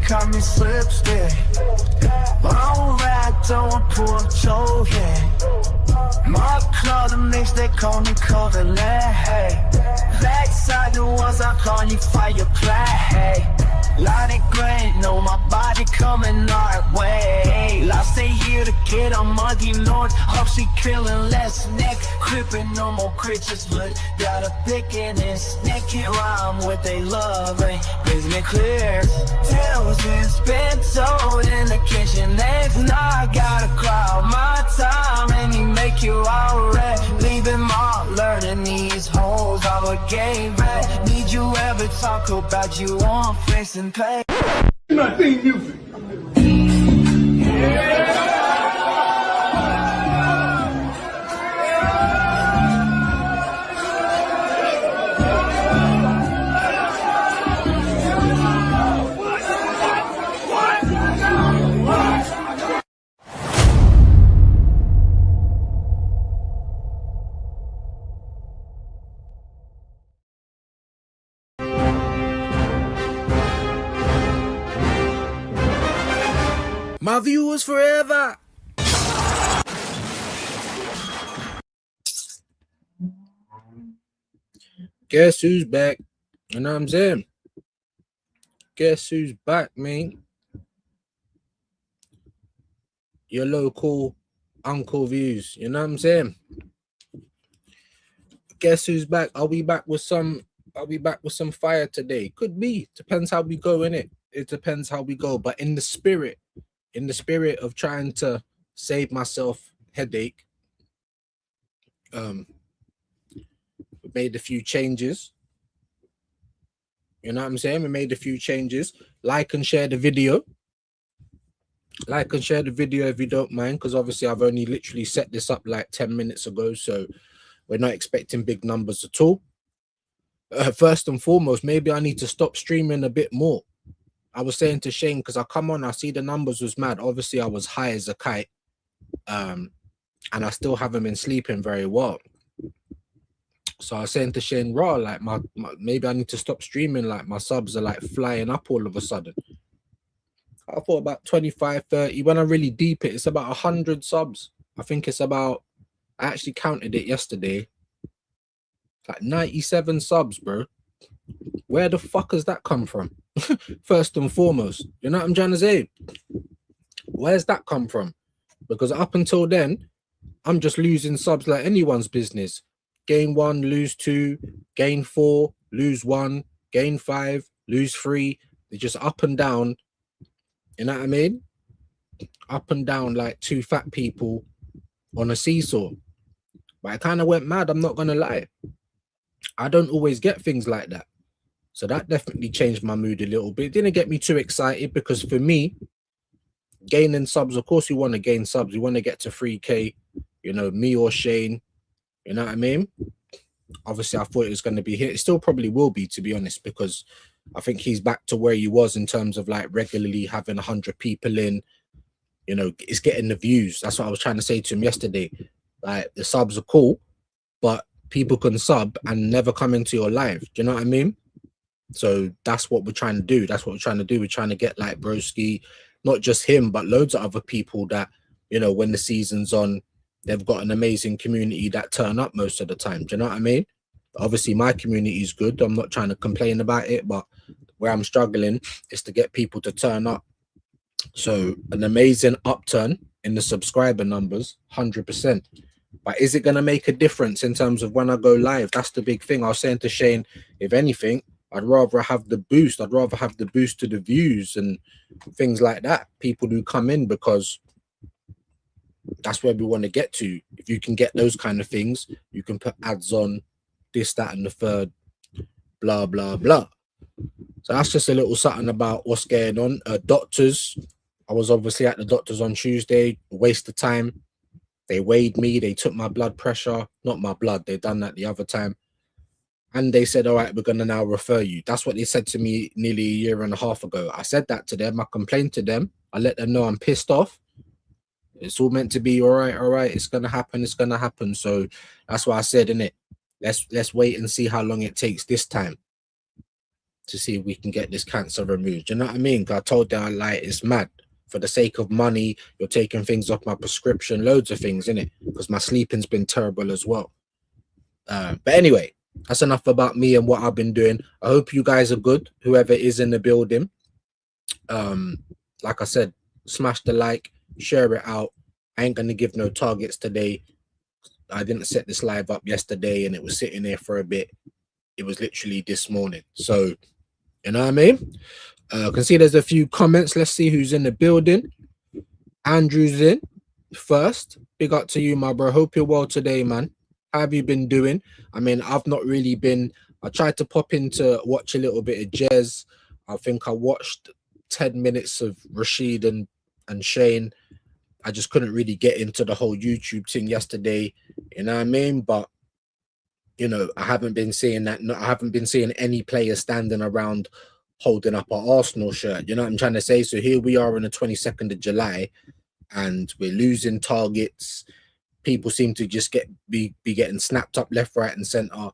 call me slipstick. Long ride, don't pull toe, yeah. My club, the mix, they call me Coverland, hey. Backside the ones I call you fireplace, hey. Lot of grain, know my body coming our way. Last stay here to get on muddy north. Hope she killing less neck. Crippin' no more creatures, but got a pick in his neck. Can't rhyme what they love, ain't business clear. Tales been spent told in the kitchen. Next, now I gotta crowd my time and he make you alright. Leaving my learning these hoes all a game back. Need you ever talk about you on face and pay? My theme music. My viewers forever. Guess who's back? You know what I'm saying? Guess who's back, man? Your local Uncle Views. You know what I'm saying? Guess who's back? Are we back with some fire today? Could be. Depends how we go, innit? It depends how we go. But in the spirit of trying to save myself headache, we made a few changes. You know what I'm saying? We made a few changes. Like and share the video. Like and share the video if you don't mind, because obviously I've only literally set this up like 10 minutes ago, so we're not expecting big numbers at all. First and foremost, maybe I need to stop streaming a bit more. I was saying to Shane, because I come on, I see the numbers was mad. Obviously, I was high as a kite, and I still haven't been sleeping very well. So I was saying to Shane, raw, like my maybe I need to stop streaming. Like my subs are like flying up all of a sudden. I thought about 25, 30. When I really deep it, it's about 100 subs. I think it's about, I actually counted it yesterday, like 97 subs, bro. Where the fuck has that come from? First and foremost, you know what I'm trying to say? Where's that come from? Because up until then, I'm just losing subs like anyone's business. Gain 1, lose 2, gain 4, lose 1, gain 5, lose 3. They're just up and down. You know what I mean? Up and down like two fat people on a seesaw. But I kind of went mad, I'm not gonna lie. I don't always get things like that. So that definitely changed my mood a little bit. It didn't get me too excited, because for me, gaining subs, of course, we want to gain subs. We want to get to 3K, you know, me or Shane. You know what I mean? Obviously, I thought it was going to be here. It still probably will be, to be honest, because I think he's back to where he was in terms of like regularly having 100 people in. You know, it's getting the views. That's what I was trying to say to him yesterday. Like, the subs are cool, but people can sub and never come into your live. Do you know what I mean? So that's what we're trying to do. That's what we're trying to do. We're trying to get like Broski, not just him, but loads of other people that, you know, when the season's on, they've got an amazing community that turn up most of the time. Do you know what I mean? Obviously, my community is good. I'm not trying to complain about it, but where I'm struggling is to get people to turn up. So an amazing upturn in the subscriber numbers, 100%. But is it going to make a difference in terms of when I go live? That's the big thing. I was saying to Shane, if anything, I'd rather have the boost. I'd rather have the boost to the views and things like that. People who come in, because that's where we want to get to. If you can get those kind of things, you can put ads on, this, that, and the third, blah, blah, blah. So that's just a little something about what's going on. Doctors, I was obviously at the doctors on Tuesday, waste of time. They weighed me, they took my blood pressure, not my blood, they done that the other time. And they said, all right, we're going to now refer you. That's what they said to me nearly a year and a half ago. I said that to them. I complained to them. I let them know I'm pissed off. It's all meant to be all right. It's going to happen. It's going to happen. So that's why I said, innit, let's wait and see how long it takes this time. to see if we can get this cancer removed. You know what I mean? 'Cause I told them, like, it's mad. For the sake of money, you're taking things off my prescription, loads of things, innit? Because my sleeping's been terrible as well. But anyway, that's enough about me and what I've been doing. I hope you guys are good, whoever is in the building. Like I said, smash the like, share it out. I ain't gonna give no targets today. I didn't set this live up yesterday and it was sitting there for a bit. It was literally this morning. So, you know what I mean? I can see there's a few comments. Let's see who's in the building. Andrew's in first. Big up to you, my bro. Hope you're well today, man. How have you been doing? I mean, I've not really been. I tried to pop in to watch a little bit of Jez. I think I watched 10 minutes of Rashid and Shane. I just couldn't really get into the whole YouTube thing yesterday. You know what I mean? But, you know, I haven't been seeing that. No, I haven't been seeing any players standing around holding up an Arsenal shirt. You know what I'm trying to say? So here we are on the 22nd of July and we're losing targets. People seem to just be getting snapped up left, right and center.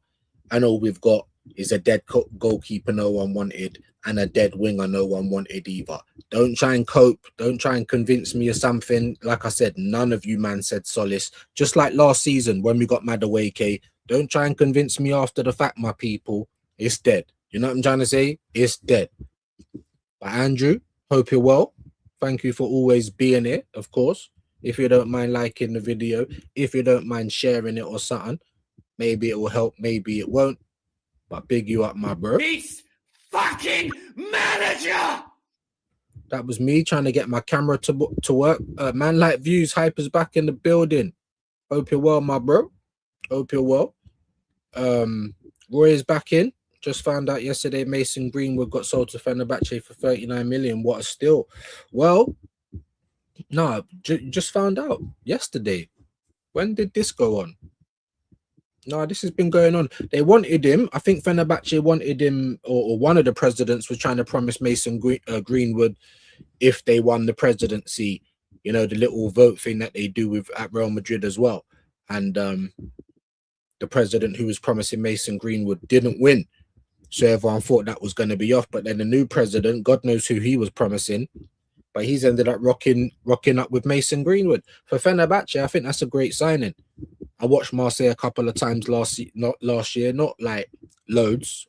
And all we've got is a dead goalkeeper no one wanted and a dead winger no one wanted either. Don't try and cope. Don't try and convince me of something. Like I said, none of you man said Solace. Just like last season when we got Madueke. Don't try and convince me after the fact, my people. It's dead. You know what I'm trying to say? It's dead. But Andrew, hope you're well. Thank you for always being here, of course. If you don't mind liking the video, if you don't mind sharing it or something, maybe it will help, maybe it won't. But big you up, my bro. Peace fucking manager! That was me trying to get my camera to work. Man like views, Hyper's back in the building. Hope you're well, my bro. Hope you're well. Roy is back in. Just found out yesterday Mason Greenwood got sold to Fenerbahce for 39 million. What a steal. Well, no, just found out yesterday. When did this go on? No, this has been going on. They wanted him. I think Fenerbahce wanted him, or one of the presidents was trying to promise Mason Greenwood if they won the presidency, you know, the little vote thing that they do with at Real Madrid as well. And the president who was promising Mason Greenwood didn't win. So everyone thought that was going to be off. But then the new president, God knows who he was promising, but he's ended up rocking up with Mason Greenwood. For Fenerbahce, I think that's a great signing. I watched Marseille a couple of times last year, not like loads.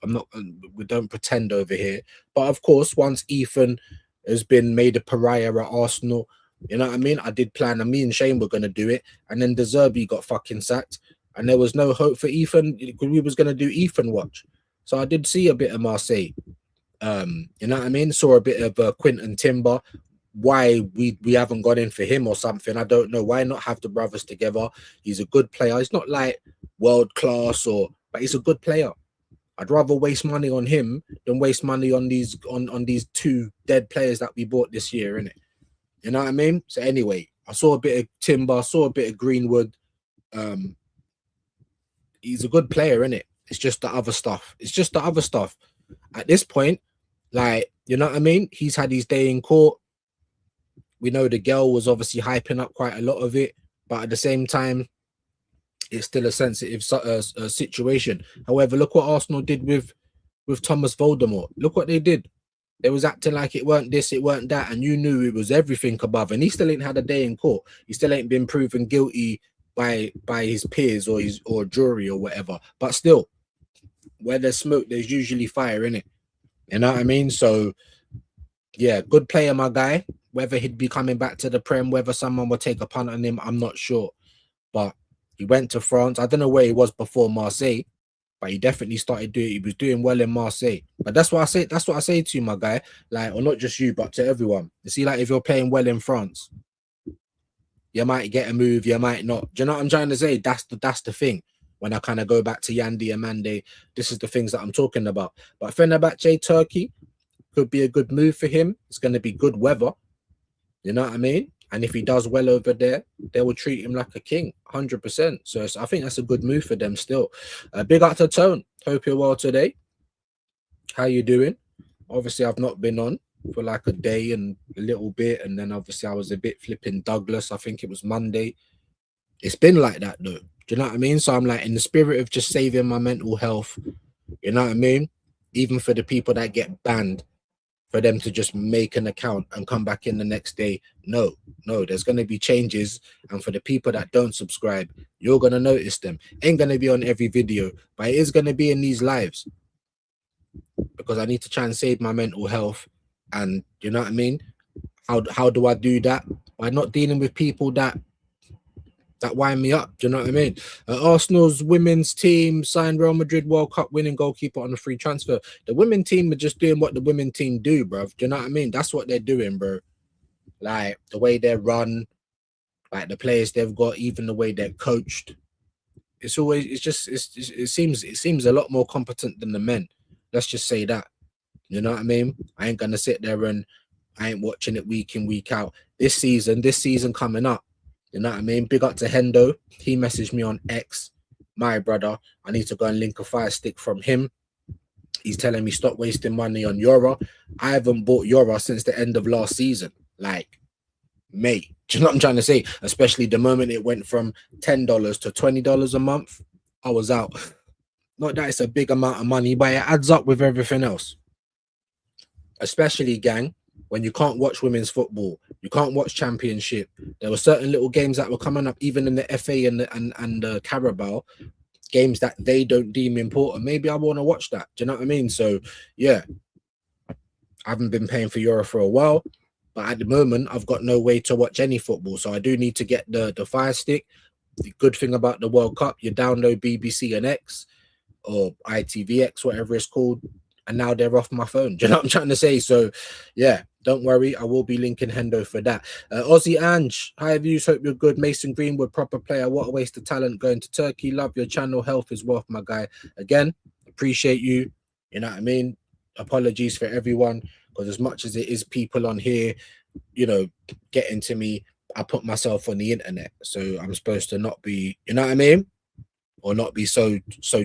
We don't pretend over here. But of course, once Ethan has been made a pariah at Arsenal, you know what I mean? I did plan, and me and Shane were going to do it. And then De Zerbi got fucking sacked. And there was no hope for Ethan because we was going to do Ethan watch. So I did see a bit of Marseille. You know what I mean? Saw a bit of Quinton Timber. Why we haven't gone in for him or something, I don't know. Why not have the brothers together? He's a good player. He's not like world class, but he's a good player. I'd rather waste money on him than waste money on these two dead players that we bought this year, innit? You know what I mean? So anyway, I saw a bit of Timber, saw a bit of Greenwood. He's a good player, innit? It's just the other stuff. It's just the other stuff. At this point, like, you know what I mean? He's had his day in court. We know the girl was obviously hyping up quite a lot of it, but at the same time, it's still a sensitive situation. However, look what Arsenal did with Thomas Voldemort. Look what they did. They was acting like it weren't this, it weren't that, and you knew it was everything above. And he still ain't had a day in court. He still ain't been proven guilty by his peers or jury or whatever. But still, where there's smoke, there's usually fire in it. You know what I mean? So yeah, good player, my guy. Whether he'd be coming back to the Prem, whether someone would take a punt on him, I'm not sure. But he went to France. I don't know where he was before Marseille, but he definitely started doing. He was doing well in Marseille. But that's what I say. That's what I say to you, my guy. Like, or not just you, but to everyone. You see, like, if you're playing well in France, you might get a move, you might not. Do you know what I'm trying to say? That's the thing. When I kind of go back to Yandi Amande, this is the things that I'm talking about. But Fenerbahce, Turkey, could be a good move for him. It's going to be good weather. You know what I mean? And if he does well over there, they will treat him like a king, 100%. So I think that's a good move for them still. Big up to Tone. Hope you're well today. How you doing? Obviously, I've not been on for like a day and a little bit. And then obviously I was a bit flipping Douglas. I think it was Monday. It's been like that though. Do you know what I mean? So I'm like, in the spirit of just saving my mental health, you know what I mean? even for the people that get banned, for them to just make an account and come back in the next day. No, there's going to be changes. And for the people that don't subscribe, you're going to notice them. Ain't going to be on every video, but it is going to be in these lives, because I need to try and save my mental health. And you know what I mean? How do I do that? By not dealing with people that wind me up. Do you know what I mean? Arsenal's women's team signed Real Madrid World Cup winning goalkeeper on a free transfer. The women team are just doing what the women team do, bro. Do you know what I mean? That's what they're doing, bro. Like the way they run, like the players they've got, even the way they're coached. It seems a lot more competent than the men. Let's just say that. You know what I mean? I ain't gonna sit there and I ain't watching it week in, week out. This season coming up. You know what I mean? Big up to Hendo. He messaged me on X. My brother. I need to go and link a fire stick from him. He's telling me stop wasting money on Euro. I haven't bought Euro since the end of last season. Like May. Do you know what I'm trying to say? Especially the moment it went from $10 to $20 a month. I was out. Not that it's a big amount of money, but it adds up with everything else. Especially, gang, when you can't watch women's football, you can't watch Championship. There were certain little games that were coming up, even in the FA and the Carabao, games that they don't deem important. Maybe I want to watch that. Do you know what I mean? So, yeah, I haven't been paying for Euro for a while, but at the moment, I've got no way to watch any football. So I do need to get the Fire Stick. The good thing about the World Cup, you download BBC and X or ITVX, whatever it's called, and now they're off my phone. Do you know what I'm trying to say? So, yeah, don't worry. I will be linking Hendo for that. Aussie Ange, hi views. Hope you're good. Mason Greenwood, proper player. What a waste of talent going to Turkey. Love your channel. Health is wealth, my guy. Again, appreciate you. You know what I mean? Apologies for everyone, because as much as it is people on here, you know, getting to me, I put myself on the internet. So I'm supposed to not be, you know what I mean? Or not be so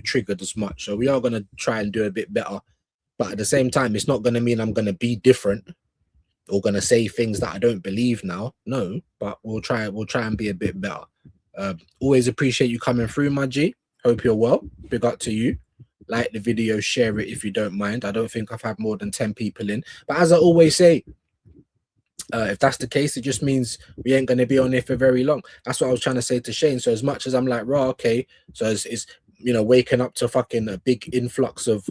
triggered as much. So we are going to try and do a bit better. But at the same time, it's not going to mean I'm going to be different or going to say things that I don't believe now. No, but we'll try and be a bit better. Always appreciate you coming through, my G. Hope you're well. Big up to you. Like the video, share it if you don't mind. I don't think I've had more than 10 people in. But as I always say, if that's the case, it just means we ain't going to be on here for very long. That's what I was trying to say to Shane. So as much as I'm like, raw, okay, so it's you know, waking up to fucking a big influx of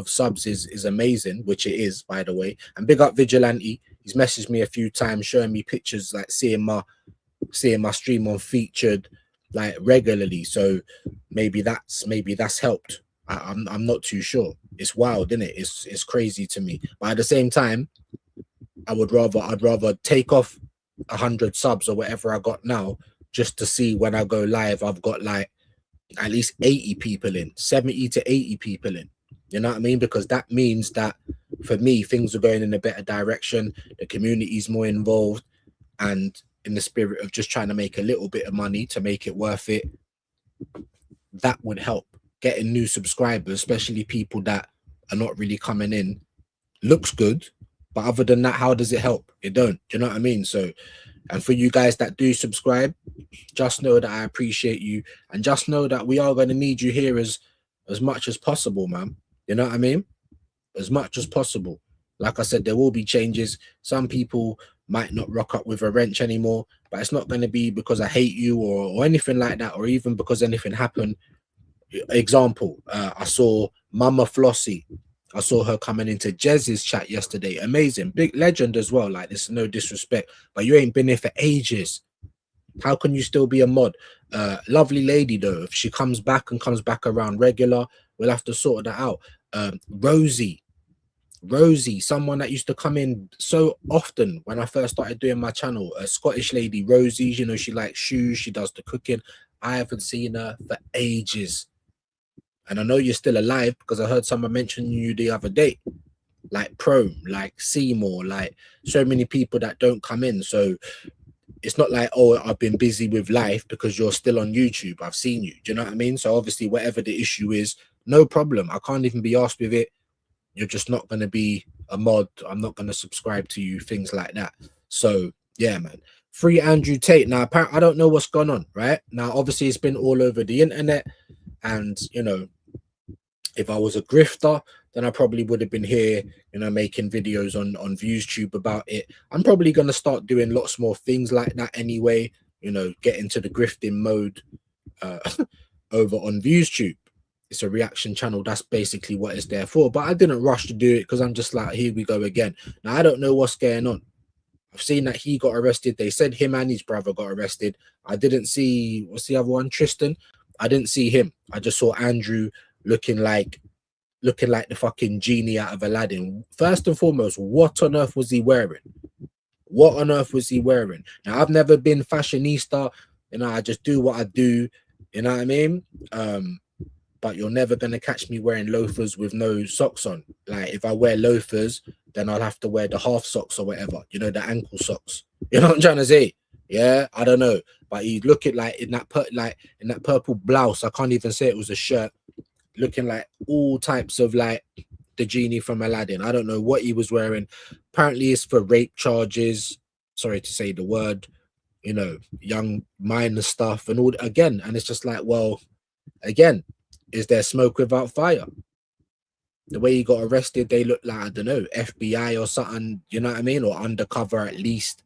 subs is amazing, which it is, by the way. And big up Vigilante. He's messaged me a few times, showing me pictures, like seeing my stream on featured like regularly. So maybe that's helped. I'm not too sure. It's wild, isn't it? It's crazy to me. But at the same time, I'd rather take off 100 subs or whatever I got now, just to see when I go live, I've got like at least 80 people in, 70 to 80 people in. You know what I mean? Because that means that for me, things are going in a better direction. The community is more involved, and in the spirit of just trying to make a little bit of money to make it worth it, that would help. Getting new subscribers, especially people that are not really coming in, looks good. But other than that, how does it help? It don't. Do you know what I mean? So, and for you guys that do subscribe, just know that I appreciate you, and just know that we are going to need you here as much as possible, man. You know what I mean? As much as possible. Like I said, there will be changes. Some people might not rock up with a wrench anymore, but it's not going to be because I hate you or anything like that, or even because anything happened. Example, I saw Mama Flossie. I saw her coming into Jez's chat yesterday. Amazing. Big legend as well. Like, this is no disrespect, but you ain't been here for ages. How can you still be a mod? Lovely lady, though. If she comes back around regular, we'll have to sort that out. Rosie, someone that used to come in so often when I first started doing my channel. A Scottish lady, Rosie. You know, she likes shoes. She does the cooking. I haven't seen her for ages. And I know you're still alive because I heard someone mention you the other day, like Pro, like Seymour, like so many people that don't come in. So it's not like, oh, I've been busy with life because you're still on YouTube. I've seen you. Do you know what I mean? So obviously, whatever the issue is, no problem. I can't even be asked with it. You're just not going to be a mod. I'm not going to subscribe to you, things like that. So yeah, man. Free Andrew Tate. Now, apparently, I don't know what's gone on, right? Now, obviously, it's been all over the internet. And, you know, if I was a grifter, then I probably would have been here, you know, making videos on ViewsTube about it. I'm probably gonna start doing lots more things like that anyway, you know, get into the grifting mode uh over on ViewsTube. It's a reaction channel. That's basically what it's there for. But I didn't rush to do it because I'm just like, here we go again. Now I don't know what's going on. I've seen that he got arrested. They said him and his brother got arrested. I didn't see, what's the other one? Tristan. I didn't see him. I just saw Andrew looking like the fucking genie out of Aladdin. First and foremost, what on earth was he wearing? What on earth was he wearing? Now, I've never been fashionista. You know, I just do what I do. You know what I mean? But you're never going to catch me wearing loafers with no socks on. Like, if I wear loafers, then I'll have to wear the half socks or whatever. You know, the ankle socks. You know what I'm trying to say? Yeah, I don't know. But he look it like in that purple blouse. I can't even say it was a shirt. Looking like all types of like the genie from Aladdin. I don't know what he was wearing. Apparently it's for rape charges. Sorry to say the word, you know, young minor stuff and all again. And it's just like, well, again, is there smoke without fire? The way he got arrested, they look like, I don't know, FBI or something, you know what I mean? Or undercover at least.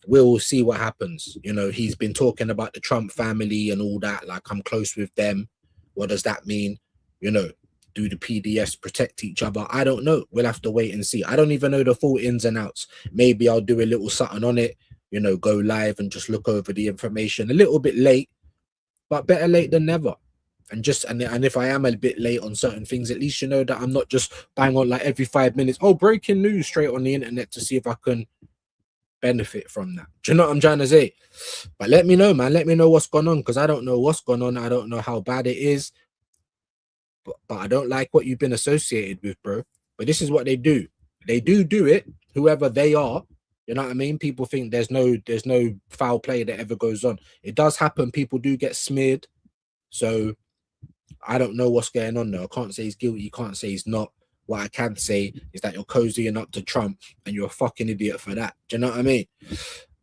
We'll see what happens. You know, he's been talking about the Trump family and all that, like I'm close with them. What does that mean? You know, do the PDS protect each other? I don't know. We'll have to wait and see. I don't even know the full ins and outs. Maybe I'll do a little something on it, you know, go live and just look over the information a little bit late, but better late than never. And if I am a bit late on certain things, at least you know that I'm not just bang on like every 5 minutes, oh, breaking news straight on the internet to see if I can benefit from that. Do you know what I'm trying to say? But let me know, man. Let me know what's going on, because I don't know what's going on. I don't know how bad it is. But I don't like what you've been associated with, bro. But this is what they do. They do it, whoever they are. You know what I mean? People think there's no foul play that ever goes on. It does happen. People do get smeared. So I don't know what's going on though. I can't say he's guilty. You can't say he's not. What I can say is that you're cozying up to Trump and you're a fucking idiot for that. Do you know what I mean?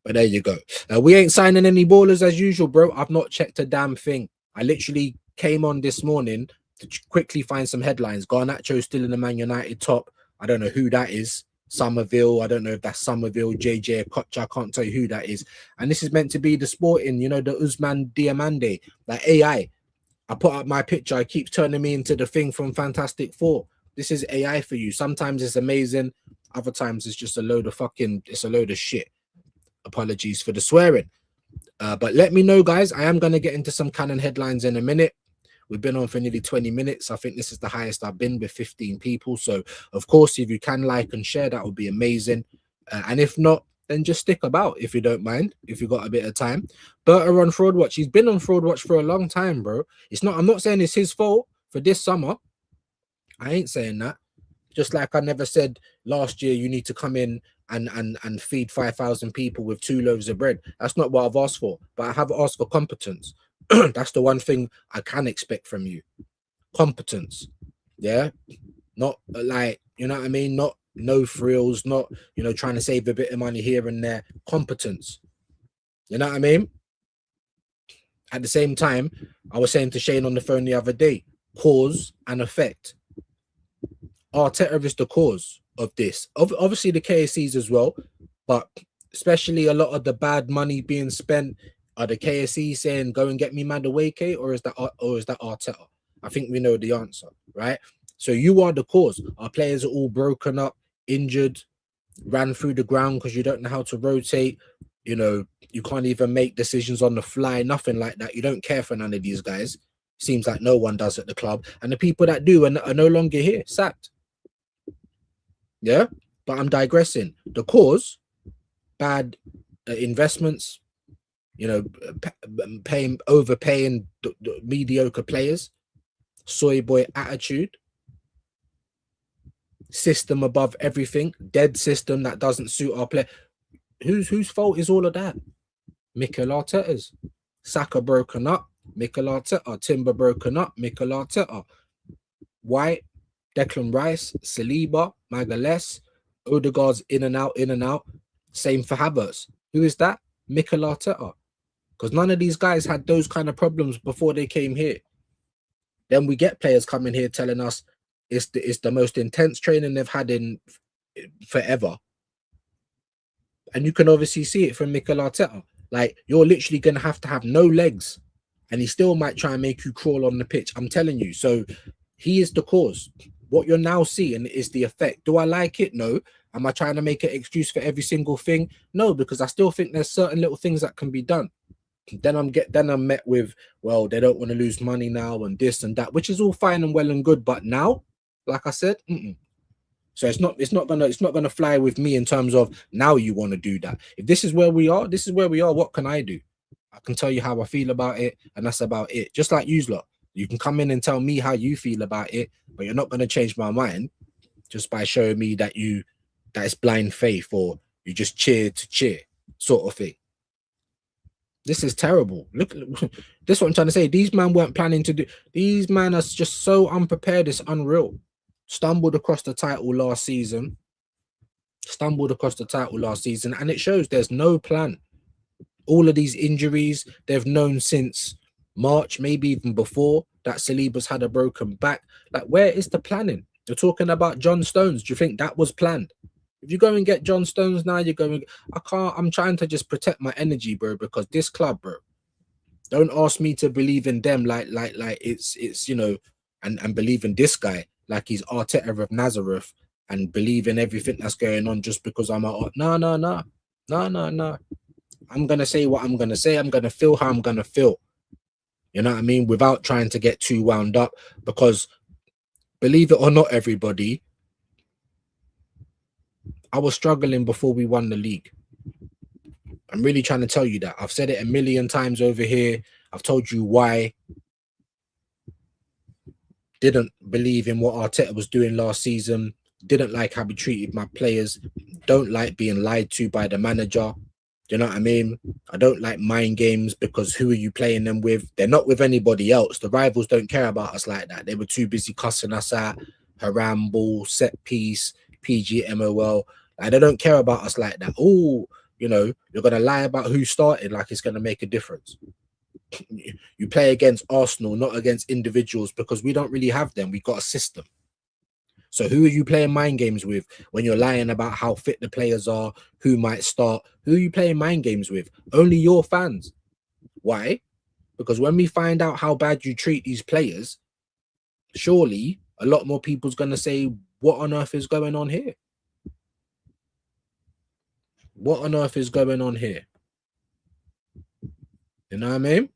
But there you go. We ain't signing any ballers as usual, bro. I've not checked a damn thing. I literally came on this morning to quickly find some headlines. Garnacho still in the Man United top. I don't know who that is. Summerville. I don't know if that's Summerville, JJ, Koch. I can't tell you who that is. And this is meant to be the sporting, you know, the Ousmane Diomandé, like AI. I put up my picture. It keeps turning me into the thing from Fantastic Four. This is AI for you. Sometimes it's amazing. Other times it's just a load of shit. Apologies for the swearing. But let me know, guys. I am going to get into some canon headlines in a minute. We've been on for nearly 20 minutes. I think this is the highest I've been with 15 people. So, of course, if you can like and share, that would be amazing. And if not, then just stick about if you don't mind, if you got a bit of time. Berta on Fraud Watch. He's been on Fraud Watch for a long time, bro. I'm not saying it's his fault for this summer. I ain't saying that. Just like I never said last year you need to come in and feed 5,000 people with 2 loaves of bread. That's not what I've asked for. But I have asked for competence. That's the one thing I can expect from you. Competence. Yeah? Not like, you know what I mean? Not no frills, not, you know, trying to save a bit of money here and there. Competence. You know what I mean? At the same time, I was saying to Shane on the phone the other day, cause and effect. Arteta is the cause of this. Obviously the KSCs as well, but especially a lot of the bad money being spent. Are the KSC saying go and get me Madueke, or is that Arteta? I think we know the answer, right? So you are the cause. Our players are all broken up, injured, ran through the ground because you don't know how to rotate. You know, you can't even make decisions on the fly, nothing like that. You don't care for none of these guys. Seems like no one does at the club. And the people that do are no longer here, sacked. Yeah, but I'm digressing. The cause, bad investments, you know, overpaying mediocre players, soy boy attitude, system above everything, dead system that doesn't suit our play. Whose fault is all of that? Mikel Arteta's. Saka broken up, Mikel Arteta. Timber broken up, Mikel Arteta. White, Declan Rice, Saliba, Magalhaes, Odegaard's in and out. Same for Havertz. Who is that? Mikel Arteta. Because none of these guys had those kind of problems before they came here. Then we get players coming here telling us It's the most intense training they've had in forever. And you can obviously see it from Mikel Arteta. Like, you're literally going to have no legs, and he still might try and make you crawl on the pitch. I'm telling you. So he is the cause. What you're now seeing is the effect. Do I like it? No. Am I trying to make an excuse for every single thing? No, because I still think there's certain little things that can be done. Then I'm met with, well, they don't want to lose money now and this and that, which is all fine and well and good. But now, like I said, so it's not gonna fly with me in terms of now you want to do that. If this is where we are, this is where we are. What can I do? I can tell you how I feel about it, and that's about it. Just like you lot, you can come in and tell me how you feel about it, but you're not gonna change my mind just by showing me that it's blind faith or you just cheer to cheer sort of thing. This is terrible. Look, this is what I'm trying to say. These men weren't planning to do. These men are just so unprepared. It's unreal. Stumbled across the title last season. And it shows there's no plan. All of these injuries, they've known since March, maybe even before, that Saliba's had a broken back. Like, where is the planning? You're talking about John Stones. Do you think that was planned? If you go and get John Stones now, you're going, I'm trying to just protect my energy, bro, because this club, bro, don't ask me to believe in them like it's you know, and believe in this guy like he's Arteta of Nazareth and believe in everything that's going on just because I'm no. I'm gonna say what I'm gonna say. I'm gonna feel how I'm gonna feel. You know what I mean? Without trying to get too wound up, because believe it or not, everybody, I was struggling before we won the league. I'm really trying to tell you that. I've said it a million times over here. I've told you why. Didn't believe in what Arteta was doing last season. Didn't like how he treated my players. Don't like being lied to by the manager. Do you know what I mean? I don't like mind games, because who are you playing them with? They're not with anybody else. The rivals don't care about us like that. They were too busy cussing us out. Haram ball, set piece, PGMOL. Like, they don't care about us like that. Oh, you know, you're going to lie about who started like it's going to make a difference. You play against Arsenal, not against individuals, because we don't really have them. We've got a system. So who are you playing mind games with when you're lying about how fit the players are, who might start? Who are you playing mind games with? Only your fans. Why? Because when we find out how bad you treat these players, surely a lot more people's going to say, what on earth is going on here? What on earth is going on here? You know what I mean?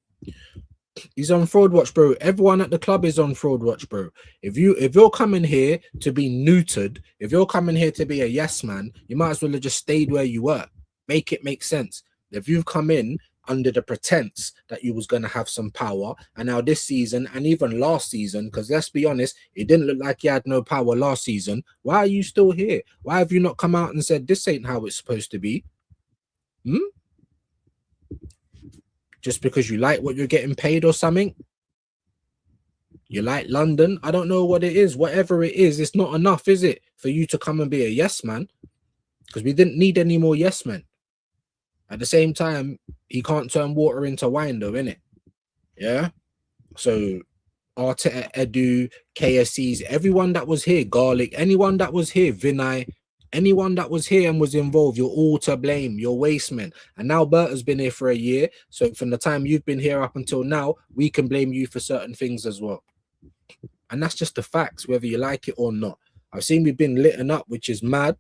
He's on fraud watch, bro. Everyone at the club is on fraud watch, bro. If you're coming here to be neutered, if you're coming here to be a yes man, you might as well have just stayed where you were. Make it make sense. If you've come in under the pretense that you was going to have some power, and now this season and even last season, because let's be honest, it didn't look like you had no power last season. Why are you still here? Why have you not come out and said this ain't how it's supposed to be? Just because you like what you're getting paid or something? You like London? I don't know what it is. Whatever it is, it's not enough, is it, for you to come and be a yes man? Because we didn't need any more yes men. At the same time, he can't turn water into wine, though, innit? Yeah. So Arteta, Edu, KSCs, everyone that was here, Garlic, anyone that was here, Vinay, anyone that was here and was involved, you're all to blame. You're waste men. And now Berta's been here for a year. So from the time you've been here up until now, we can blame you for certain things as well. And that's just the facts, whether you like it or not. I've seen we've been litting up, which is mad.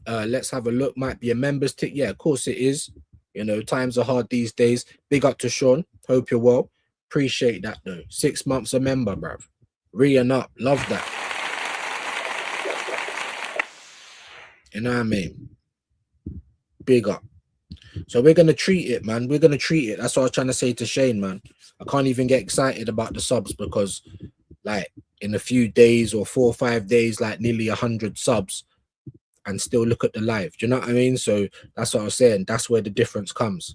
Let's have a look. Might be a members tick. Yeah, of course it is. You know, times are hard these days. Big up to Sean. Hope you're well. Appreciate that, though. 6 months a member, bruv. Re-ing up. Love that. You know what I mean? Big up. So we're going to treat it, man. We're going to treat it. That's what I was trying to say to Shane, man. I can't even get excited about the subs because, like, in a few days or 4 or 5 days, like nearly 100 subs and still look at the live. Do you know what I mean? So that's what I was saying. That's where the difference comes.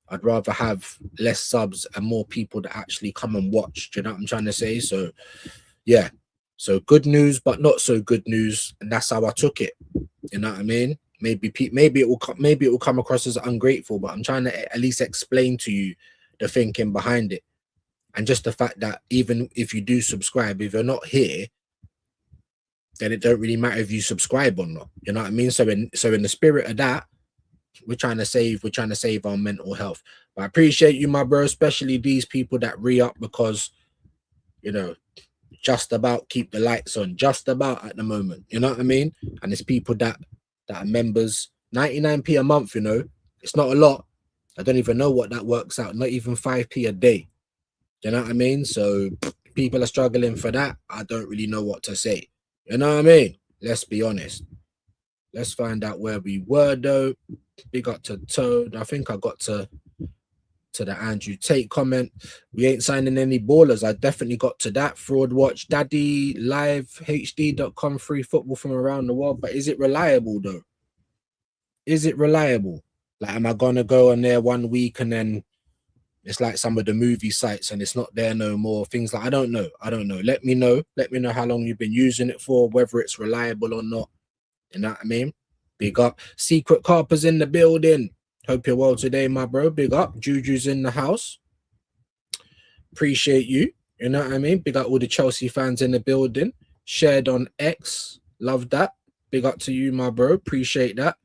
I'd rather have less subs and more people that actually come and watch. Do you know what I'm trying to say? So, yeah. So good news, but not so good news. And that's how I took it. You know what I mean? Maybe it will come across as ungrateful, but I'm trying to at least explain to you the thinking behind it. And just the fact that even if you do subscribe, if you're not here, then it don't really matter if you subscribe or not. You know what I mean? So in the spirit of that, we're trying to save our mental health. But I appreciate you, my bro, especially these people that re-up because, you know, just about keep the lights on, just about at the moment. You know what I mean? And it's people that are members, 99p a month, you know. It's not a lot. I don't even know what that works out, not even 5p a day. You know what I mean? So people are struggling for that. I don't really know what to say. You know what I mean? Let's be honest. Let's find out where we were though. Big up to Toad. I think I got to the Andrew Tate comment. We ain't signing any ballers. I definitely got to that. Fraud Watch, Daddy, Live, HD.com, free football from around the world. But is it reliable though? Is it reliable? Like, am I gonna go on there 1 week and then it's like some of the movie sites and it's not there no more? Things like I don't know. Let me know. Let me know how long you've been using it for, whether it's reliable or not. You know what I mean? Big up. Secret Carpers in the building. Hope you're well today, my bro. Big up. Juju's in the house. Appreciate you. You know what I mean? Big up all the Chelsea fans in the building. Shared on X. Love that. Big up to you, my bro. Appreciate that.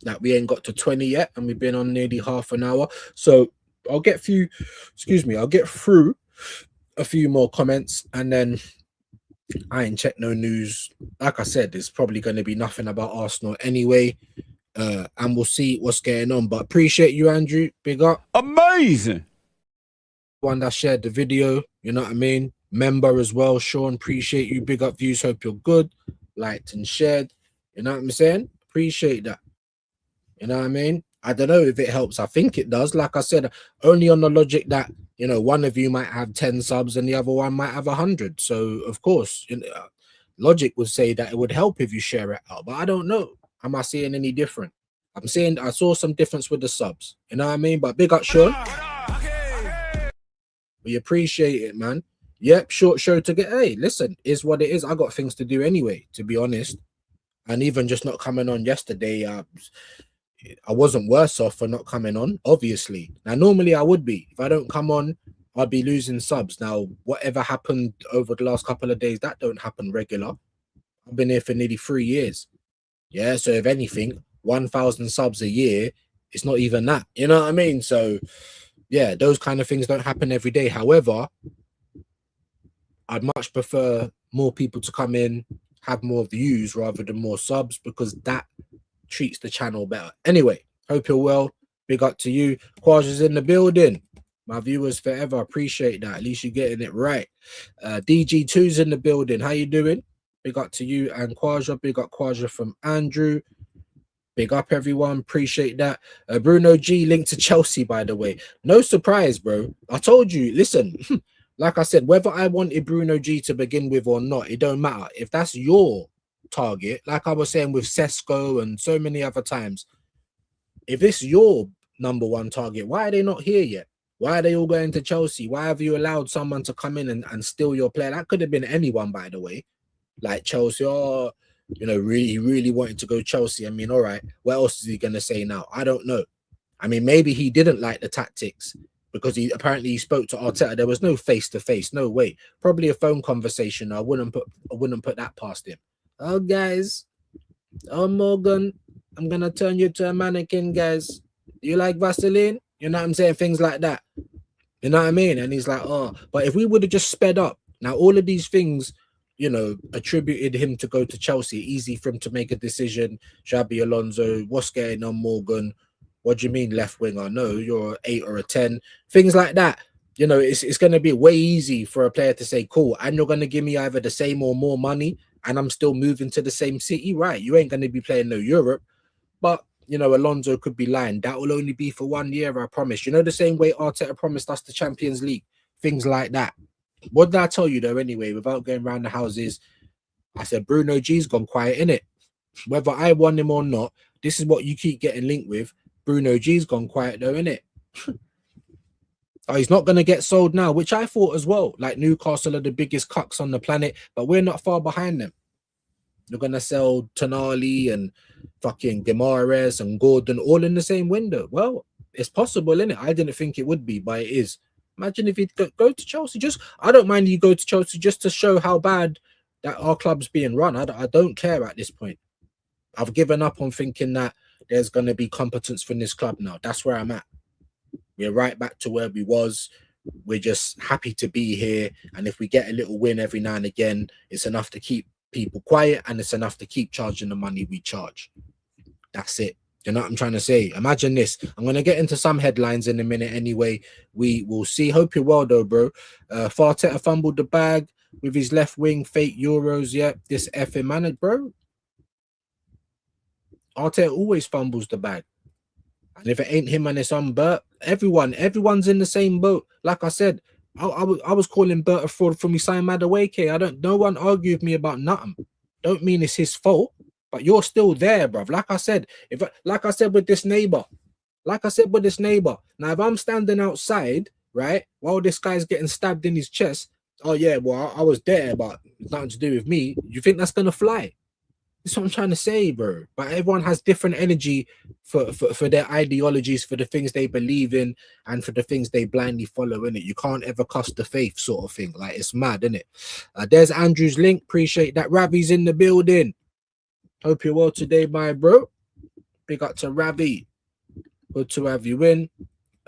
That we ain't got to 20 yet and we've been on nearly half an hour. So I'll get through a few more comments and then I ain't checked no news. Like I said, there's probably going to be nothing about Arsenal anyway. And we'll see what's going on. But appreciate you, Andrew. Big up. Amazing. One that shared the video, you know what I mean? Member as well, Sean. Appreciate you. Big up views. Hope you're good. Liked and shared. You know what I'm saying? Appreciate that. You know what I mean? I don't know if it helps. I think it does. Like I said, only on the logic that, you know, one of you might have 10 subs and the other one might have 100. So, of course, you know, logic would say that it would help if you share it out. But I don't know. Am I seeing any different? I'm saying I saw some difference with the subs. You know what I mean? But big up, Sean. We appreciate it, man. Yep, short show to get. Hey, listen, is what it is. I got things to do anyway, to be honest. And even just not coming on yesterday, I wasn't worse off for not coming on, obviously. Now, normally I would be. If I don't come on, I'd be losing subs. Now, whatever happened over the last couple of days, that don't happen regular. I've been here for nearly 3 years. Yeah, so if anything, 1,000 subs a year, it's not even that. You know what I mean? So, yeah, those kind of things don't happen every day. However, I'd much prefer more people to come in, have more views rather than more subs because that treats the channel better. Anyway, hope you're well. Big up to you. Quaja's in the building. My viewers forever. Appreciate that. At least you're getting it right. DG2's in the building. How you doing? Big up to you and Quaja. Big up Quaja from Andrew. Big up everyone. Appreciate that. Bruno G linked to Chelsea, by the way. No surprise, bro. I told you, listen, like I said, whether I wanted Bruno G to begin with or not, it don't matter. If that's your target, like I was saying with Sesko and so many other times, if it's your number one target, why are they not here yet? Why are they all going to Chelsea? Why have you allowed someone to come in and steal your player? That could have been anyone, by the way. Like Chelsea, or you know, really wanted to go Chelsea. I mean, all right, what else is he gonna say now? I don't know. I mean, maybe he didn't like the tactics because he apparently spoke to Arteta. There was no face-to-face, no way. Probably a phone conversation. I wouldn't put that past him. Oh, guys. Oh, Morgan, I'm gonna turn you to a mannequin, guys. Do you like Vaseline? You know what I'm saying? Things like that. You know what I mean? And he's like, oh, but if we would have just sped up, now all of these things, you know, attributed him to go to Chelsea. Easy for him to make a decision. Xabi Alonso, what's going on, Morgan? What do you mean left winger? No, you're an 8 or a 10. Things like that. You know, it's going to be way easy for a player to say, cool, and you're going to give me either the same or more money, and I'm still moving to the same city. Right, you ain't going to be playing no Europe. But, you know, Alonso could be lying. That will only be for 1 year, I promise. You know, the same way Arteta promised us the Champions League. Things like that. What did I tell you, though, anyway, without going around the houses? I said, Bruno G's gone quiet, innit? Whether I want him or not, this is what you keep getting linked with. Bruno G's gone quiet, though, innit? Oh, he's not going to get sold now, which I thought as well. Like, Newcastle are the biggest cucks on the planet, but we're not far behind them. You're going to sell Tonali and fucking Guimaraes and Gordon all in the same window. Well, it's possible, innit? I didn't think it would be, but it is. Imagine if he'd go to Chelsea. I don't mind you go to Chelsea just to show how bad that our club's being run. I don't care at this point. I've given up on thinking that there's going to be competence from this club now. That's where I'm at. We're right back to where we was. We're just happy to be here. And if we get a little win every now and again, it's enough to keep people quiet, and it's enough to keep charging the money we charge. That's it. You know what I'm trying to say? Imagine this. I'm going to get into some headlines in a minute anyway. We will see. Hope you're well, though, bro. Farteta fumbled the bag with his left wing, fake Euros. Yeah, this effing man, bro. Arteta always fumbles the bag. And if it ain't him and it's on Bert, everyone's in the same boat. Like I said, I was calling Bert a fraud from his sign Madueke. No one argued with me about nothing. Don't mean it's his fault, but you're still there, bruv. Like I said with this neighbor. Now, if I'm standing outside, right, while this guy's getting stabbed in his chest, oh yeah, well, I was there, but it's nothing to do with me. You think that's gonna fly? That's what I'm trying to say, bro. But everyone has different energy for their ideologies, for the things they believe in, and for the things they blindly follow, innit? You can't ever cuss the faith, sort of thing. Like, it's mad, innit? There's Andrew's link. Appreciate that. Ravi's in the building. Hope you're well today, my bro. Big up to Ravi. Good to have you in.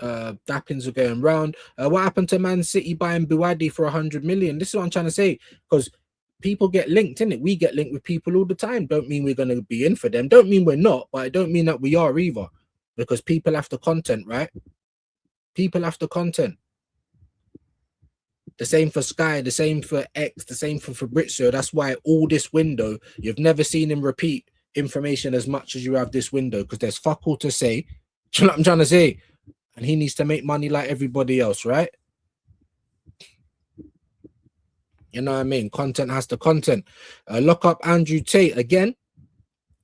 Dappings are going round. What happened to Man City buying Buwadi for 100 million? This is what I'm trying to say, because people get linked, innit? We get linked with people all the time. Don't mean we're going to be in for them. Don't mean we're not, but I don't mean that we are either. Because people have the content, right? People have the content. The same for Sky, the same for X, the same for Fabrizio. That's why all this window, you've never seen him repeat information as much as you have this window, because there's fuck all to say. Do you know what I'm trying to say? And he needs to make money like everybody else, right? You know what I mean? Content has the content. Lock up Andrew Tate again.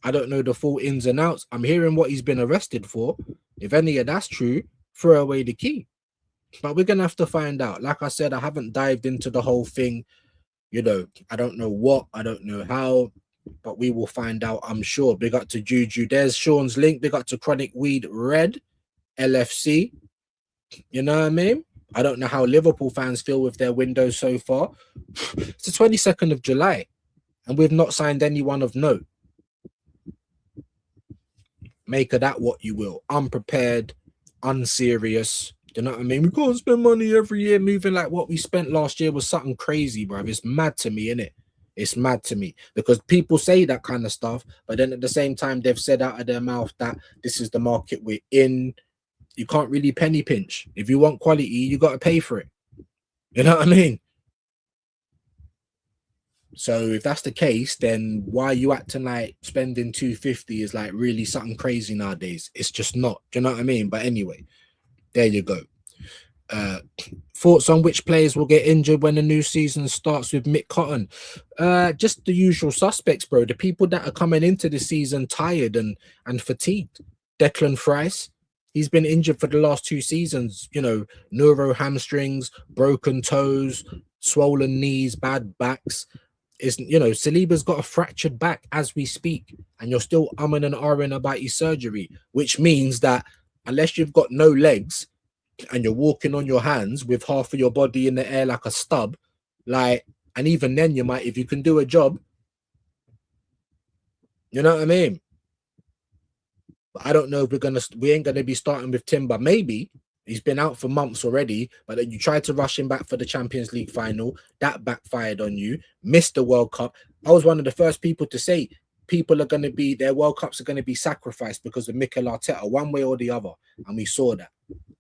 I don't know the full ins and outs. I'm hearing what he's been arrested for. If any of that's true, throw away the key. But we're going to have to find out. Like I said, I haven't dived into the whole thing. You know, I don't know what, I don't know how, but we will find out, I'm sure. Big up to Juju. There's Sean's link. Big up to Chronic Weed Red, LFC. You know what I mean? I don't know how Liverpool fans feel with their window so far. It's the 22nd of July, and we've not signed anyone of note. Make of that what you will. Unprepared, unserious. You know what I mean? We can't spend money every year moving like what we spent last year was something crazy, bro. It's mad to me, innit? It's mad to me, because people say that kind of stuff, but then at the same time, they've said out of their mouth that this is the market we're in. You can't really penny pinch. If you want quality, you got to pay for it. You know what I mean? So if that's the case, then why are you acting like spending 250 is like really something crazy nowadays? It's just not. Do you know what I mean? But anyway, there you go. Thoughts on which players will get injured when the new season starts with Mick Cotton? Just the usual suspects, bro. The people that are coming into the season tired and fatigued. Declan Rice. He's been injured for the last 2 seasons, you know, neuro hamstrings, broken toes, swollen knees, bad backs. You know, Saliba's got a fractured back as we speak, and you're still umming and ahhing about his surgery, which means that unless you've got no legs and you're walking on your hands with half of your body in the air like a stub, like, and even then you might, if you can do a job, you know what I mean? But I don't know if we ain't gonna be starting with Timber. Maybe he's been out for months already, but then you tried to rush him back for the Champions League final. That backfired on you. Missed the World Cup. I was one of the first people to say their World Cups are gonna be sacrificed because of Mikel Arteta, one way or the other, and we saw that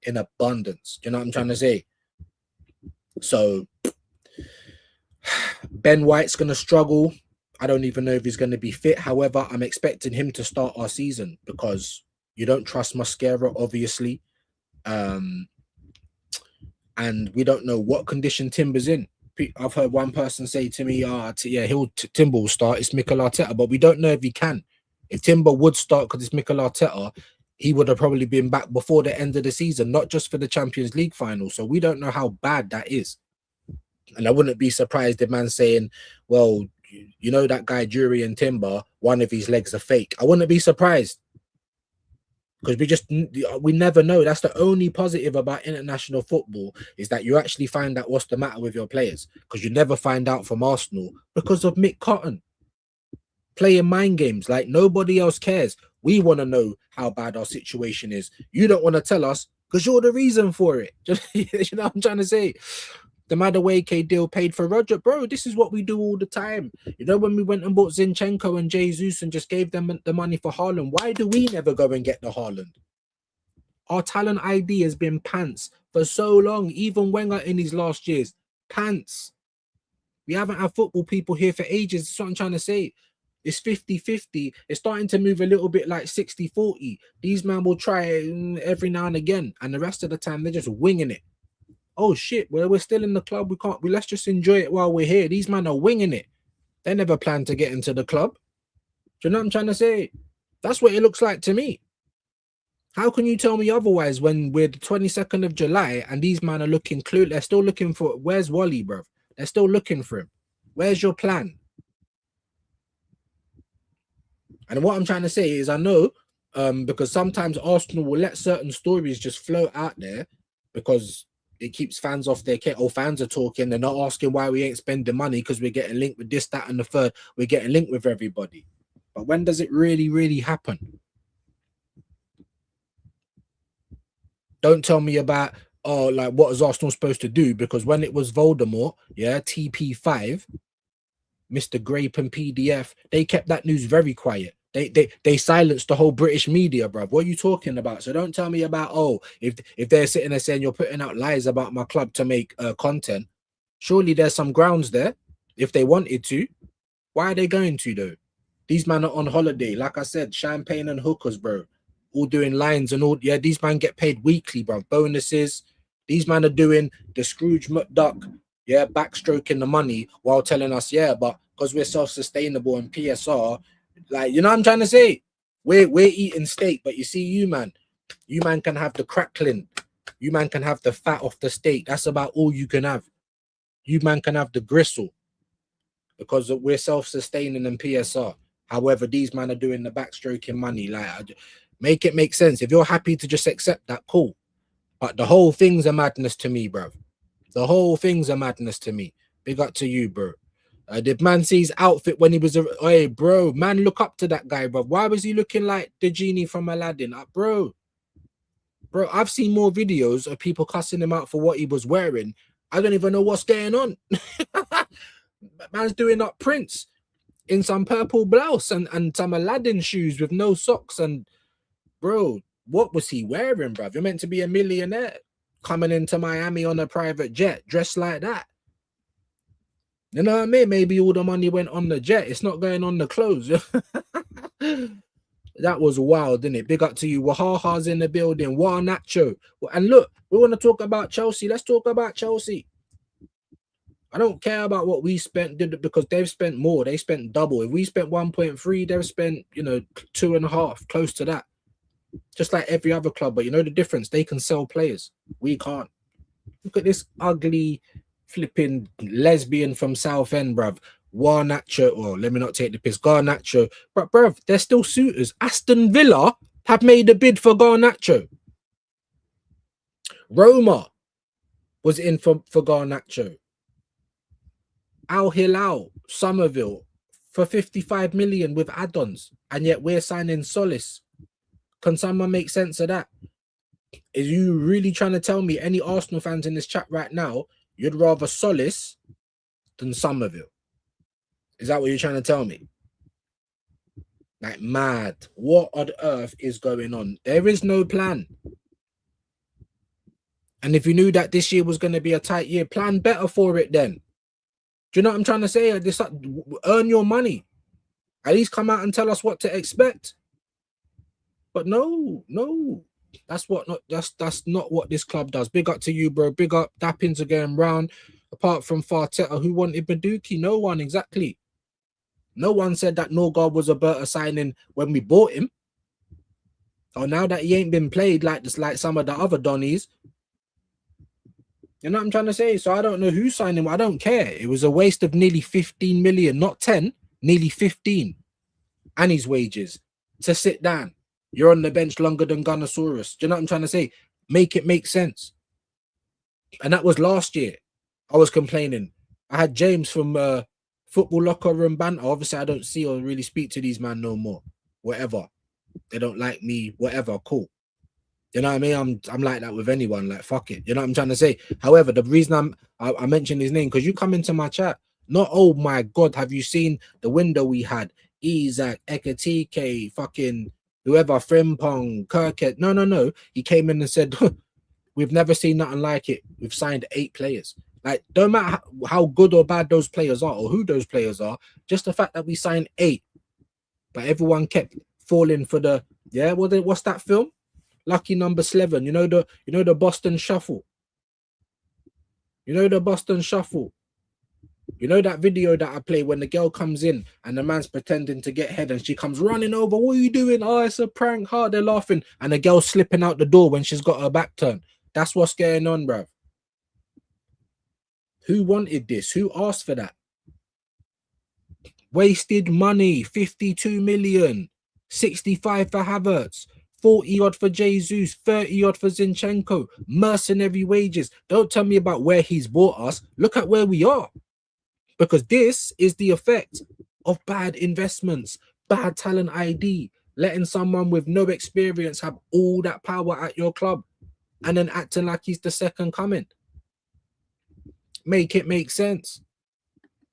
in abundance. Do you know what I'm trying to say? So Ben White's gonna struggle. I don't even know if he's going to be fit. However, I'm expecting him to start our season because you don't trust Mascara, obviously. And we don't know what condition Timber's in. I've heard one person say to me, Timber will start. It's Mikel Arteta, but we don't know if he can. If Timber would start because it's Mikel Arteta, he would have probably been back before the end of the season, not just for the Champions League final. So we don't know how bad that is. And I wouldn't be surprised if man's saying, well, you know that guy Jury and Timber, one of his legs are fake. I wouldn't be surprised. because we never know. That's the only positive about international football, is that you actually find out what's the matter with your players, because you never find out from Arsenal because of Mick Cotton playing mind games. Like, nobody else cares. We want to know how bad our situation is. You don't want to tell us because you're the reason for it. You know what I'm trying to say? The Madueke deal paid for Roger, bro. This is what we do all the time. You know, when we went and bought Zinchenko and Jesus and just gave them the money for Haaland, why do we never go and get the Haaland? Our talent ID has been pants for so long. Even Wenger in his last years, pants. We haven't had football people here for ages. That's what I'm trying to say. It's 50-50. It's starting to move a little bit like 60-40. These men will try it every now and again, and the rest of the time they're just winging it. Oh shit, well, we're still in the club. Let's just enjoy it while we're here. These men are winging it. They never plan to get into the club. Do you know what I'm trying to say? That's what it looks like to me. How can you tell me otherwise when we're the 22nd of July and these men are looking clueless? They're still looking for, where's Wally, bro? They're still looking for him. Where's your plan? And what I'm trying to say is, I know, because sometimes Arsenal will let certain stories just float out there because it keeps fans off their kit. Or fans are talking, they're not asking why we ain't spending money because we're getting linked with this, that, and the third. We're getting linked with everybody. But when does it really, really happen? Don't tell me about, oh, like, what is Arsenal supposed to do? Because when it was Voldemort, yeah, TP5, Mr. Grape and PDF, they kept that news very quiet. They silenced the whole British media, bruv. What are you talking about? So don't tell me about, oh, if they're sitting there saying you're putting out lies about my club to make content, surely there's some grounds there. If they wanted to, why are they going to though? These men are on holiday, like I said, champagne and hookers, bro, all doing lines and all. Yeah, these men get paid weekly, bro. Bonuses. These men are doing the Scrooge McDuck, yeah, backstroking the money while telling us, yeah, but because we're self-sustainable and PSR. Like, you know what I'm trying to say? We're eating steak, but you see, you man can have the crackling. You man can have the fat off the steak. That's about all you can have. You man can have the gristle because we're self-sustaining and PSR. However, these men are doing the backstroking money. Like, make it make sense. If you're happy to just accept that, cool. But the whole thing's a madness to me, bro. The whole thing's a madness to me. Big up to you, bro. Did man see his outfit when he was hey, bro, man, look up to that guy, bro. Why was he looking like the genie from Aladdin? Bro, I've seen more videos of people cussing him out for what he was wearing. I don't even know what's going on. Man's doing up Prince in some purple blouse and some Aladdin shoes with no socks. And bro, what was he wearing, bro? You're meant to be a millionaire coming into Miami on a private jet dressed like that. You know what I mean? Maybe all the money went on the jet. It's not going on the clothes. That was wild, didn't it? Big up to you. Wahaha's in the building. Garnacho. And look, we want to talk about Chelsea. Let's talk about Chelsea. I don't care about what we spent because they've spent more. They spent double. If we spent 1.3, they've spent, 2.5, close to that. Just like every other club. But you know the difference? They can sell players. We can't. Look at this ugly flipping lesbian from Southend, bruv. Garnacho, well, let me not take the piss. Garnacho, but bruv, they're still suitors. Aston Villa have made a bid for Garnacho. Roma was in for Garnacho. Al Hilal, Summerville for 55 million with add-ons, and yet we're signing Solis. Can someone make sense of that? Is you really trying to tell me, any Arsenal fans in this chat right now, you'd rather Solis than Summerville? Is that what you're trying to tell me? Like, mad. What on earth is going on? There is no plan. And if you knew that this year was going to be a tight year, plan better for it then. Do you know what I'm trying to say? This, earn your money. At least come out and tell us what to expect. But no. That's not what this club does. Big up to you, bro. Big up. Dappins are going round. Apart from Farteta, who wanted Baduki? No one, exactly. No one said that Norgard was a better signing when we bought him. Or now that he ain't been played like some of the other Donnies. You know what I'm trying to say? So I don't know who signed him. I don't care. It was a waste of nearly 15 million, not 10, nearly 15. And his wages to sit down. You're on the bench longer than Gunnosaurus. Do you know what I'm trying to say? Make it make sense. And that was last year. I was complaining. I had James from Football Locker Room Banter. Obviously, I don't see or really speak to these man no more. Whatever. They don't like me. Whatever. Cool. You know what I mean? I'm like that with anyone. Like, fuck it. You know what I'm trying to say? However, the reason I mentioned his name, because you come into my chat, not, oh my God, have you seen the window we had? Isaac, Ekatike, fucking whoever, Frimpong, Kirkett. No. He came in and said, we've never seen nothing like it. We've signed 8 players. Like, don't matter how good or bad those players are or who those players are, just the fact that we signed 8. But everyone kept falling for the, yeah, what's that film? Lucky Number 11. You know the Boston Shuffle. You know the Boston Shuffle. You know that video that I play when the girl comes in and the man's pretending to get head and she comes running over. What are you doing? Oh, it's a prank. Hard, they're laughing. And the girl's slipping out the door when she's got her back turned. That's what's going on, bruv. Who wanted this? Who asked for that? Wasted money. 52 million. 65 for Havertz. 40 odd for Jesus, 30 odd for Zinchenko, mercenary wages. Don't tell me about where he's bought us. Look at where we are. Because this is the effect of bad investments, bad talent ID, letting someone with no experience have all that power at your club and then acting like he's the second coming. Make it make sense.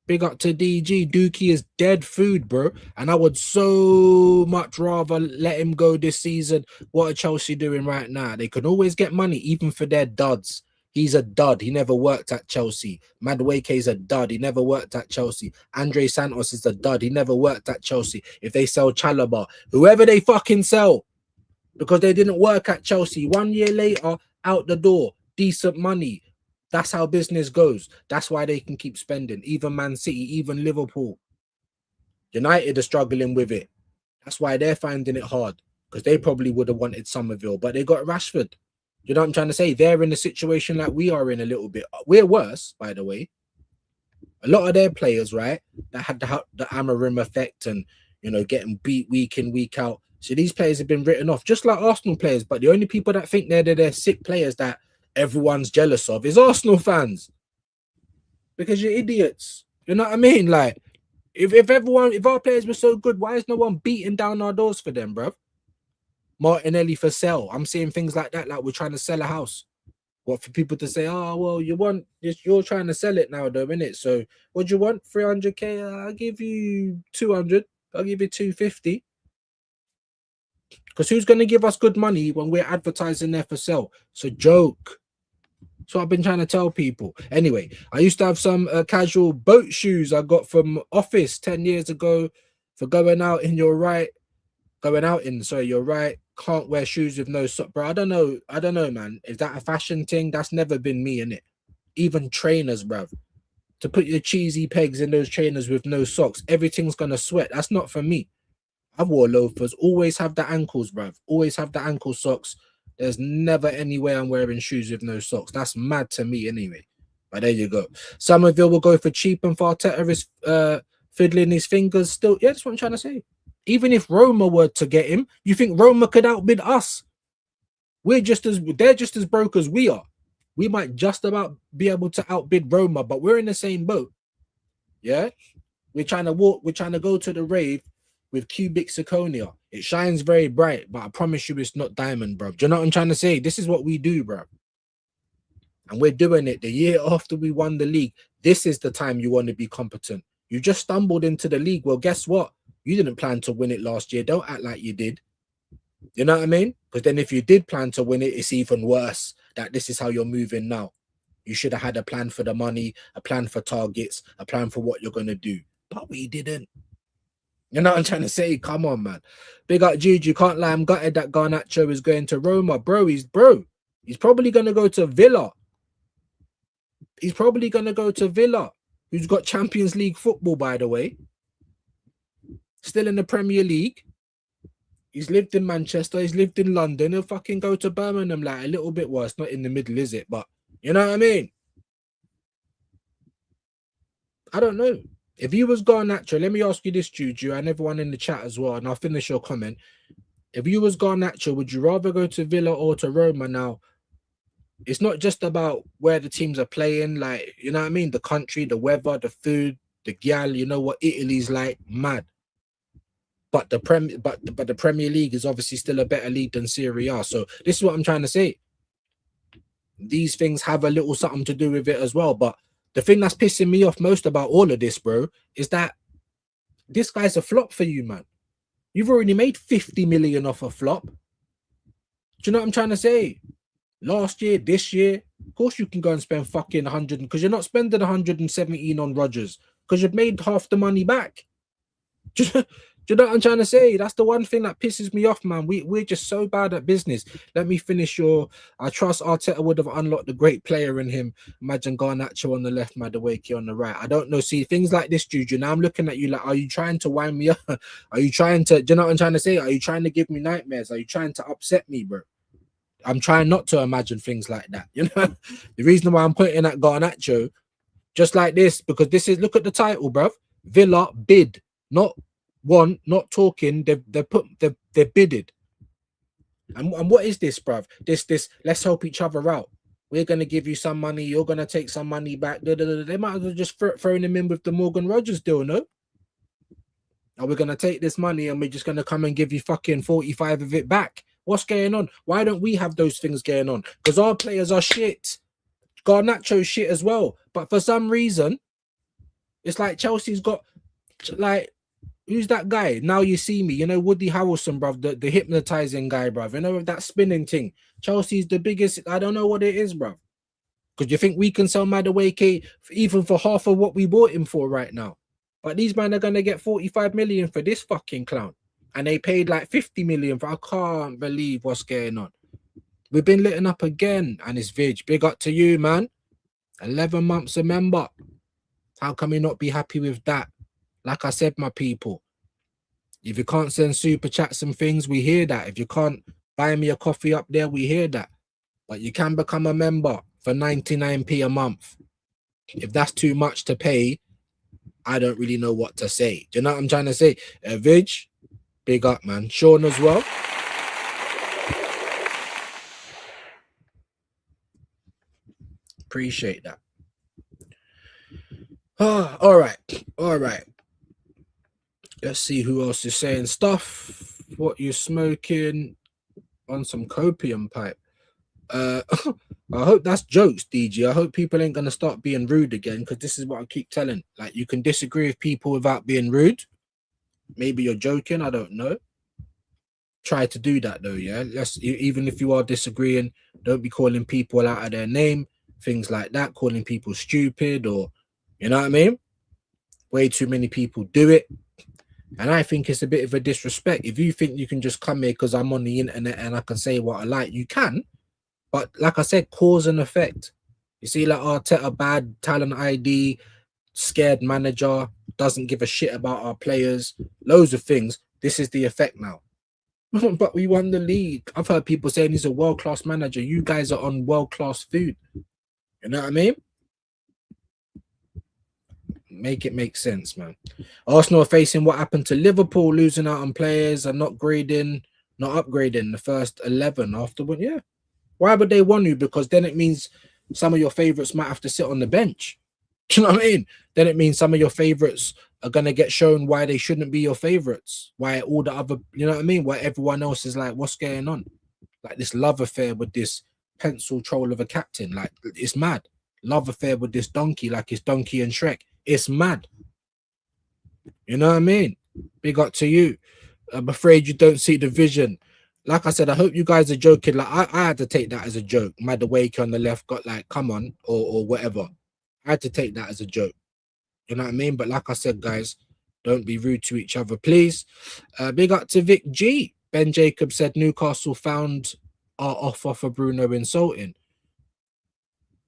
Big up to DG. Dookie is dead food, bro. And I would so much rather let him go this season. What are Chelsea doing right now? They can always get money, even for their duds. He's a dud. He never worked at Chelsea. Madueke is a dud. He never worked at Chelsea. Andre Santos is a dud. He never worked at Chelsea. If they sell Chalobah, whoever they fucking sell, because they didn't work at Chelsea, 1 year later, out the door, decent money. That's how business goes. That's why they can keep spending. Even Man City, even Liverpool. United are struggling with it. That's why they're finding it hard, because they probably would have wanted Summerville, but they got Rashford. You know what I'm trying to say? They're in a situation like we are in a little bit. We're worse, by the way. A lot of their players, right, that had the Amarim effect and, you know, getting beat week in, week out. So these players have been written off, just like Arsenal players. But the only people that think they're sick players that everyone's jealous of is Arsenal fans, because you're idiots. You know what I mean? Like, if our players were so good, why is no one beating down our doors for them, bro? Martinelli for sale. I'm seeing things like that, like we're trying to sell a house. What, for people to say, oh well, you're trying to sell it now, though, innit? So what do you want? 300k? I'll give you 200. I'll give you 250. Because who's going to give us good money when we're advertising there for sale? It's a joke. So I've been trying to tell people. Anyway, I used to have some casual boat shoes I got from Office 10 years ago for going out in your right. You're right. Can't wear shoes with no sock, bro. I don't know, man. Is that a fashion thing? That's never been me, innit? Even trainers, bro. To put your cheesy pegs in those trainers with no socks, everything's gonna sweat. That's not for me. I wore loafers. Always have the ankles, bruv. Always have the ankle socks. There's never any way I'm wearing shoes with no socks. That's mad to me anyway. But there you go. Summerville will go for cheap and Farteta is fiddling his fingers still. Yeah, that's what I'm trying to say. Even if Roma were to get him, you think Roma could outbid us? They're just as broke as we are. We might just about be able to outbid Roma, but we're in the same boat. Yeah? We're trying to go to the rave with cubic zirconia. It shines very bright, but I promise you it's not diamond, bro. Do you know what I'm trying to say? This is what we do, bro. And we're doing it the year after we won the league. This is the time you want to be competent. You just stumbled into the league. Well, guess what? You didn't plan to win it last year. Don't act like you did. You know what I mean? Because then if you did plan to win it, it's even worse that this is how you're moving now. You should have had a plan for the money, a plan for targets, a plan for what you're going to do. But we didn't. You know what I'm trying to say? Come on, man. Big up Juju. Can't lie. I'm gutted that Garnacho is going to Roma. He's probably going to go to Villa. Who's got Champions League football, by the way. Still in the Premier League. He's lived in Manchester. He's lived in London. He'll fucking go to Birmingham, like a little bit worse. Not in the middle, is it? But you know what I mean? I don't know. If you was Garnacho, let me ask you this, Juju, and everyone in the chat as well, and I'll finish your comment. If you was Garnacho, would you rather go to Villa or to Roma? Now, it's not just about where the teams are playing, like, you know what I mean? The country, the weather, the food, the gal, you know what Italy's like, mad. But the Premier League is obviously still a better league than Serie A. So this is what I'm trying to say. These things have a little something to do with it as well. But the thing that's pissing me off most about all of this, bro, is that this guy's a flop for you, man. You've already made 50 million off a flop. Do you know what I'm trying to say? Last year, this year, of course you can go and spend fucking 100, because you're not spending 117 on Rodgers because you've made half the money back. Do you know what I'm trying to say? That's the one thing that pisses me off, man. We're just so bad at business. Let me finish I trust Arteta would have unlocked the great player in him. Imagine Garnacho on the left, Madueke on the right. I don't know. See, things like this, Juju. Now I'm looking at you like, are you trying to wind me up? Are you trying to, do you know what I'm trying to say? Are you trying to give me nightmares? Are you trying to upset me, bro? I'm trying not to imagine things like that. You know, the reason why I'm pointing at Garnacho just like this, because this is, look at the title, bruv. Villa bid, not one, not talking. They've bidded. And what is this, bruv? This. Let's help each other out. We're gonna give you some money. You're gonna take some money back. They might as well just throwing him in with the Morgan Rogers deal, no? Are we gonna take this money and we're just gonna come and give you fucking 45 of it back? What's going on? Why don't we have those things going on? Because our players are shit. Garnacho's shit as well. But for some reason, it's like Chelsea's got, like, who's that guy? Now You See Me. You know, Woody Harrelson, bruv, the hypnotizing guy, bruv. You know, that spinning thing. Chelsea's the biggest. I don't know what it is, bruv. Because you think we can sell Madueke even for half of what we bought him for right now. But these men are going to get 45 million for this fucking clown. And they paid like 50 million for. I can't believe what's going on. We've been lit up again. And it's Vig. Big up to you, man. 11 months a member. How can we not be happy with that? Like I said, my people, if you can't send super chats and things, we hear that. If you can't buy me a coffee up there, we hear that. But you can become a member for 99p a month. If that's too much to pay, I don't really know what to say. Do you know what I'm trying to say? Vig, big up, man. Sean as well. Appreciate that. All right. Let's see who else is saying stuff. What you smoking on some copium pipe? I hope that's jokes, DG. I hope people ain't gonna start being rude again, because this is what I keep telling. Like, you can disagree with people without being rude. Maybe you're joking. I don't know. Try to do that though, yeah. Even if you are disagreeing, don't be calling people out of their name, things like that, calling people stupid, or, you know what I mean? Way too many people do it. And I think it's a bit of a disrespect. If you think you can just come here because I'm on the internet and I can say what I like, you can. But like I said, cause and effect. You see, like Arteta, bad talent ID, scared manager, doesn't give a shit about our players, loads of things. This is the effect now. But we won the league. I've heard people saying he's a world-class manager. You guys are on world-class food. You know what I mean? Make it make sense, man. Arsenal are facing what happened to Liverpool, losing out on players and not upgrading the first 11 afterward. Yeah. Why would they want you? Because then it means some of your favorites might have to sit on the bench. Do you know what I mean? Then it means some of your favorites are going to get shown why they shouldn't be your favorites. Why all the other, you know what I mean? Why everyone else is like, what's going on? Like this love affair with this pencil troll of a captain. Like, it's mad. Love affair with this donkey, like it's Donkey and Shrek. It's mad. You know what I mean? Big up to you. I'm afraid you don't see the vision. Like I said, I hope you guys are joking. Like I had to take that as a joke. Madueke on the left got like, come on, or whatever. I had to take that as a joke. You know what I mean? But like I said, guys, don't be rude to each other, please. Big up to Vic G. Ben Jacob said Newcastle found our offer for Bruno insulting.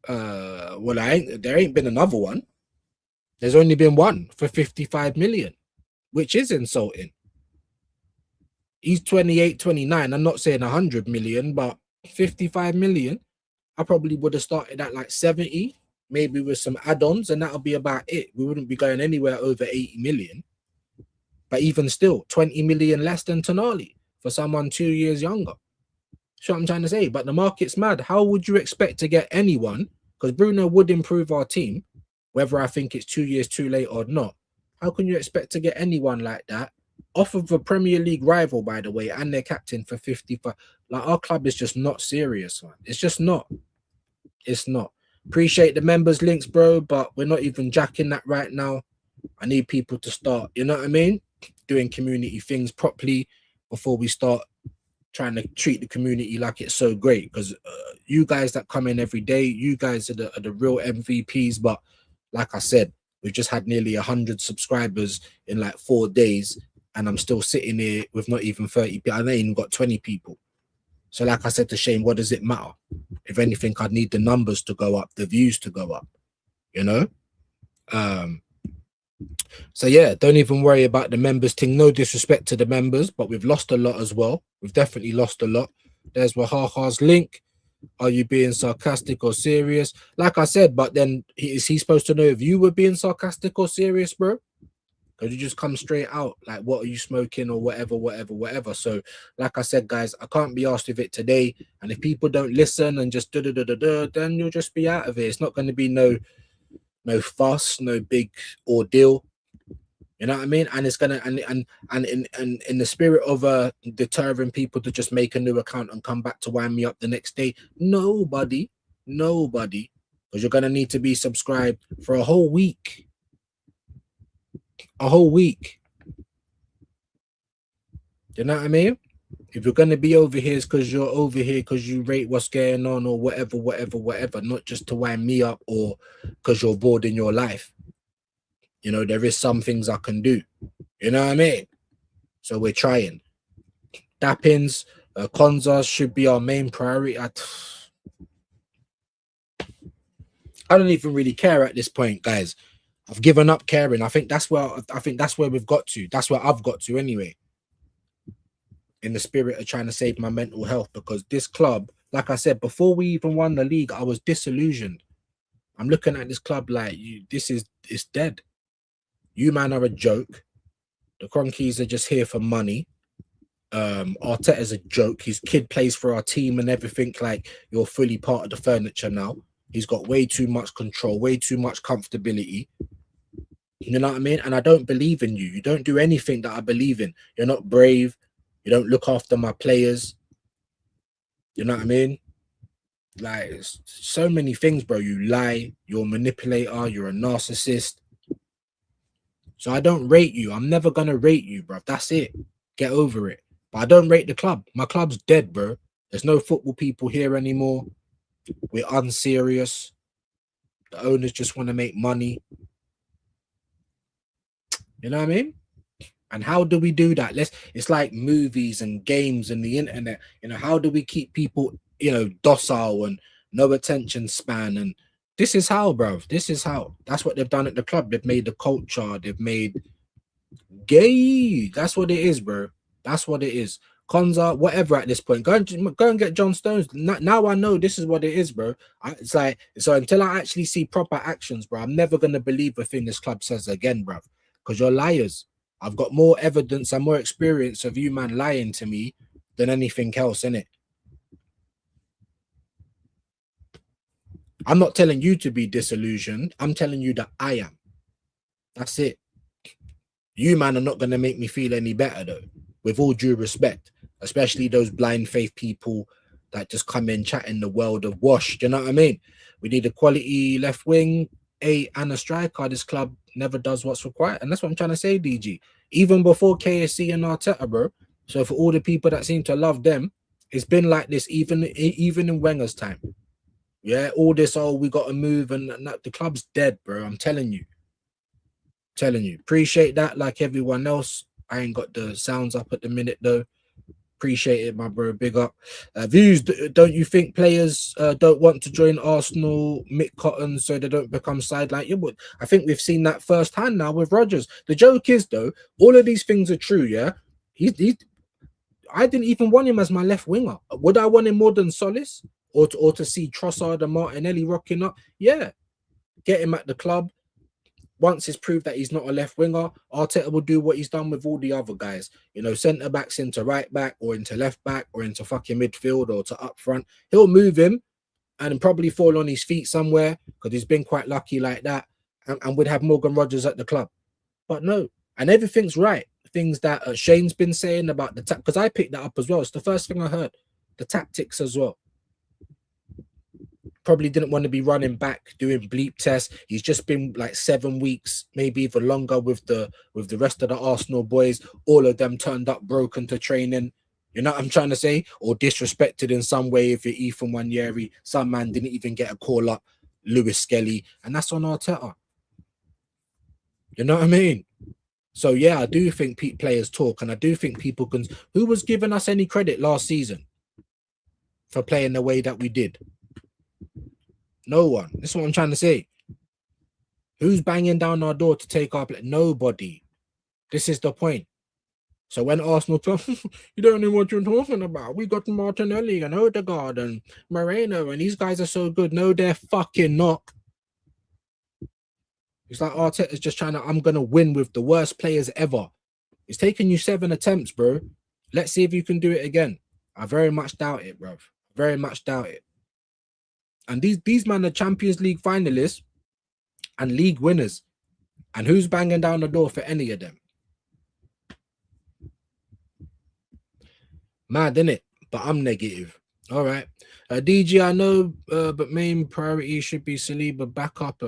Well, there ain't been another one. There's only been one for 55 million, which is insulting. He's 28, 29. I'm not saying 100 million, but 55 million. I probably would have started at like 70, maybe with some add-ons, and that'll be about it. We wouldn't be going anywhere over 80 million. But even still, 20 million less than Tonali for someone 2 years younger. That's what I'm trying to say. But the market's mad. How would you expect to get anyone? Because Bruno would improve our team, whether I think it's 2 years too late or not. How can you expect to get anyone like that off of a Premier League rival, by the way, and their captain for 55? Like, our club is just not serious, man. It's just not. It's not. Appreciate the members links, bro, but we're not even jacking that right now. I need people to start, you know what I mean, doing community things properly before we start trying to treat the community like it's so great. Because you guys that come in every day, you guys are the real MVPs. But like I said, we've just had nearly 100 subscribers in like 4 days, and I'm still sitting here with not even 30 people. I ain't even got 20 people. So like I said to Shane, what does it matter? If anything, I'd need the numbers to go up, the views to go up, you know? So yeah, don't even worry about the members thing. No disrespect to the members, but we've lost a lot as well. We've definitely lost a lot. There's Wahaha's link. Are you being sarcastic or serious? Like I said, but then is he supposed to know if you were being sarcastic or serious, bro? Because you just come straight out like, what are you smoking or whatever. So like I said, guys, I can't be asked with it today. And if people don't listen and just then you'll just be out of it. It's not going to be no fuss, no big ordeal. You know what I mean? And it's gonna and in the spirit of deterring people to just make a new account and come back to wind me up the next day. Nobody, because you're gonna need to be subscribed for a whole week. A whole week. You know what I mean? If you're gonna be over here, it's because you're over here because you rate what's going on or whatever, not just to wind me up or because you're bored in your life. You know, there is some things I can do. You know what I mean? So we're trying. Dappins, Konzas should be our main priority. I don't even really care at this point, guys. I've given up caring. I think that's where we've got to. That's where I've got to anyway. In the spirit of trying to save my mental health, because this club, like I said, before we even won the league, I was disillusioned. I'm looking at this club like, it's dead. You man are a joke. The Cronkies are just here for money. Arteta's a joke. His kid plays for our team and everything. Like, you're fully part of the furniture now. He's got way too much control, way too much comfortability. You know what I mean? And I don't believe in you. You don't do anything that I believe in. You're not brave. You don't look after my players. You know what I mean? Like, so many things, bro. You lie. You're a manipulator. You're a narcissist. So I don't rate you. I'm never going to rate you, bro. That's it. Get over it. But I don't rate the club. My club's dead, bro. There's no football people here anymore. We're unserious. The owners just want to make money. You know what I mean? And how do we do that? It's like movies and games and the internet. You know, how do we keep people, you know, docile and no attention span? And this is how, bro. This is how. That's what they've done at the club. They've made the culture. They've made gay. That's what it is, bro. That's what it is. Konza, whatever at this point. Go and get John Stones. Now I know this is what it is, bro. It's like, so until I actually see proper actions, bro, I'm never going to believe a thing this club says again, bro. Because you're liars. I've got more evidence and more experience of you, man, lying to me than anything else, innit? I'm not telling you to be disillusioned. I'm telling you that I am. That's it. You, man, are not going to make me feel any better, though, with all due respect, especially those blind faith people that just come in chatting the world of wash. Do you know what I mean? We need a quality left wing, and a striker. This club never does what's required. And that's what I'm trying to say, DG. Even before KSC and Arteta, bro. So for all the people that seem to love them, it's been like this even in Wenger's time. Yeah, all this, oh, we got to move, and the club's dead, bro. I'm telling you. Appreciate that, like everyone else. I ain't got the sounds up at the minute, though. Appreciate it, my bro. Big up. Views, don't you think players don't want to join Arsenal, Mick Cotton, so they don't become sideline? Yeah, but I think we've seen that firsthand now with Rodgers. The joke is, though, all of these things are true, yeah? I didn't even want him as my left winger. Would I want him more than Solis? Or to see Trossard and Martinelli rocking up? Yeah. Get him at the club. once it's proved that he's not a left winger, Arteta will do what he's done with all the other guys. You know, centre backs into right back or into left back or into fucking midfield or to up front. He'll move him and probably fall on his feet somewhere because he's been quite lucky like that, and would have Morgan Rogers at the club. But no, and everything's right. Things that Shane's been saying about the because I picked that up as well. It's the first thing I heard. The tactics as well. Probably didn't want to be running back doing bleep tests. He's just been like 7 weeks, maybe even longer with the rest of the Arsenal boys. All of them turned up broken to training. You know what I'm trying to say? Or disrespected in some way. If you're Ethan Wanyeri, some man didn't even get a call up. Lewis Skelly, and that's on Arteta. You know what I mean? So yeah, I do think players talk, and I do think people can. Who was giving us any credit last season for playing the way that we did? No one. That's what I'm trying to say. Who's banging down our door to take our play? Nobody. This is the point. So when Arsenal talk, you don't know what you're talking about. We got Martinelli and Odegaard and Moreno, and these guys are so good. No, they're fucking not. It's like Arteta's just trying to, I'm going to win with the worst players ever. It's taken you 7 attempts, bro. Let's see if you can do it again. I very much doubt it, bro. Very much doubt it. And these men are Champions League finalists and league winners. And who's banging down the door for any of them? Mad, innit? But I'm negative. All right. DG, I know, but main priority should be Saliba backup.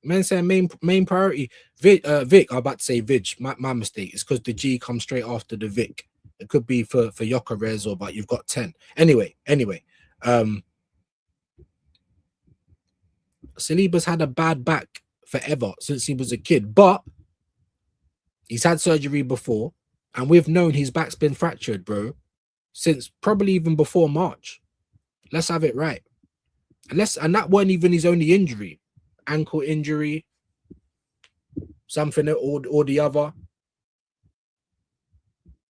Man saying main priority. Vic, I'm about to say Vig. My mistake. It's because the G comes straight after the Vic. It could be for Yokerez, or but you've got 10. Anyway. Saliba's had a bad back forever since he was a kid, but he's had surgery before, and we've known his back's been fractured, bro, since probably even before March. Let's have it right. And that wasn't even his only injury. Ankle injury, something or the other.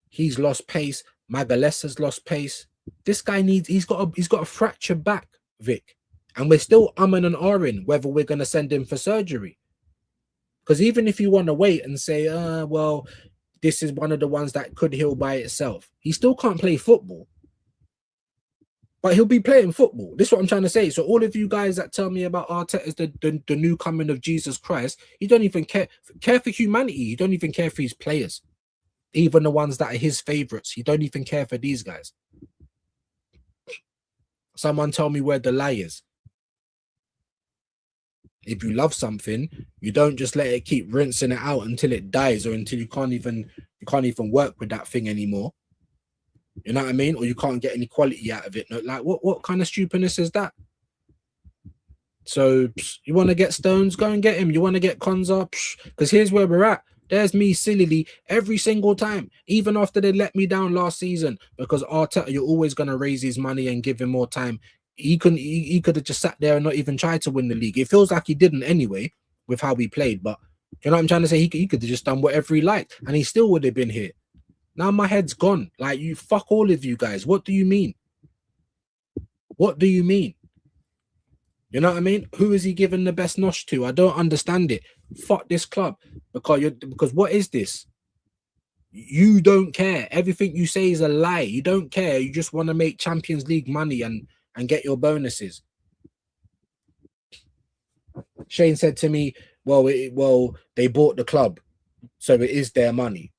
He's lost pace. Magalhaes has lost pace. This guy he's got a fractured back, Vic. And we're still umming and ahhing whether we're going to send him for surgery. Because even if you want to wait and say, well, this is one of the ones that could heal by itself, he still can't play football. But he'll be playing football. This is what I'm trying to say. So all of you guys that tell me about Arteta as the new coming of Jesus Christ, you don't even care for humanity. You don't even care for his players. Even the ones that are his favorites. You don't even care for these guys. Someone tell me where the lie is. If you love something, you don't just let it keep rinsing it out until it dies, or until you can't even work with that thing anymore. You know what I mean? Or you can't get any quality out of it. Like what kind of stupidness is that? So you want to get Stones, go and get him. You want to get Konza, because here's where we're at. There's me sillily every single time, even after they let me down last season, because Arteta, you're always going to raise his money and give him more time. He could have just sat there and not even tried to win the league. It feels like he didn't anyway with how we played. But you know what I'm trying to say? He could have just done whatever he liked, and he still would have been here. Now my head's gone. Like, you fuck all of you guys. What do you mean? What do you mean? You know what I mean? Who is he giving the best nosh to? I don't understand it. Fuck this club. Because what is this? You don't care. Everything you say is a lie. You don't care. You just want to make Champions League money and get your bonuses. Shane said to me, well, they bought the club, so it is their money.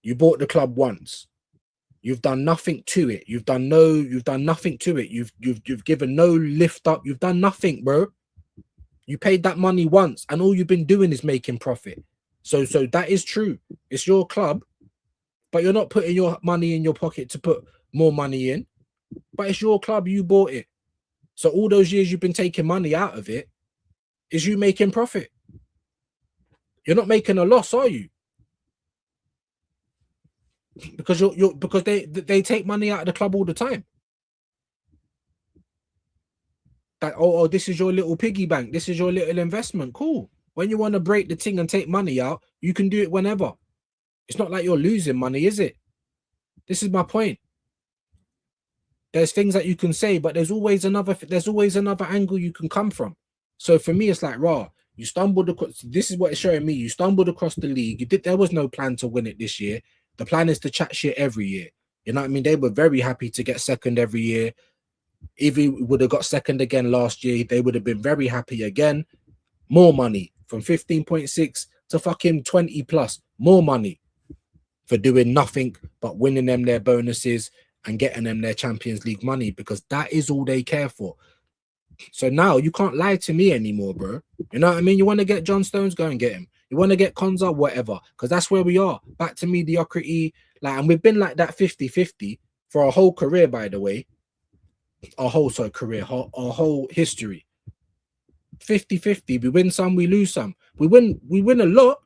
You bought the club once. You've done nothing to it. You've done nothing to it. You've given no lift up. You've done nothing, bro. You paid that money once, and all you've been doing is making profit. So that is true. It's your club, but you're not putting your money in your pocket to put more money in. But it's your club. You bought it. So all those years you've been taking money out of it is you making profit. You're not making a loss, are you? Because because they take money out of the club all the time. That this is your little piggy bank. This is your little investment. Cool. When you want to break the thing and take money out, you can do it whenever. It's not like you're losing money, is it? This is my point. There's things that you can say, but there's always another angle you can come from. So for me, it's like, raw. You stumbled across. This is what it's showing me. You stumbled across the league. You did. There was no plan to win it this year. The plan is to chat shit every year. You know what I mean? They were very happy to get second every year. If he would have got second again last year, they would have been very happy again. More money from 15.6 to fucking 20 plus. More money for doing nothing but winning them their bonuses and getting them their Champions League money, because that is all they care for. So now you can't lie to me anymore, bro. You know what I mean? You want to get John Stones, go and get him. You want to get Konza, whatever, because that's where we are. Back to mediocrity. Like, and we've been like that 50-50 for our whole career, by the way. Our whole whole history. 50-50. We win some, we lose some. We win a lot.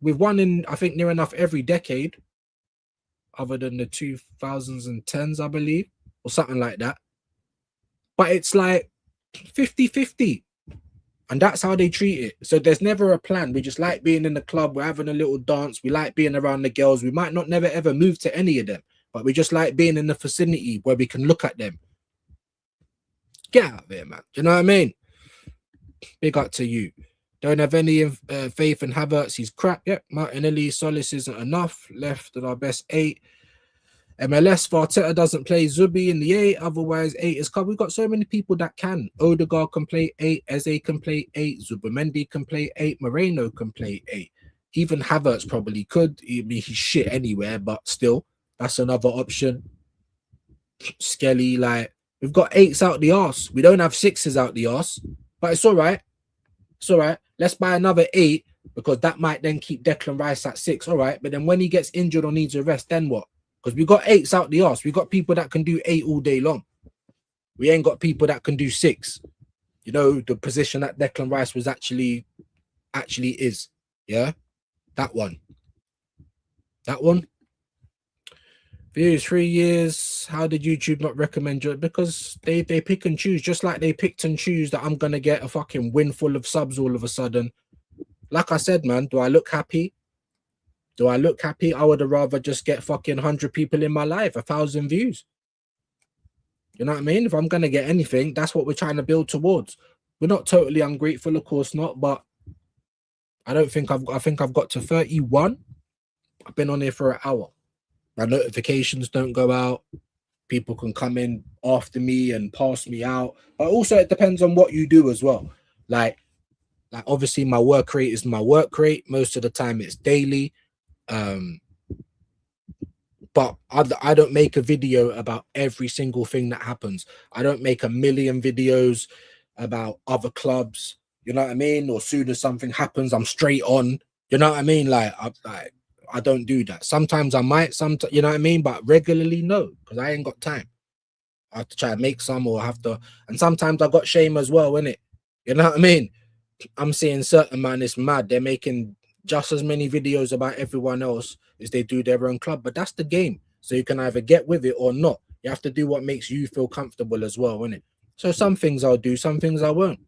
We've won in, I think, near enough every decade, other than the 2010s, I believe, or something like that. But it's like 50-50. And that's how they treat it. So there's never a plan. We just like being in the club. We're having a little dance. We like being around the girls. We might not never ever move to any of them, but we just like being in the vicinity where we can look at them. Get out of here, man. Do you know what I mean? Big up to you. Don't have any faith in Havertz. He's crap. Yep. Martinelli, Solis isn't enough. Left at our best 8. MLS, Arteta doesn't play Zubi in the 8. Otherwise, 8 is covered. We've got so many people that can. Odegaard can play 8. Eze can play 8. Zubamendi can play 8. Moreno can play 8. Even Havertz probably could. I mean, he's shit anywhere, but still, that's another option. Skelly, like, we've got 8s out the arse. We don't have 6s out the arse, but it's all right. It's all right. Let's buy another 8, because that might then keep Declan Rice at 6. All right. But then when he gets injured or needs a rest, then what? Because we got 8s out the arse. We got people that can do 8 all day long. We ain't got people that can do 6. You know, the position that Declan Rice was actually is. Yeah. That one. That one. Views 3 years. How did YouTube not recommend you? Because they pick and choose, just like they picked and choose that I'm gonna get a fucking windful of subs all of a sudden. Like I said, man, do I look happy? Do I look happy? I would have rather just get fucking 100 people in my life, 1,000 views. You know what I mean? If I'm gonna get anything, that's what we're trying to build towards. We're not totally ungrateful, of course not, but I think I've got to 31. I've been on here for an hour. My notifications don't go out. People can come in after me and pass me out. But also it depends on what you do as well. Like obviously my work rate is my work rate. Most of the time it's daily. But I don't make a video about every single thing that happens. I don't make a million videos about other clubs. You know what I mean? Or soon as something happens, I'm straight on. You know what I mean? I don't do that. Sometimes I might, you know what I mean? But regularly, no, because I ain't got time. I have to try to make some, or have to, and sometimes I got shame as well, innit? You know what I mean? I'm seeing certain man, it's mad. They're making just as many videos about everyone else as they do their own club, but that's the game. So you can either get with it or not. You have to do what makes you feel comfortable as well, innit? So some things I'll do, some things I won't.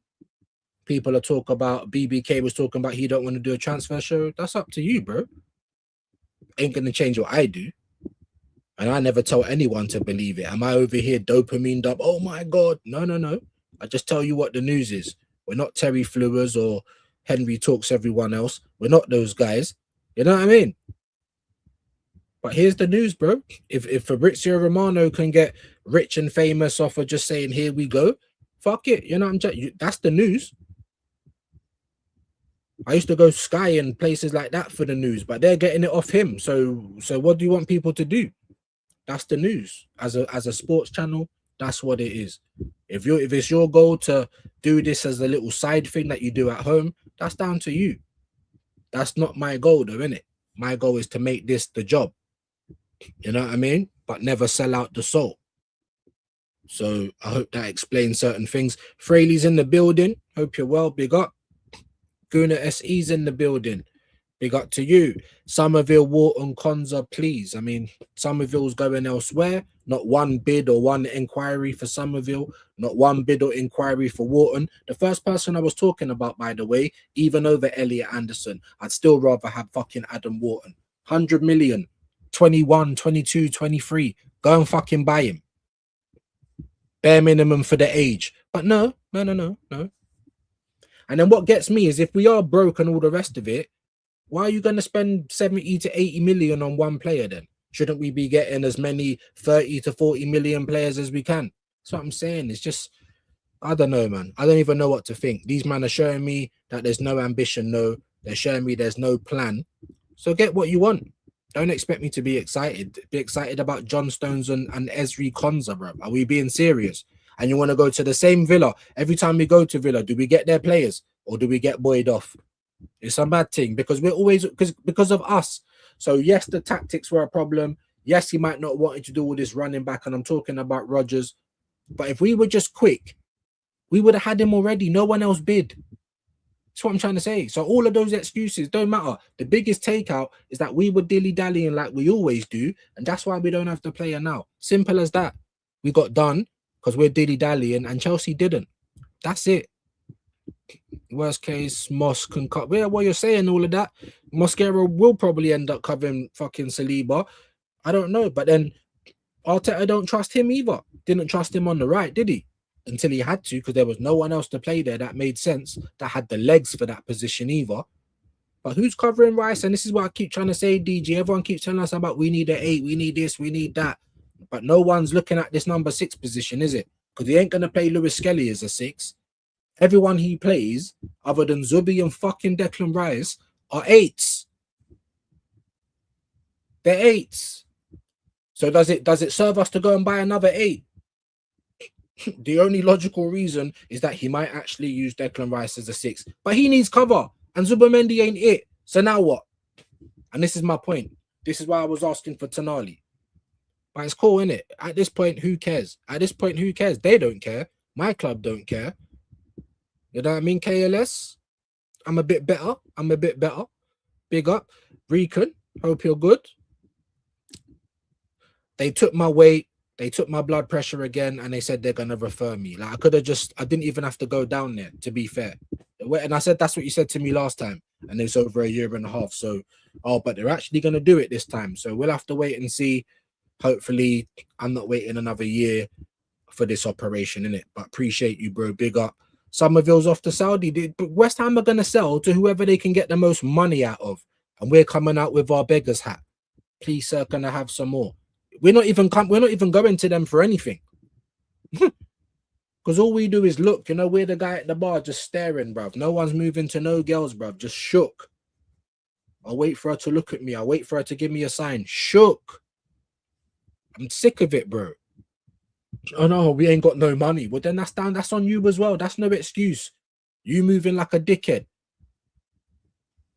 People are talking about, BBK was talking about he don't want to do a transfer show. That's up to you, bro. Ain't gonna change what I do, and I never tell anyone to believe it. Am I over here dopamine up? Oh my god, no. I just tell you what the news is. We're not Terry Flewers or Henry Talks everyone else. We're not those guys. You know what I mean? But here's the news, bro. If Fabrizio Romano can get rich and famous off of just saying here we go, fuck it. You know, that's the news. I used to go Sky and places like that for the news, but they're getting it off him. So what do you want people to do? That's the news. As a sports channel, that's what it is. If it's your goal to do this as a little side thing that you do at home, that's down to you. That's not my goal, though, innit? My goal is to make this the job. You know what I mean? But never sell out the soul. So I hope that explains certain things. Fraley's in the building. Hope you're well. Big up. Guna SE's in the building. Big up to you. Summerville, Wharton, Konza, please. I mean, Summerville's going elsewhere. Not one bid or one inquiry for Summerville. Not one bid or inquiry for Wharton. The first person I was talking about, by the way, even over Elliot Anderson, I'd still rather have fucking Adam Wharton. 100 million, 21, 22, 23. Go and fucking buy him. Bare minimum for the age. But no. And then what gets me is if we are broke and all the rest of it, why are you going to spend 70 to 80 million on one player then? Shouldn't we be getting as many 30 to 40 million players as we can? That's what I'm saying. It's just, I don't know, man. I don't even know what to think. These men are showing me that there's no ambition. No, they're showing me there's no plan. So get what you want. Don't expect me to be excited. Be excited about John Stones and Ezri Konza, bro. Are we being serious? And you want to go to the same Villa? Every time we go to Villa, do we get their players or do we get buoyed off? It's a bad thing because we're always because of us. So yes, the tactics were a problem. Yes, he might not want to do all this running back, and I'm talking about Rodgers. But if we were just quick, we would have had him already. No one else bid. That's what I'm trying to say. So all of those excuses don't matter. The biggest takeout is that we were dilly-dallying like we always do, and that's why we don't have the player now. Simple as that. We got done because we're dilly-dallying, and Chelsea didn't. That's it. Worst case, Moss can cut. Yeah, what you're saying, all of that. Mosquera will probably end up covering fucking Saliba. I don't know, but then Arteta don't trust him either. Didn't trust him on the right, did he? Until he had to, because there was no one else to play there that made sense, that had the legs for that position either. But who's covering Rice? And this is what I keep trying to say, DG. Everyone keeps telling us about we need an 8, we need this, we need that. But no one's looking at this number 6 position, is it? Because he ain't going to play Lewis Skelly as a 6. Everyone he plays, other than Zubi and fucking Declan Rice, are 8s. They're 8s. So does it serve us to go and buy another 8? The only logical reason is that he might actually use Declan Rice as a 6. But he needs cover. And Zubimendi ain't it. So now what? And this is my point. This is why I was asking for Tonali. But it's cool, innit? At this point, who cares? At this point, who cares? They don't care. My club don't care. You know what I mean? KLS, I'm a bit better. Big up. Recon, hope you're good. They took my weight. They took my blood pressure again, and they said they're going to refer me. Like, I didn't even have to go down there, to be fair. And I said, that's what you said to me last time. And it's over a year and a half. So, but they're actually going to do it this time. So we'll have to wait and see. Hopefully, I'm not waiting another year for this operation, innit? But appreciate you, bro. Big up. Summerville's off to Saudi. West Ham are going to sell to whoever they can get the most money out of. And we're coming out with our beggar's hat. Please, sir, can I have some more? We're not even going to them for anything. Because all we do is look, you know, we're the guy at the bar just staring, bruv. No one's moving to no girls, bruv. Just shook. I'll wait for her to look at me. I'll wait for her to give me a sign. Shook. I'm sick of it, bro. Oh no, we ain't got no money. Well, then that's on you as well. That's no excuse. You moving like a dickhead.